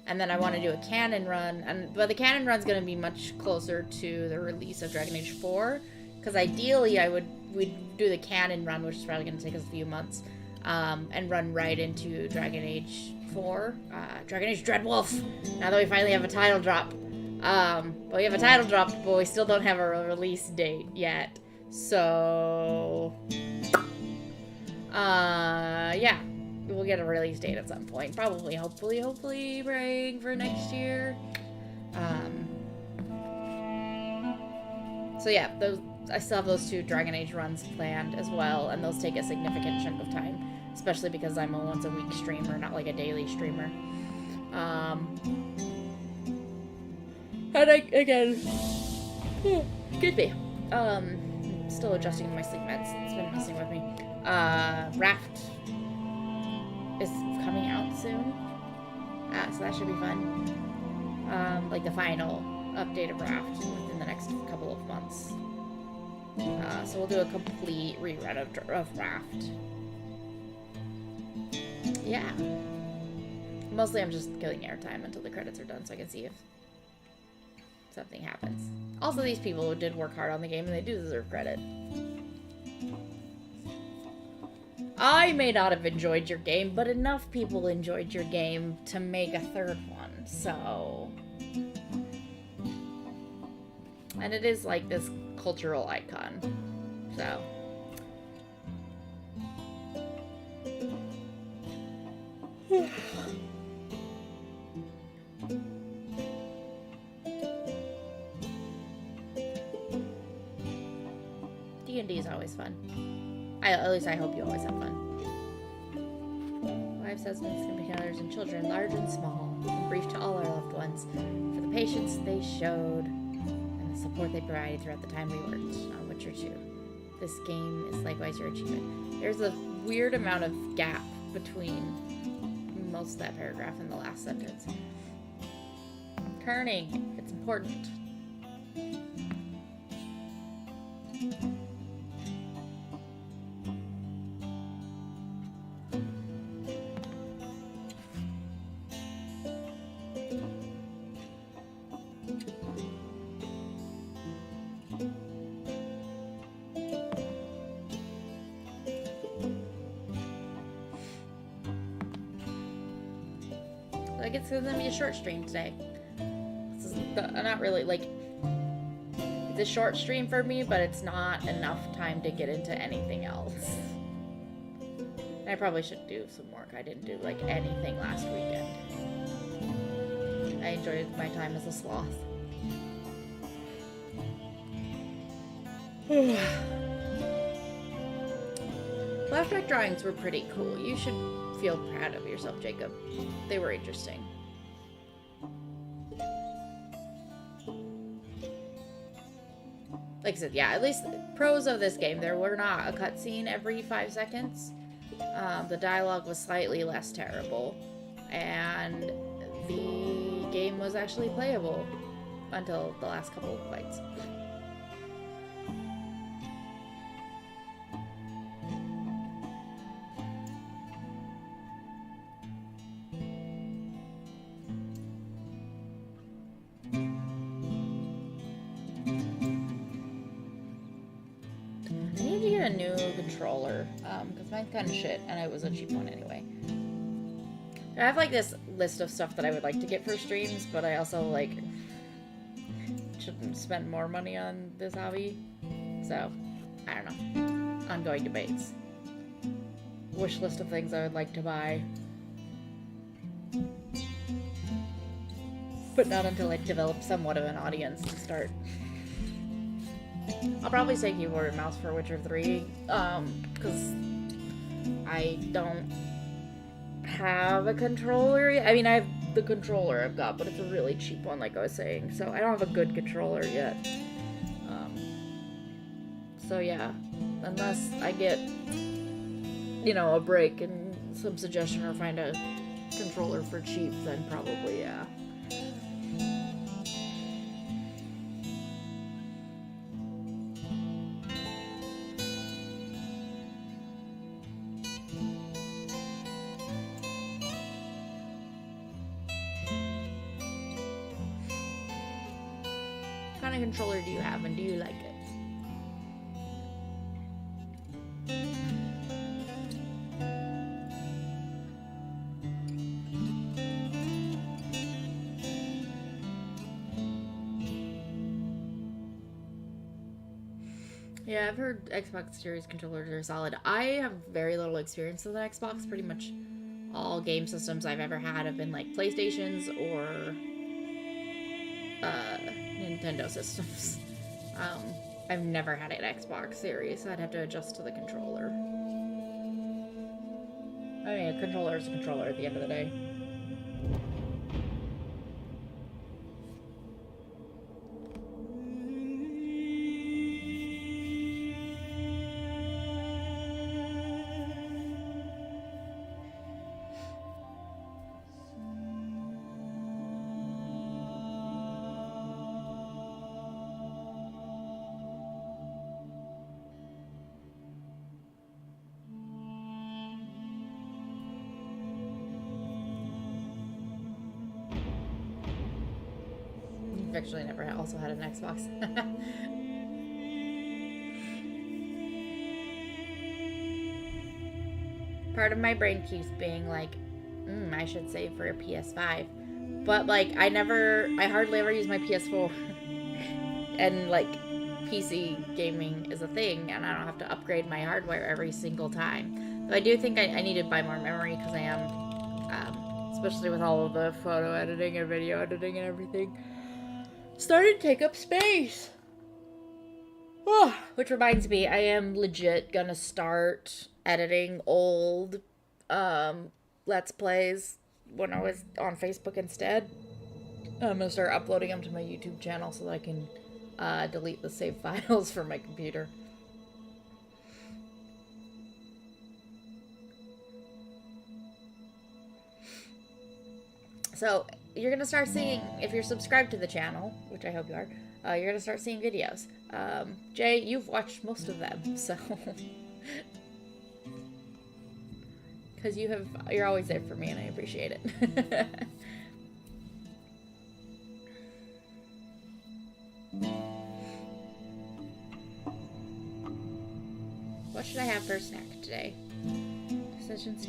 And then I want to do a canon run, but the canon run's gonna be much closer to the release of Dragon Age 4, because ideally we'd do the canon run, which is probably gonna take us a few months, and run right into Dragon Age 4, Dragon Age Dreadwolf. Now that we finally have a title drop, but we have a title drop, but we still don't have a release date yet. So, yeah. We'll get a release date at some point. Probably, hopefully praying for next year. So yeah, I still have those 2 Dragon Age runs planned as well, and those take a significant chunk of time, especially because I'm a once a week streamer, not like a daily streamer. And again, excuse me. Still adjusting to my sleep meds. It's been messing with me. Raft is coming out soon, so that should be fun. Like the final update of Raft within the next couple of months. So we'll do a complete rerun of Raft. Yeah. Mostly I'm just killing airtime until the credits are done so I can see if something happens. Also, these people did work hard on the game and they do deserve credit. I may not have enjoyed your game, but enough people enjoyed your game to make a third one, so... And it is like this cultural icon, so... PvP is always fun. At least I hope you always have fun. Life says significant others and children, large and small, and brief to all our loved ones, for the patience they showed and the support they provided throughout the time we worked on Witcher 2. This game is likewise your achievement. There's a weird amount of gap between most of that paragraph and the last sentence. Kerning, it's important. I guess it's gonna be a short stream today. This is not really like it's a short stream for me, but it's not enough time to get into anything else. And I probably should do some work. I didn't do like anything last weekend. I enjoyed my time as a sloth. Flashback drawings were pretty cool. You should feel proud of yourself, Jacob. They were interesting. Like I said, yeah, at least pros of this game, there were not a cutscene every 5 seconds. The dialogue was slightly less terrible. And the game was actually playable until the last couple of fights. A new controller, because mine's kind of shit, and it was a cheap one anyway. I have like this list of stuff that I would like to get for streams, but I also like shouldn't spend more money on this hobby, so I don't know. Ongoing debates. Wish list of things I would like to buy, but not until I develop somewhat of an audience to start. I'll probably say keyboard and mouse for Witcher 3, because I don't have a controller yet. I mean, I have the controller I've got, but it's a really cheap one, like I was saying, so I don't have a good controller yet. So yeah, unless I get, you know, a break and some suggestion or find a controller for cheap, then probably, yeah. What kind of controller do you have, and do you like it? Yeah, I've heard Xbox Series controllers are solid. I have very little experience with an Xbox. Pretty much all game systems I've ever had have been like PlayStations or Nintendo systems. I've never had an Xbox Series, so I'd have to adjust to the controller. I mean, a controller is a controller at the end of the day. Actually never also had an Xbox. Part of my brain keeps being like, I should save for a PS5. But like I hardly ever use my PS4. And like PC gaming is a thing, and I don't have to upgrade my hardware every single time. So I do think I need to buy more memory, because I am, especially with all of the photo editing and video editing and everything, started to take up space. Which reminds me, I am legit gonna start editing old Let's Plays when I was on Facebook instead. I'm gonna start uploading them to my YouTube channel so that I can delete the save files from my computer. So, you're gonna start seeing, if you're subscribed to the channel, which I hope you are, you're gonna start seeing videos. Jay, you've watched most of them, so... Because you're always there for me and I appreciate it. What should I have for a snack today? Decisions.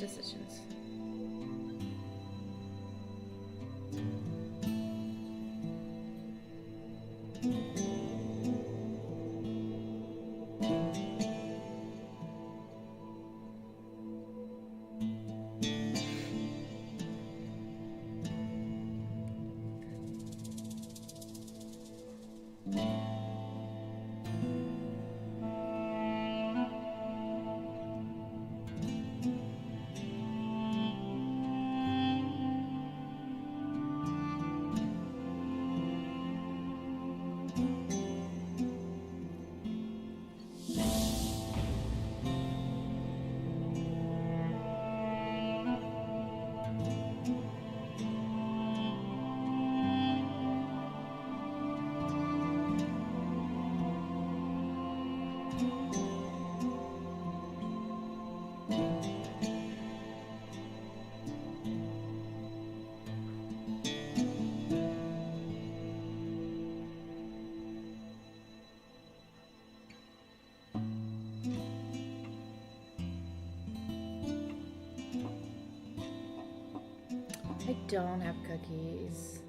I don't have cookies.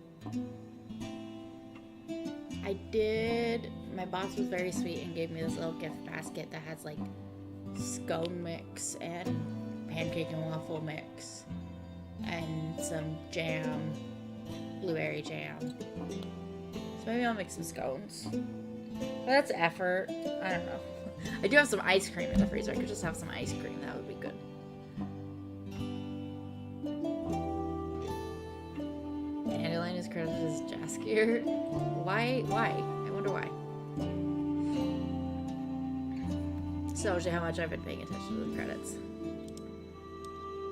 I did. My boss was very sweet and gave me this little gift basket that has like scone mix and pancake and waffle mix and some jam, blueberry jam. So maybe I'll make some scones. But that's effort. I don't know. I do have some ice cream in the freezer. I could just have some ice cream. That would be good. Dandelion is credited as Jaskier. Why? I wonder why. So, how much I've been paying attention to the credits.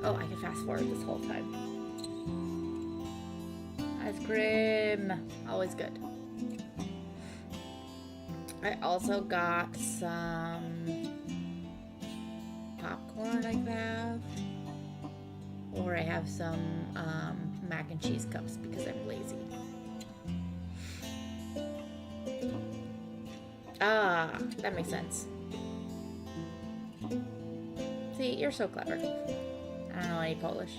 Oh, I can fast forward this whole time. Ice cream. Always good. I also got some popcorn, I have. Or I have some mac and cheese cups because I'm lazy. Ah, that makes sense. See, you're so clever. I don't know any Polish.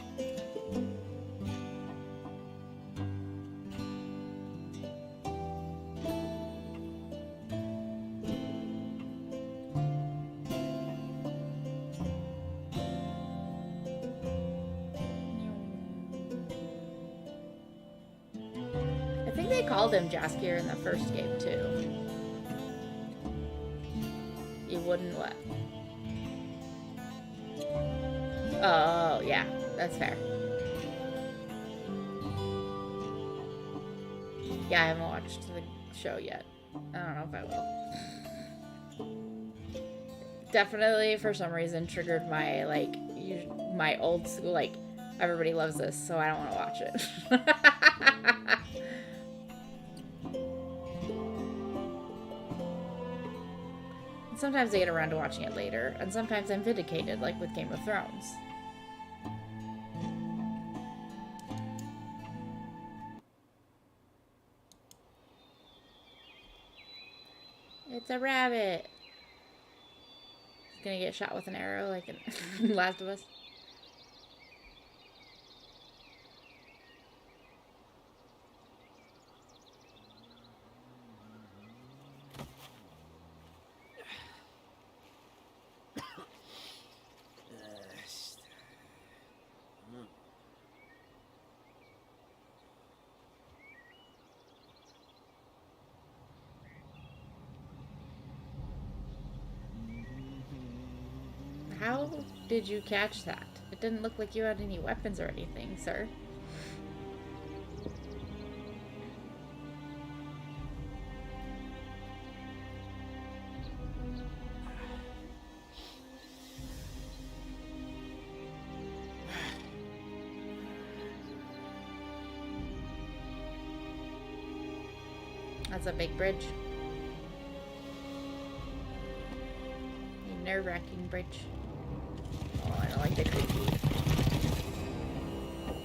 I think they called him Jaskier in the first game too. You wouldn't what? Oh, yeah, that's fair. Yeah, I haven't watched the show yet. I don't know if I will. Definitely, for some reason, triggered my, like, my old school, like, everybody loves this, so I don't want to watch it. Sometimes I get around to watching it later, and sometimes I'm vindicated, like with Game of Thrones. It's a rabbit. It's gonna get shot with an arrow like in Last of Us. How did you catch that? It didn't look like you had any weapons or anything, sir. That's a big bridge. A nerve-wracking bridge. Oh, I don't like the creepy.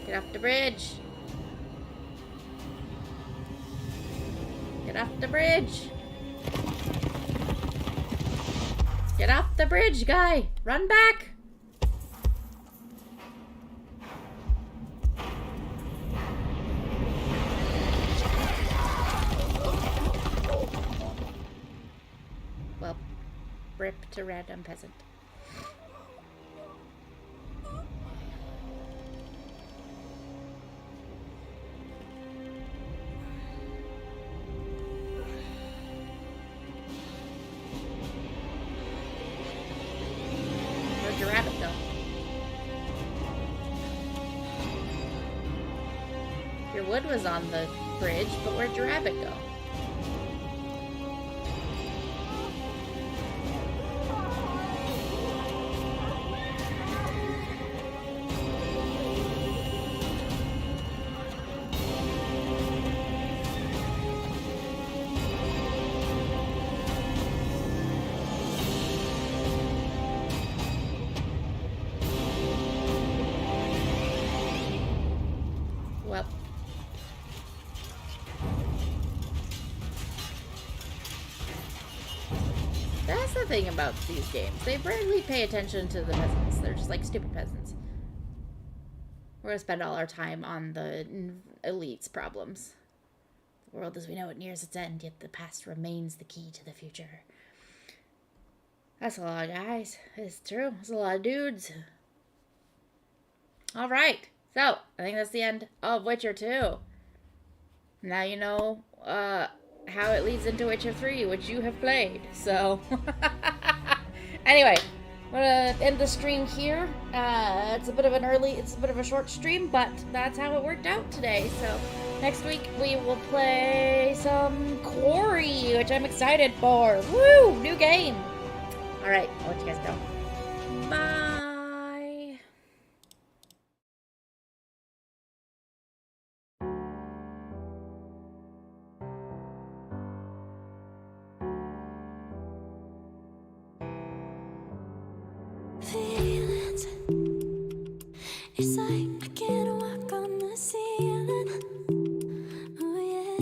Get off the bridge! Get off the bridge! Get off the bridge, guy! Run back! Well, rip to random peasant. Where'd your rabbit go? Your wood was on the bridge, but where'd your rabbit go? Well. That's the thing about these games. They rarely pay attention to the peasants. They're just like stupid peasants. We're gonna spend all our time on the elite's problems. The world as we know it nears its end, yet the past remains the key to the future. That's a lot of guys. It's true. It's a lot of dudes. Alright. So, I think that's the end of Witcher 2. Now you know how it leads into Witcher 3, which you have played. So, anyway, I'm gonna end the stream here. It's a bit of a short stream, but that's how it worked out today. So, next week we will play some Quarry, which I'm excited for. Woo! New game! Alright, I'll let you guys go. Bye! Feelings. It's like I can't walk on the ceiling. Oh yeah,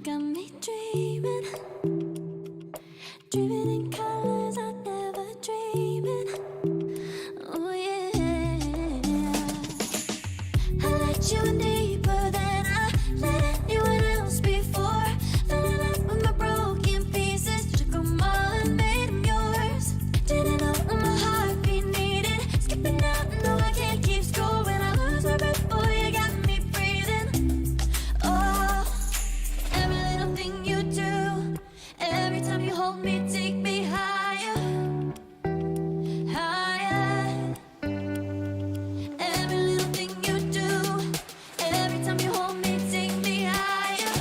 got me dreaming, dreaming in colors I never dreamed. Oh yeah, I let you in deeper than I let anyone else before. Fell in love with my broken pieces, took 'em all and made 'em yours. Didn't know what my heartbeat needed. Skipping out, no, I can't keep score when I lose my breath. Boy, you got me breathing. Oh, every little thing you do, every time you hold me, take me higher, higher. Every little thing you do, every time you hold me, take me higher,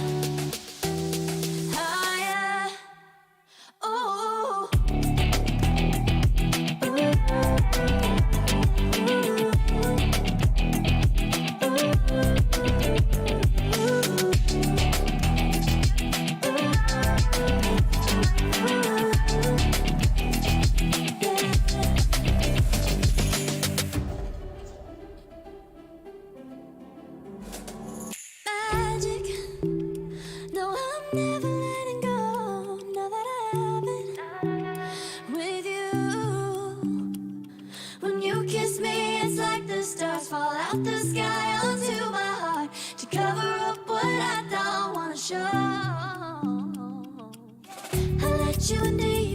higher. Oh. Magic. No, I'm never letting go. Now that I have it with you. When you kiss me, it's like the stars fall out the sky onto my heart to cover up what I don't wanna show. I let you in deep.